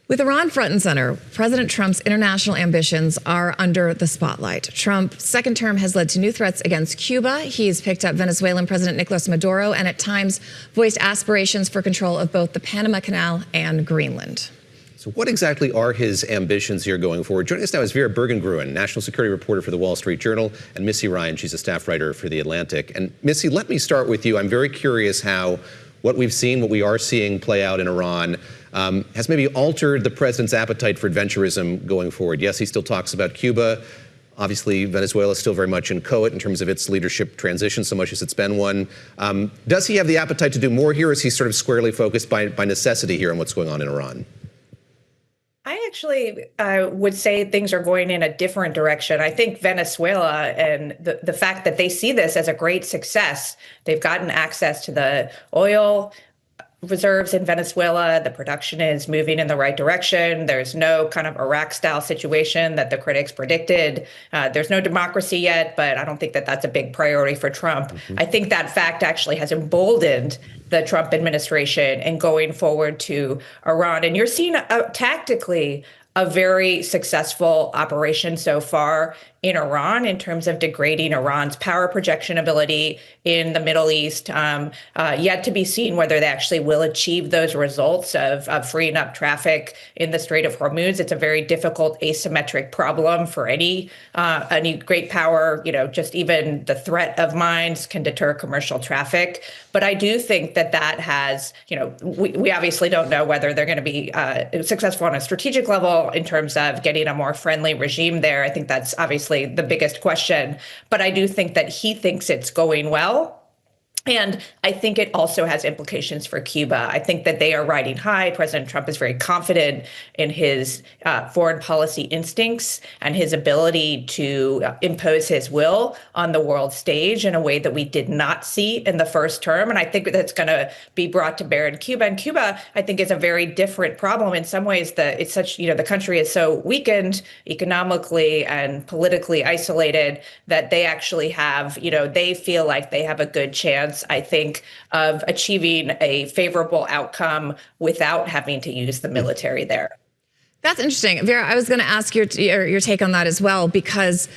With Iran front and center, President Trump's international ambitions are under the spotlight. Trump's second term has led to new threats against Cuba. He's picked up Venezuelan President Nicolas Maduro and at times voiced aspirations for control of both the Panama Canal and Greenland. So what exactly are his ambitions here going forward? Joining us now is Vera Bergengruen, national security reporter for the Wall Street Journal, and Missy Ryan, she's a staff writer for The Atlantic. And Missy, let me start with you. I'm very curious how what we've seen, what we are seeing play out in Iran, has maybe altered the president's appetite for adventurism going forward. Yes, he still talks about Cuba. Obviously, Venezuela is still very much inchoate in terms of its leadership transition, so much as it's been one. Does he have the appetite to do more here, or is he sort of squarely focused by necessity here on what's going on in Iran? I actually would say things are going in a different direction. I think Venezuela and the fact that they see this as a great success, they've gotten access to the oil reserves in Venezuela. The production is moving in the right direction. There's no kind of Iraq-style situation that the critics predicted. There's no democracy yet, but I don't think that that's a big priority for Trump. I think that fact actually has emboldened the Trump administration in going forward to Iran. And you're seeing tactically a very successful operation so far in Iran in terms of degrading Iran's power projection ability in the Middle East. Yet to be seen whether they actually will achieve those results of freeing up traffic in the Strait of Hormuz. It's a very difficult asymmetric problem for any great power. You know, just even the threat of mines can deter commercial traffic. But I do think that has, we obviously don't know whether they're going to be successful on a strategic level in terms of getting a more friendly regime there. I think that's obviously the biggest question. But I do think that he thinks it's going well. And I think it also has implications for Cuba. I think that they are riding high. President Trump is very confident in his foreign policy instincts and his ability to impose his will on the world stage in a way that we did not see in the first term. And I think that's going to be brought to bear in Cuba. And Cuba, I think, is a very different problem. In some ways, it's such, the country is so weakened economically and politically isolated that they actually have, they feel like they have a good chance, I think, of achieving a favorable outcome without having to use the military there. That's interesting. Vera, I was going to ask your take on that as well, because,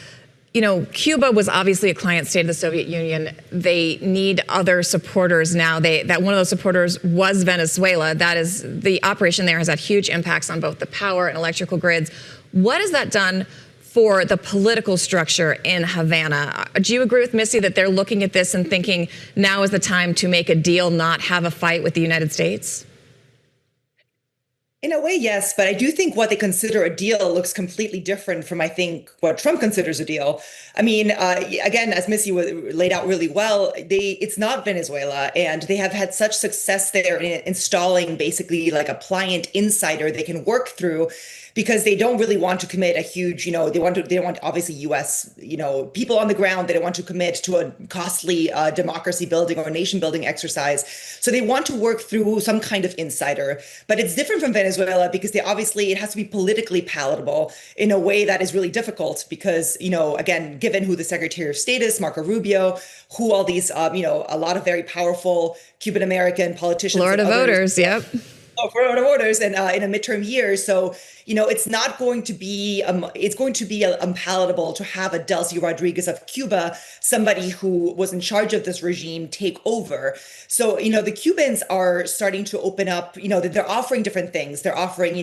Cuba was obviously a client state of the Soviet Union. They need other supporters now. That one of those supporters was Venezuela. That is, the operation there has had huge impacts on both the power and electrical grids. What has that done for the political structure in Havana? Do you agree with Missy that they're looking at this and thinking now is the time to make a deal, not have a fight with the United States? In a way, yes, but I do think what they consider a deal looks completely different from, I think, what Trump considers a deal. I mean, again, as Missy laid out really well, it's not Venezuela, and they have had such success there in installing basically like a pliant insider they can work through, because they don't really want to commit a huge, they want obviously U.S., people on the ground. They don't want to commit to a costly democracy building or nation building exercise. So they want to work through some kind of insider. But it's different from Venezuela because it has to be politically palatable in a way that is really difficult because, again, given who the Secretary of State is, Marco Rubio, who all these, a lot of very powerful Cuban American politicians. Florida voters, yep. Florida voters and in a midterm year. So, it's not going to be, it's going to be unpalatable to have a Delcy Rodriguez of Cuba, somebody who was in charge of this regime, take over. So, the Cubans are starting to open up, they're offering different things. They're offering,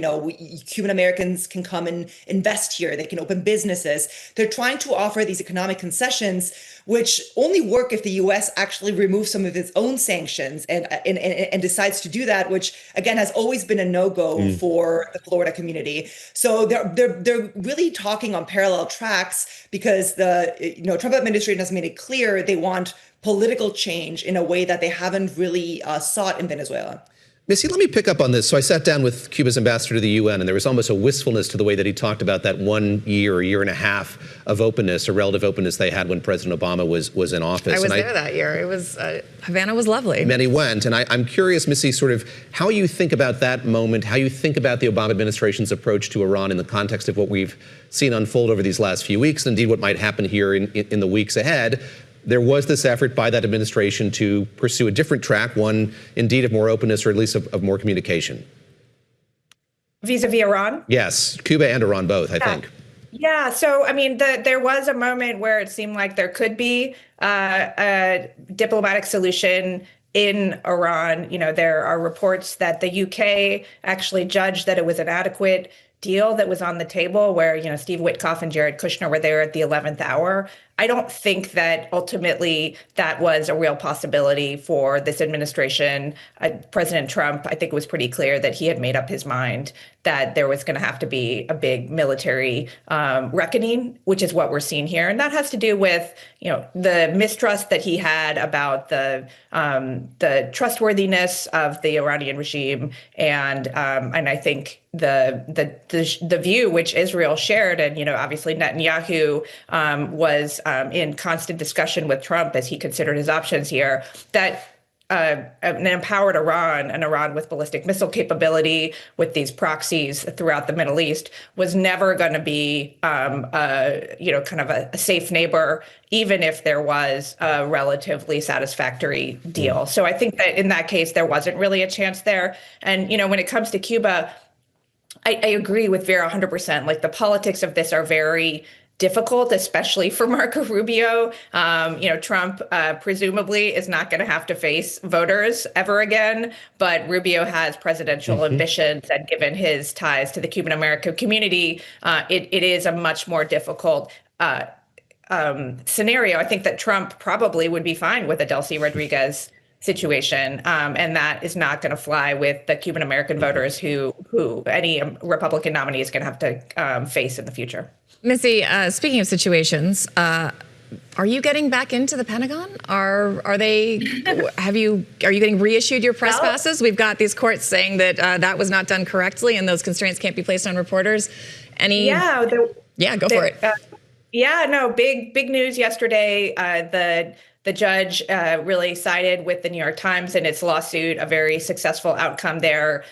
Cuban Americans can come and invest here. They can open businesses. They're trying to offer these economic concessions, which only work if the U.S. actually removes some of its own sanctions and decides to do that, which, again, has always been a no-go for the Florida community. So they're really talking on parallel tracks because the Trump administration has made it clear they want political change in a way that they haven't really sought in Venezuela. Missy, let me pick up on this. So I sat down with Cuba's ambassador to the UN, and there was almost a wistfulness to the way that he talked about that 1 year or year and a half of openness, or relative openness they had when President Obama was in office. I was there that year. It was, Havana was lovely. Many went. And I'm curious, Missy, sort of how you think about that moment, how you think about the Obama administration's approach to Iran in the context of what we've seen unfold over these last few weeks, and indeed what might happen here in the weeks ahead. There was this effort by that administration to pursue a different track, one indeed of more openness, or at least of more communication. Vis-a-vis Iran? Yes, Cuba and Iran both, I think. Yeah, so I mean, there was a moment where it seemed like there could be a diplomatic solution in Iran. You know, there are reports that the UK actually judged that it was an adequate deal that was on the table, where, you know, Steve Witkoff and Jared Kushner were there at the 11th hour. I don't think that ultimately that was a real possibility for this administration. President Trump, I think it was pretty clear that he had made up his mind that there was going to have to be a big military reckoning, which is what we're seeing here. And that has to do with, you know, the mistrust that he had about the trustworthiness of the Iranian regime, and I think the view which Israel shared, and, you know, obviously Netanyahu was in constant discussion with Trump as he considered his options here, that an empowered Iran, an Iran with ballistic missile capability, with these proxies throughout the Middle East, was never going to be, kind of a safe neighbor, even if there was a relatively satisfactory deal. So I think that in that case, there wasn't really a chance there. And, you know, when it comes to Cuba, I agree with Vera 100%. Like, the politics of this are very difficult, especially for Marco Rubio. Trump presumably is not going to have to face voters ever again, but Rubio has presidential ambitions, and given his ties to the Cuban American community, it is a much more difficult scenario. I think that Trump probably would be fine with a Delcy Rodriguez situation, and that is not going to fly with the Cuban American voters who any Republican nominee is going to have to face in the future. Missy, speaking of situations, are you getting back into the Pentagon? Are you getting reissued your press passes? We've got these courts saying that that was not done correctly, and those constraints can't be placed on reporters. For it. Big news yesterday. The judge really sided with the New York Times in its lawsuit, a very successful outcome there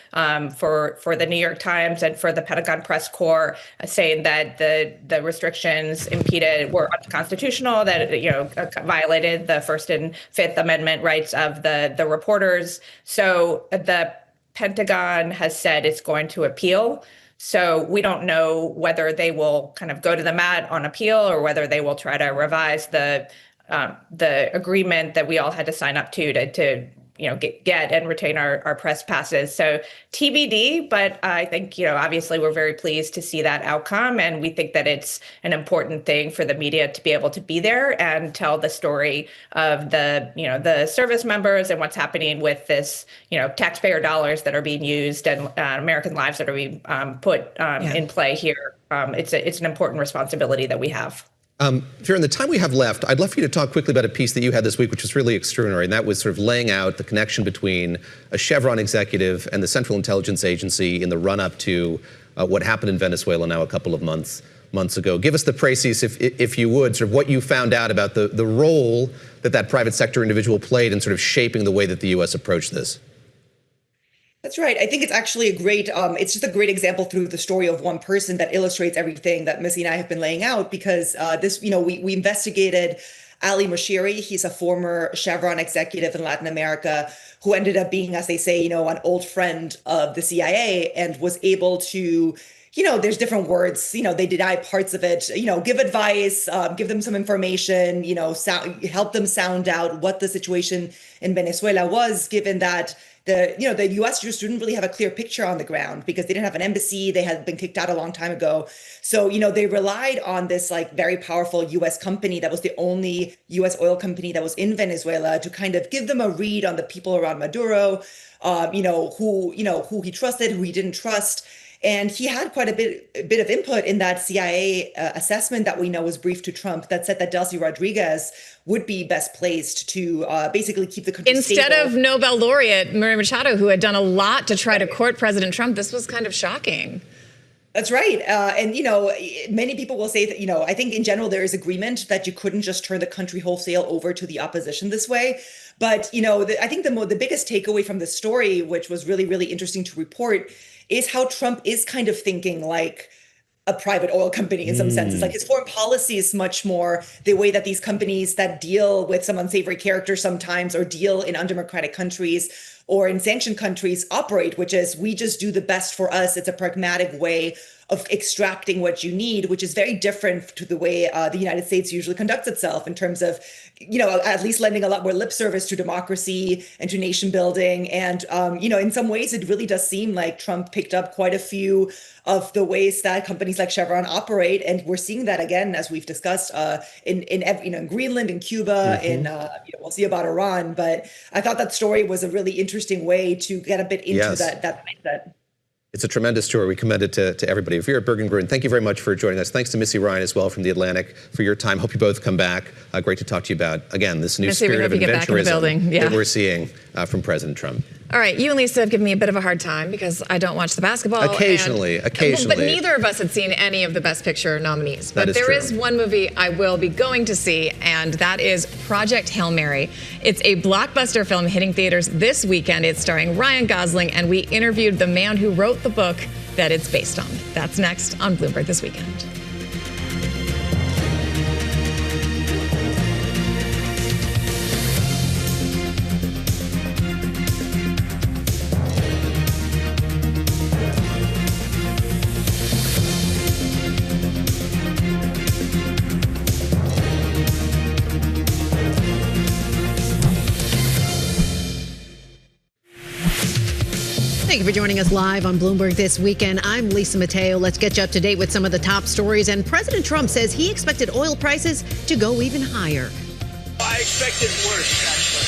for the New York Times and for the Pentagon Press Corps, saying that the restrictions were unconstitutional, that violated the First and Fifth Amendment rights of the reporters. So the Pentagon has said it's going to appeal. So we don't know whether they will kind of go to the mat on appeal, or whether they will try to revise the agreement that we all had to sign up to get and retain our press passes. So TBD, but I think, obviously we're very pleased to see that outcome. And we think that it's an important thing for the media to be able to be there and tell the story of the service members and what's happening with this, taxpayer dollars that are being used, and American lives that are being put in play here. It's an important responsibility that we have. Vera, in the time we have left, I'd love for you to talk quickly about a piece that you had this week, which was really extraordinary, and that was sort of laying out the connection between a Chevron executive and the Central Intelligence Agency in the run-up to what happened in Venezuela now a couple of months ago. Give us the précis, if you would, sort of what you found out about the role that private sector individual played in sort of shaping the way that the U.S. approached this. That's right. I think it's actually it's just a great example through the story of one person that illustrates everything that Missy and I have been laying out, because we investigated Ali Moshiri. He's a former Chevron executive in Latin America who ended up being, as they say, an old friend of the CIA, and was able to, there's different words, they deny parts of it, give advice, give them some information, help them sound out what the situation in Venezuela was, given that the U.S. just didn't really have a clear picture on the ground, because they didn't have an embassy. They had been kicked out a long time ago. So, they relied on this very powerful U.S. company that was the only U.S. oil company that was in Venezuela to kind of give them a read on the people around Maduro, who he trusted, who he didn't trust. And he had quite a bit of input in that CIA assessment that we know was briefed to Trump that said that Delcy Rodriguez would be best placed to basically keep the country Instead stable. of Nobel laureate Maria Machado, who had done a lot to try to court President Trump, this was kind of shocking. That's right. And, many people will say that, I think in general, there is agreement that you couldn't just turn the country wholesale over to the opposition this way. But, I think the biggest takeaway from the story, which was really, really interesting to report, is how Trump is kind of thinking like a private oil company in some senses. Like his foreign policy is much more the way that these companies that deal with some unsavory characters sometimes or deal in undemocratic countries or in sanctioned countries operate, which is we just do the best for us. It's a pragmatic way of extracting what you need, which is very different to the way the United States usually conducts itself in terms of, at least lending a lot more lip service to democracy and to nation building. And, in some ways, it really does seem like Trump picked up quite a few of the ways that companies like Chevron operate. And we're seeing that again, as we've discussed, in Greenland, in Cuba, we'll see about Iran. But I thought that story was a really interesting way to get a bit into that mindset. It's a tremendous story. We commend it to everybody. Vera Bergengruen, thank you very much for joining us. Thanks to Missy Ryan as well from The Atlantic for your time. Hope you both come back. Great to talk to you about, again, this new Missy, spirit of adventurism that we're seeing from President Trump. All right, you and Lisa have given me a bit of a hard time because I don't watch the basketball. Occasionally. But neither of us had seen any of the Best Picture nominees. But there is one movie I will be going to see, and that is Project Hail Mary. It's a blockbuster film hitting theaters this weekend. It's starring Ryan Gosling, and we interviewed the man who wrote the book that it's based on. That's next on Bloomberg This Weekend. Thank you for joining us live on Bloomberg This Weekend. I'm Lisa Mateo. Let's get you up to date with some of the top stories. And President Trump says he expected oil prices to go even higher. I expected worse, actually.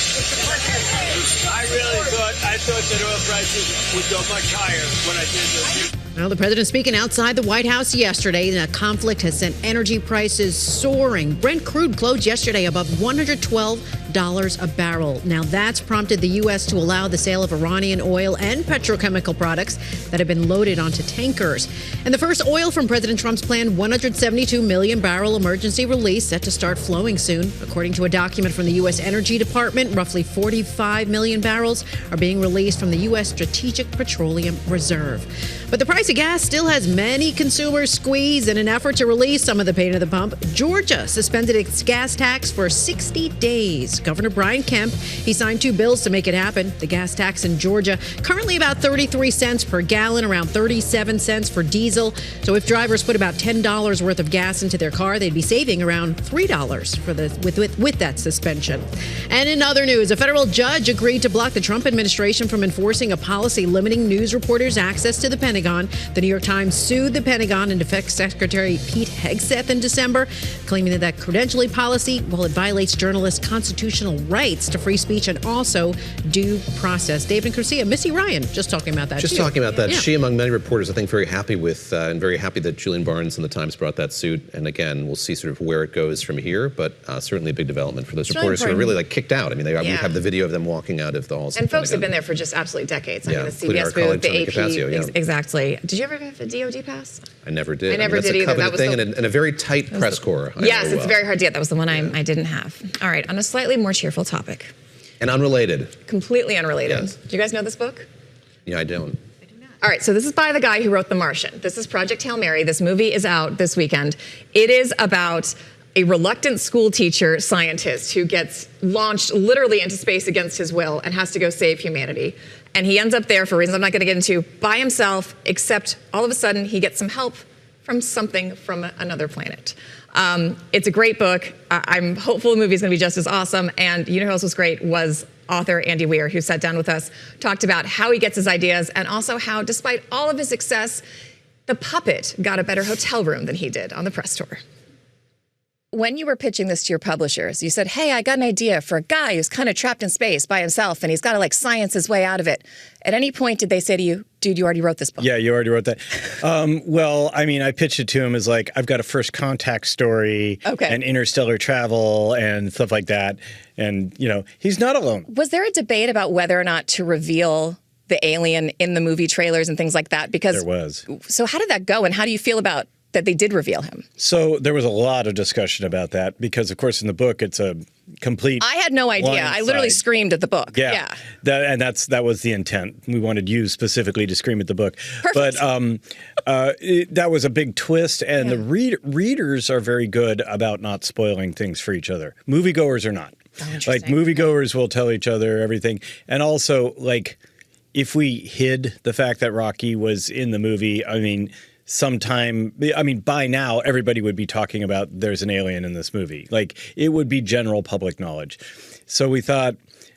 I thought that oil prices would go much higher when I did this. Well, the president speaking outside the White House yesterday. The conflict has sent energy prices soaring. Brent crude closed yesterday above $112 a barrel. Now, that's prompted the U.S. to allow the sale of Iranian oil and petrochemical products that have been loaded onto tankers. And the first oil from President Trump's planned 172 million barrel emergency release set to start flowing soon. According to a document from the U.S. Energy Department, roughly 45 million barrels are being released from the U.S. Strategic Petroleum Reserve. But the price of gas still has many consumers squeezed. In an effort to release some of the pain at the pump, Georgia suspended its gas tax for 60 days. Governor Brian Kemp, he signed 2 bills to make it happen. The gas tax in Georgia, currently about 33 cents per gallon, around 37 cents for diesel. So if drivers put about $10 worth of gas into their car, they'd be saving around $3 with that suspension. And in other news, a federal judge agreed to block the Trump administration from enforcing a policy limiting news reporters' access to the Pentagon. The New York Times sued the Pentagon and Defense Secretary Pete Hegseth in December, claiming that credentialing policy, well, it violates journalists' constitutional rights to free speech and also due process. David and Christina, Missy Ryan, just talking about that. Talking about that. Yeah. She, among many reporters, I think very happy with and very happy that Julian Barnes and the Times brought that suit. And again, we'll see sort of where it goes from here, but certainly a big development for those reporters who are really kicked out. I mean, we have the video of them walking out of the halls. And folks have been there for just absolutely decades. I mean, the CBS booth, the AP. Capaccio, Exactly. Did you ever have a DOD pass? I never did. I never did either. That was a coveted thing and a very tight press corps. Yes, it's very hard to get. That was the one I didn't have. All right, on a slightly more cheerful topic. And unrelated. Completely unrelated. Yes. Do you guys know this book? Yeah, I don't. All right, so this is by the guy who wrote The Martian. This is Project Hail Mary. This movie is out this weekend. It is about a reluctant school teacher scientist who gets launched literally into space against his will and has to go save humanity. And he ends up there for reasons I'm not going to get into by himself, except all of a sudden he gets some help from something from another planet. It's a great book. I'm hopeful the movie is going to be just as awesome. And you know who else was great was author Andy Weir, who sat down with us, talked about how he gets his ideas and also how, despite all of his success, the puppet got a better hotel room than he did on the press tour. When you were pitching this to your publishers, you said, hey, I got an idea for a guy who's kind of trapped in space by himself and he's got to like science his way out of it. At any point, did they say to you, dude, you already wrote this book? Yeah, you already wrote that. Well, I mean, I pitched it to him as like, I've got a first contact story and interstellar travel and stuff like that. And, you know, he's not alone. Was there a debate about whether or not to reveal the alien in the movie trailers and things like that? Because there was. So how did that go? And how do you feel about that they did reveal him? So there was a lot of discussion about that because, of course, in the book, it's a complete. I had no idea. I literally screamed at the book. Yeah. That was the intent. We wanted you specifically to scream at the book. Perfect. But that was a big twist, and the readers are very good about not spoiling things for each other. Moviegoers are not. Like, moviegoers will tell each other everything. And also, like, if we hid the fact that Rocky was in the movie, by now, everybody would be talking about there's an alien in this movie. Like, it would be general public knowledge. So we thought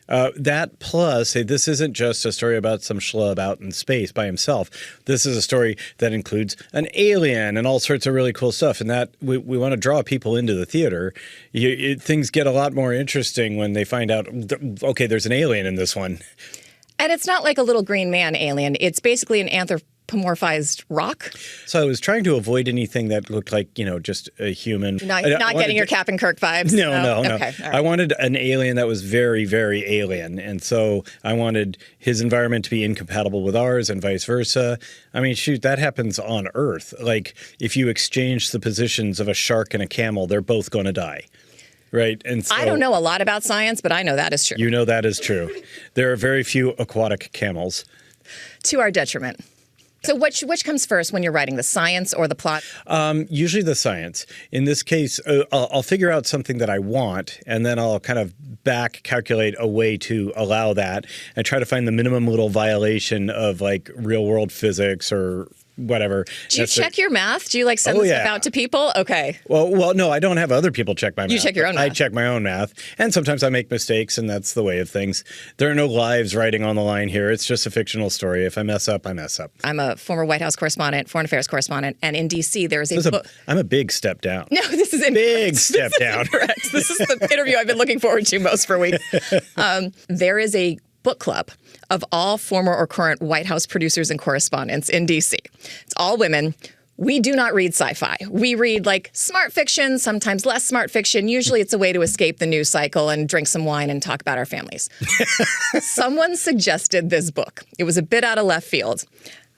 that plus, hey, this isn't just a story about some schlub out in space by himself. This is a story that includes an alien and all sorts of really cool stuff. And that we want to draw people into the theater. Things get a lot more interesting when they find out, okay, there's an alien in this one. And it's not like a little green man alien. It's basically an anthropomorphized rock. So I was trying to avoid anything that looked like, you know, just a human. Not getting your Captain Kirk vibes. No. Okay, right. I wanted an alien that was very, very alien. And so I wanted his environment to be incompatible with ours and vice versa. I mean, shoot, that happens on Earth. Like, if you exchange the positions of a shark and a camel, they're both going to die. Right. And so, I don't know a lot about science, but I know that is true. You know that is true. There are very few aquatic camels. To our detriment. So which comes first when you're writing, the science or the plot? Usually the science. In this case, I'll figure out something that I want, and then I'll kind of back calculate a way to allow that and try to find the minimum little violation of like real world physics or whatever. Do you check your math? Do you like send this stuff out to people? Okay. Well, no, I don't have other people check my math. You check your own math. I check my own math. And sometimes I make mistakes, and that's the way of things. There are no lives riding on the line here. It's just a fictional story. If I mess up, I mess up. I'm a former White House correspondent, foreign affairs correspondent, and in D.C. there is a book. I'm a big step down. No, this is incorrect. Big step down. Correct. This is the interview I've been looking forward to most for weeks. There is a book club of all former or current White House producers and correspondents in D.C. It's all women. We do not read sci-fi. We read like smart fiction, sometimes less smart fiction. Usually it's a way to escape the news cycle and drink some wine and talk about our families. Someone suggested this book. It was a bit out of left field.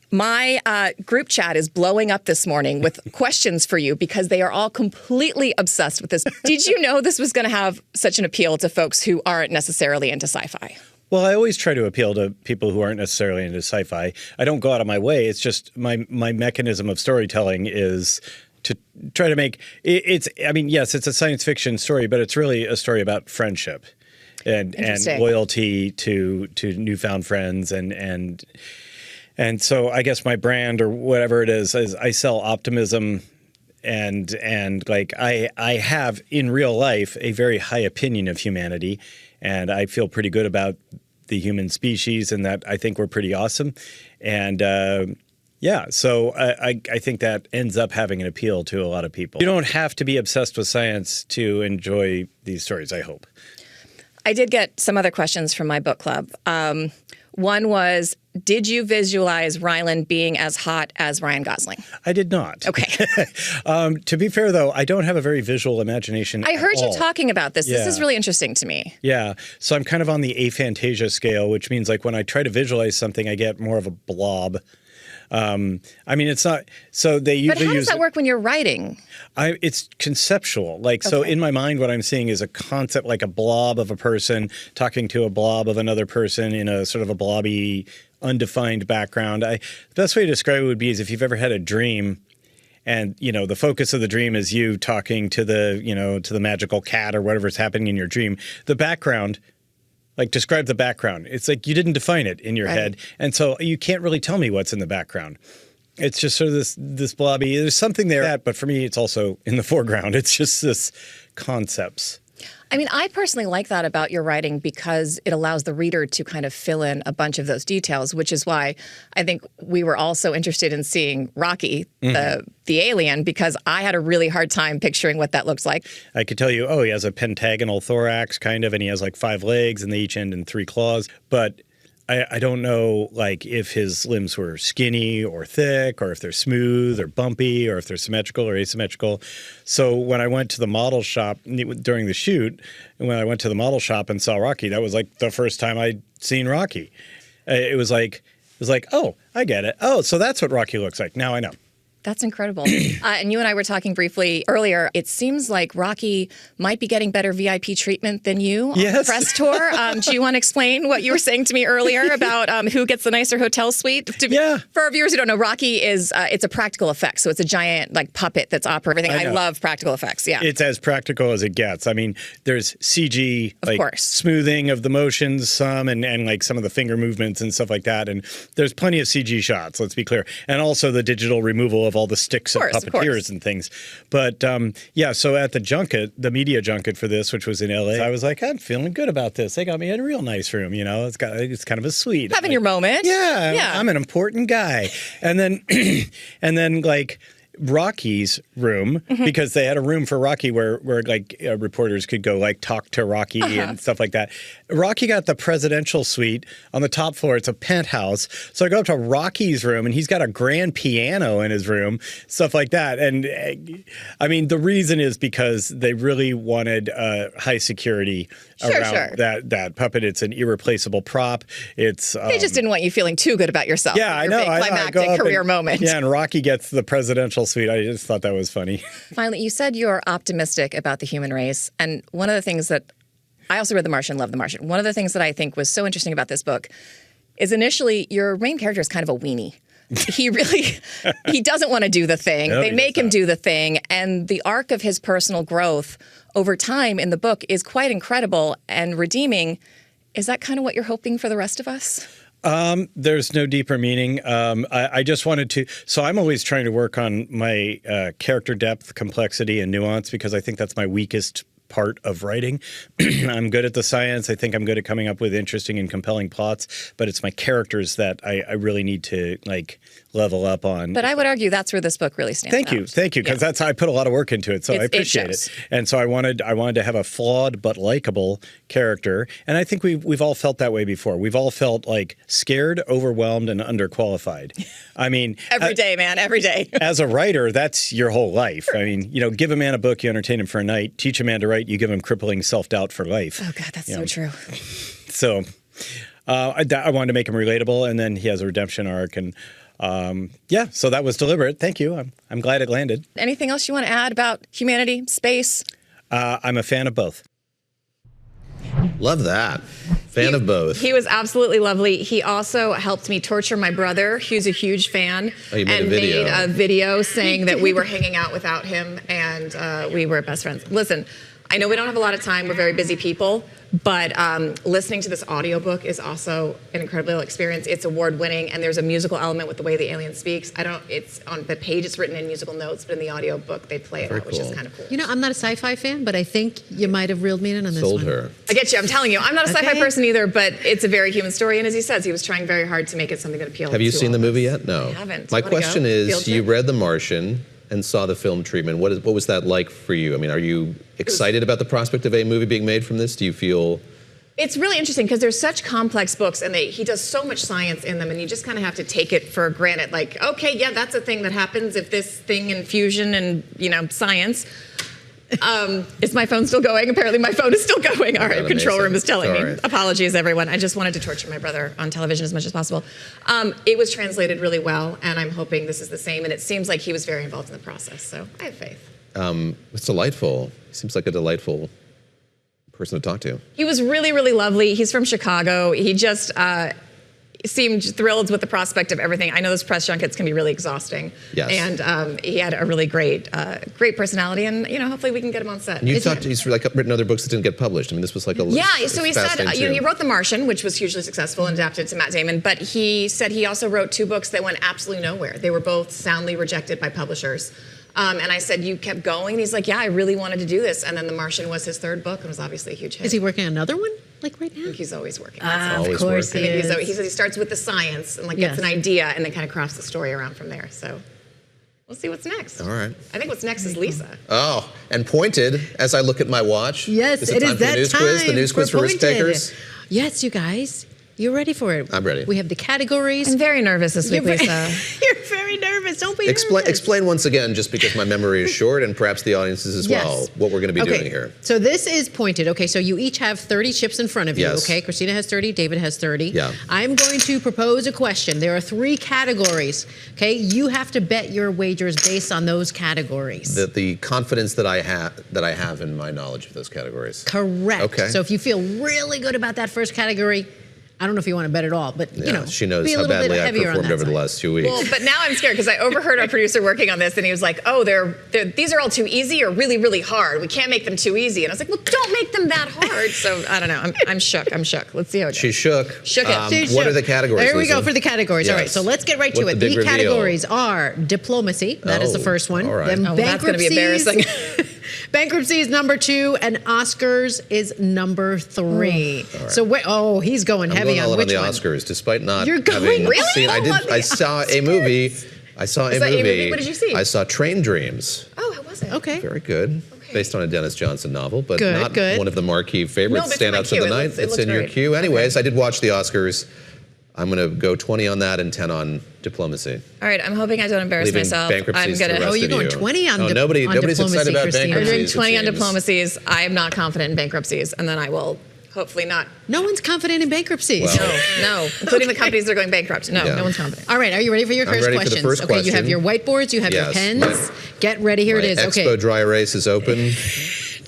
My group chat is blowing up this morning with questions for you because they are all completely obsessed with this. Did you know this was going to have such an appeal to folks who aren't necessarily into sci-fi? Well, I always try to appeal to people who aren't necessarily into sci-fi. I don't go out of my way. It's just my mechanism of storytelling is to try to make it's. I mean, yes, it's a science fiction story, but it's really a story about friendship and loyalty to newfound friends and so I guess my brand or whatever it is I sell optimism. And like I have in real life a very high opinion of humanity, and I feel pretty good about the human species and that I think we're pretty awesome. And so I think that ends up having an appeal to a lot of people. You don't have to be obsessed with science to enjoy these stories, I hope. I did get some other questions from my book club. One was, did you visualize Ryland being as hot as Ryan Gosling? I did not. Okay. To be fair, though, I don't have a very visual imagination I heard at you all. Talking about this. Yeah. This is really interesting to me. Yeah. So I'm kind of on the aphantasia scale, which means like when I try to visualize something, I get more of a blob. I mean, it's not. So they usually use. But how does that work when you're writing? It's conceptual. Like, so in my mind, what I'm seeing is a concept, like a blob of a person talking to a blob of another person in a sort of a blobby, undefined background. The best way to describe it would be is if you've ever had a dream and, you know, the focus of the dream is you talking to the magical cat or whatever's happening in your dream. The background, like, describe the background. It's like you didn't define it in your head. And so you can't really tell me what's in the background. It's just sort of this blobby. There's something there, but for me, it's also in the foreground. It's just this concepts. I mean, I personally like that about your writing because it allows the reader to kind of fill in a bunch of those details, which is why I think we were all so interested in seeing Rocky, the alien, because I had a really hard time picturing what that looks like. I could tell you, he has a pentagonal thorax, kind of, and he has like 5 legs, and they each end in 3 claws. But I don't know, like, if his limbs were skinny or thick, or if they're smooth or bumpy, or if they're symmetrical or asymmetrical. So when I went to the model shop during the shoot, and when I went to the model shop and saw Rocky, that was like the first time I'd seen Rocky. It was like, oh, I get it. Oh, so that's what Rocky looks like. Now I know. That's incredible. And you and I were talking briefly earlier. It seems like Rocky might be getting better VIP treatment than you on the press tour. Do you want to explain what you were saying to me earlier about who gets the nicer hotel suite? For our viewers who don't know, Rocky is it's a practical effect. So it's a giant like puppet that's operating. I love practical effects. Yeah, it's as practical as it gets. I mean, there's CG, like smoothing of the motions, some and like some of the finger movements and stuff like that. And there's plenty of CG shots. Let's be clear, and also the digital removal of all the sticks of puppeteers and things. But so at the junket, the media junket for this, which was in LA, I was like, I'm feeling good about this. They got me in a real nice room, you know. It's kind of a suite. Having your moment. Yeah. I'm an important guy. And then like Rocky's room, because they had a room for Rocky where like reporters could go like talk to Rocky and stuff like that. Rocky got the presidential suite on the top floor. It's a penthouse. So I go up to Rocky's room and he's got a grand piano in his room, stuff like that. And I mean, the reason is because they really wanted high security around that puppet. It's an irreplaceable prop. It's they just didn't want you feeling too good about yourself. Yeah, I know. Big climactic career moment. Yeah, and Rocky gets the presidential suite. I just thought that was funny. Finally, you said you're optimistic about the human race. And one of the things that I also read The Martian, love The Martian. One of the things that I think was so interesting about this book is initially your main character is kind of a weenie. He doesn't want to do the thing. They make him do the thing. And the arc of his personal growth over time in the book is quite incredible and redeeming. Is that kind of what you're hoping for the rest of us? There's no deeper meaning. I just wanted to. So I'm always trying to work on my character depth, complexity, and nuance because I think that's my weakest part of writing. I'm good at the science. I think I'm good at coming up with interesting and compelling plots, but it's my characters that I really need to like level up on. But I would argue that's where this book really stands out. Thank you, because that's I put a lot of work into it, so I appreciate it. And so I wanted to have a flawed but likable character, and I think we've all felt that way before. We've all felt like scared, overwhelmed, and underqualified. I mean, every day, man, every day. As a writer, that's your whole life. I mean, give a man a book, you entertain him for a night. Teach a man to write, you give him crippling self-doubt for life. Oh God, that's so true. So I wanted to make him relatable, and then he has a redemption arc, and so that was deliberate. Thank you. I'm glad it landed. Anything else you want to add about humanity, space? I'm a fan of both. Love that. Fan of both. He was absolutely lovely. He also helped me torture my brother, who's a huge fan, made a video saying that we were hanging out without him and we were best friends. Listen, I know we don't have a lot of time. We're very busy people. But listening to this audiobook is also an incredible experience. It's award-winning, and there's a musical element with the way the alien speaks. It's on the page, it's written in musical notes, but in the audiobook, they play it out, which is kind of cool. I'm not a sci-fi fan, but I think you might have reeled me in on this one. Sold her. I get you. I'm telling you. I'm not a sci-fi person either, but it's a very human story. And as he says, he was trying very hard to make it something that appealed to Have you seen the movie yet? No. I haven't. My question is, you read The Martian and saw the film treatment. What was that like for you? I mean, are you excited about the prospect of a movie being made from this? Do you feel... It's really interesting because there's such complex books and he does so much science in them, and you just kind of have to take it for granted. Like, okay, yeah, that's a thing that happens if this thing in fusion and, science. Is my phone still going? Apparently my phone is still going. All right, control room is telling me. Apologies, everyone. I just wanted to torture my brother on television as much as possible. It was translated really well, and I'm hoping this is the same. And it seems like he was very involved in the process, so I have faith. It's delightful. He seems like a delightful person to talk to. He was really, really lovely. He's from Chicago. He just seemed thrilled with the prospect of everything. I know those press junkets can be really exhausting. Yes. And he had a really great personality, and hopefully we can get him on set. And he's written other books that didn't get published. I mean, this was like a so he said he wrote The Martian, which was hugely successful and adapted to Matt Damon, but he said he also wrote 2 books that went absolutely nowhere. They were both soundly rejected by publishers. And I said, you kept going? And he's like, yeah, I really wanted to do this. And then The Martian was his third book and was obviously a huge hit. Is he working on another one? Like right now? I think he's always working. Of course he is. He says he starts with the science and gets an idea and then kind of crafts the story around from there. So we'll see what's next. All right. I think what's next is Lisa. Oh, and Pointed, as I look at my watch. Yes, it is that time. The news quiz for risk takers. Yes, you guys. You're ready for it. I'm ready. We have the categories. I'm very nervous this week, Lisa. You're very nervous. Don't be nervous. Explain once again, just because my memory is short, and perhaps the audience's as well, what we're going to be doing here. So this is Pointed. Okay, so you each have 30 chips in front of you. Yes. Okay, Christina has 30, David has 30. Yeah. I'm going to propose a question. There are 3 categories. Okay, you have to bet your wagers based on those categories. The confidence that I have in my knowledge of those categories. Correct. Okay. So if you feel really good about that first category, I don't know if you want to bet at all, but she knows be a how little bit badly I heavier on performed that over the side. last 2 weeks. Well, but now I'm scared because I overheard our producer working on this, and he was like, "Oh, these are all too easy or really, really hard. We can't make them too easy." And I was like, "Well, don't make them that hard." So I don't know. I'm shook. Let's see how it goes. She's shook. Shook it. She's What shook. are the categories? There we Lisa? go for the categories. All right, Yes. so let's get right to What's it. the big reveal? Categories are diplomacy. That is the first one. all right. Then Oh, well, that's going to be embarrassing. Bankruptcy is number 2, and Oscars is number 3. All right. So he's going I'm heavy going all on in which on the one? Oscars, despite not You're going having really seen. all on the I saw a movie. I saw a movie. What did you see? I saw Train Dreams. Oh, how was it? Okay. Very good. Based on a Dennis Johnson novel, but Good, not good. one of the marquee favorites, No, but it's in my standouts of queue. the It night. looks- it It's looks in your great. queue. Anyways, I did watch the Oscars. I'm going to go 20 on that and 10 on diplomacy. All right, I'm hoping I don't embarrass Leaving myself. bankruptcies to the rest you're of going you. 20 on nobody's diplomacy, excited about Christina. I'm bankruptcies. doing 20 on it seems. diplomacies. I am not confident in bankruptcies, and then I will hopefully not. No one's confident in bankruptcies. Well, No, including the companies that are going bankrupt. No, Yeah. no one's confident. All right, are you ready for your I'm first ready for the questions? first Okay, you have question. your whiteboards, you have your Yes, pens. my- Get ready, here it My is. Expo Okay. dry erase is open.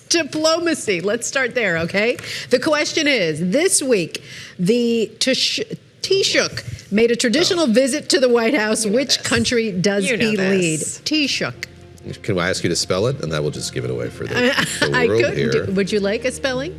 Diplomacy. Let's start there, okay? The question is, this week, the Taoiseach made a traditional visit to the White House. Which country does You know he lead? this. Taoiseach. Can I ask you to spell it, and that will just give it away for the I world could. here. Would you like a spelling?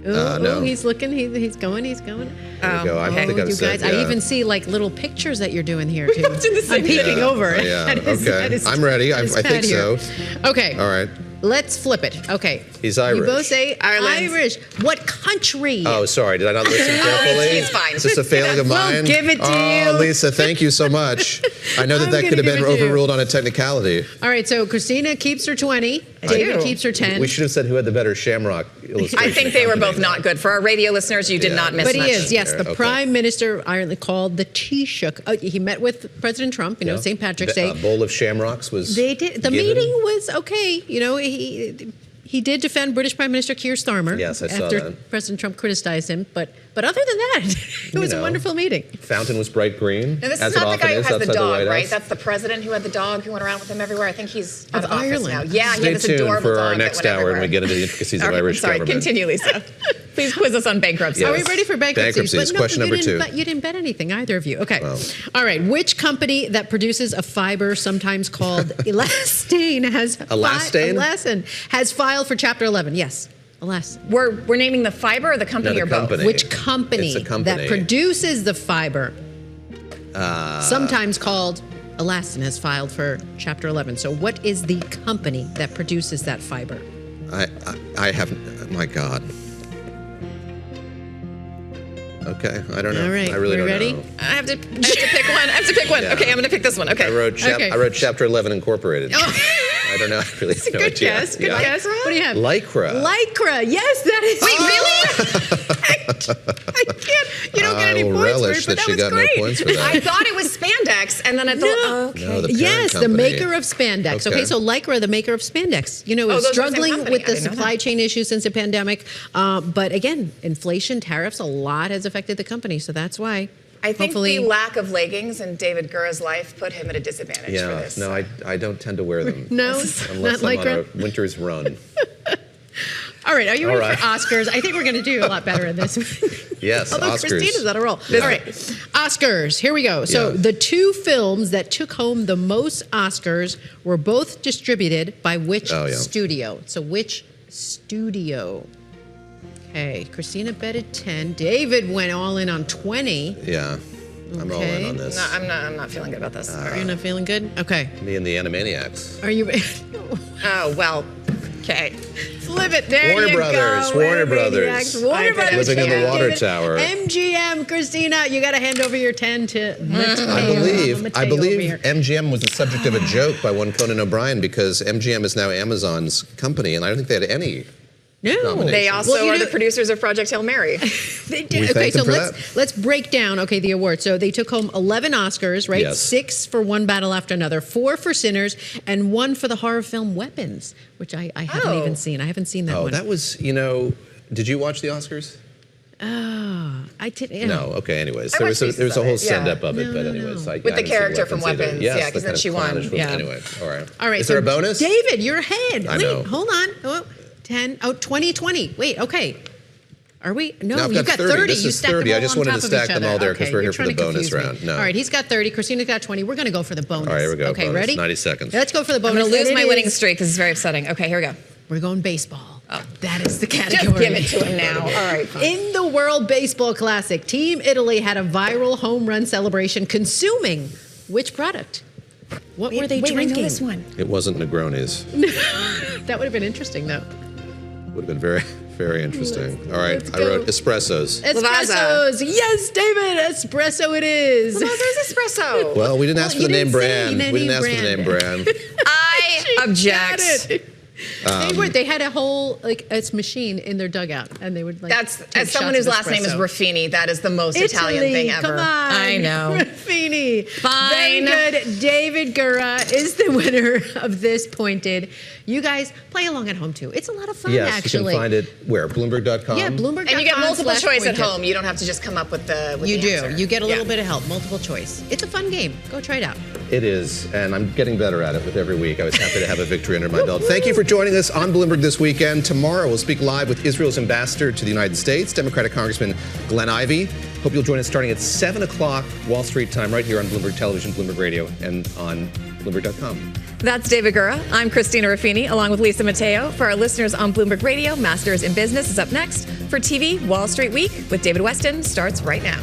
No. He's looking. He's going. He's going. There we go. I think you I've said, guys, I yeah. even see like little pictures that you're doing here too. have done the same I'm peeking thing. over. Oh, yeah. at his- Okay. at his- I'm ready. at his I think pad here. so. Okay. All right. Let's flip it. Okay. He's Irish. You both say Ireland. Irish. What country? Oh, sorry. Did I not listen carefully? He's fine. Is this a failing of We'll mine? give it to Oh, you. Lisa, thank you so much. I know that I'm that could have gonna been give it to you. overruled on a technicality. All right. So Christina keeps her 20. David do. keeps her 10. We should have said who had the better Shamrock illustration. I think they were both not good. For our radio listeners, you did not miss But he much. is, yes. The Okay. Prime Minister of Ireland called the Taoiseach. He met with President Trump, Yeah. St. Patrick's A Day. bowl of shamrocks was They did. The given. meeting was okay. He did defend British Prime Minister Keir Starmer. Yes, I saw after that. President Trump criticized him. But other than that, it was a wonderful meeting. Fountain was bright green. Now, this as is it not the often guy who is has the outside dog, White right? House. That's the president who had the dog who went around with him everywhere. I think he's out of office Ireland. now. Yeah, he Stay had this tuned adorable for dog our that next went hour when everywhere. we get into the intricacies of All right, Irish sorry, government. continue, Lisa. Please quiz us on bankruptcy. Are we ready for bankruptcies? Bankruptcies, question number 2. You didn't bet anything, either of you. Okay. Well. All right. Which company that produces a fiber, sometimes called elastane, has filed for Chapter 11? Yes. Elastane. We're naming the fiber or the company No, or the both? company. Which company, It's a company. that produces the fiber, sometimes called Elastin, has filed for Chapter 11. So what is the company that produces that fiber? I have. My God. Okay, I don't know. All right, I really we're don't ready? know. I have to pick one. Yeah. Okay, I'm going to pick this one. Okay. I wrote Chapter 11 Incorporated. Oh. I don't know. I really have no Good idea. guess. Good guess. What do you have? Lycra. Lycra. Yes, that is. Wait, really? I can't. You don't get any I will points for relish it, but that she was got no great. points for that. I thought it was spandex, and then I thought, oh, okay. No, the parent Yes, the company. maker of spandex. Okay, so Lycra, the maker of spandex, is those are the same struggling company. with I the didn't know supply that. chain issues since the pandemic. But again, inflation, tariffs, a lot has affected the company. So that's why. I think hopefully, the lack of leggings in David Gura's life put him at a disadvantage for Yeah, this. no, I don't tend to wear them. No, Unless not I'm Lycra. on a winter's run. All right, are you ready All right. for Oscars? I think we're going to do a lot better in this. Yes, Although Oscars. Christina's on a roll. All right, Oscars. Here we go. So the two films that took home the most Oscars were both distributed by which studio? So which studio? Okay, Christina betted 10. David went all in on 20. Yeah. I'm all in on this. No, I'm not feeling good about this. You're not feeling good? Okay. Me and the Animaniacs. Are you? Oh, well, okay. Flip it. There Warner you Brothers, go. Warner Maniacs. Brothers. Warner Brothers. Living in the water David. tower. MGM, Christina, you got to hand over your 10 to Mateo. I Mateo over believe here. MGM was the subject of a joke by one Conan O'Brien because MGM is now Amazon's company, and I don't think they had any. No, they also are the producers of Project Hail Mary. They did. Okay, so let's break down. Okay, the awards. So they took home 11 Oscars, right? Yes. 6 for One Battle After Another, 4 for Sinners, and 1 for the horror film Weapons, which I haven't even seen. I haven't seen that one. Oh, that was, did you watch the Oscars? Oh, I did. Yeah. No. Okay. Anyways, I there was watched a whole pieces of it, send-up of it, but anyways, I With the haven't seen character from either. Weapons, Yes, yeah, because then she won. Yeah. Anyway, all right. All right. Is there a bonus? David, you're ahead. I Wait, know. hold on. Oh, 10. Oh, 2020. Wait, okay. Are we? No, I've you've got 30. This You is stacked 30. them I just all on wanted to top of stack each them other. all there because Okay, we're you're here for the trying to bonus confuse me. round. No. All right, he's got 30. Christina's got 20. We're going to go for the bonus. All right, here we go. Okay, bonus. ready? 90 seconds. Let's go for the I'm bonus. going to lose And my it winning is- streak. This is very upsetting. Okay, here we go. We're going baseball. Oh. That is the category. Just give it to him now. All right. Fine. In the World Baseball Classic, Team Italy had a viral home run celebration consuming which product? What were they drinking? I know this one. It wasn't Negronis. That would have been interesting, though. Would have been very, very interesting. All right, Let's I go. wrote espressos. Espressos. Yes, David. Espresso it is. Well, no, there's espresso. Well, we didn't ask for the name brand. We didn't ask for the name brand. I object. They had a whole machine in their dugout, and they would That's take as someone shots whose of last name is espresso. Ruffini. That is the most Italian Italy, thing ever. Come on. I know. Ruffini. Fine. Very good. David Gura is the winner of this pointed. You guys play along at home too. It's a lot of fun, Yes, actually. you can find it where? Bloomberg.com? Yeah, Bloomberg.com. And you get multiple choice at /pointed. home. You don't have to just come up with the You the do. answer. You get a little bit of help. Multiple choice. It's a fun game. Go try it out. It is, and I'm getting better at it with every week. I was happy to have a victory under my belt. Thank you for joining us on Bloomberg this weekend. Tomorrow, we'll speak live with Israel's ambassador to the United States, Democratic Congressman Glenn Ivey. Hope you'll join us starting at 7 o'clock Wall Street time right here on Bloomberg Television, Bloomberg Radio, and on Bloomberg.com. That's David Gura. I'm Christina Ruffini, along with Lisa Mateo. For our listeners on Bloomberg Radio, Masters in Business is up next. For TV, Wall Street Week with David Weston starts right now.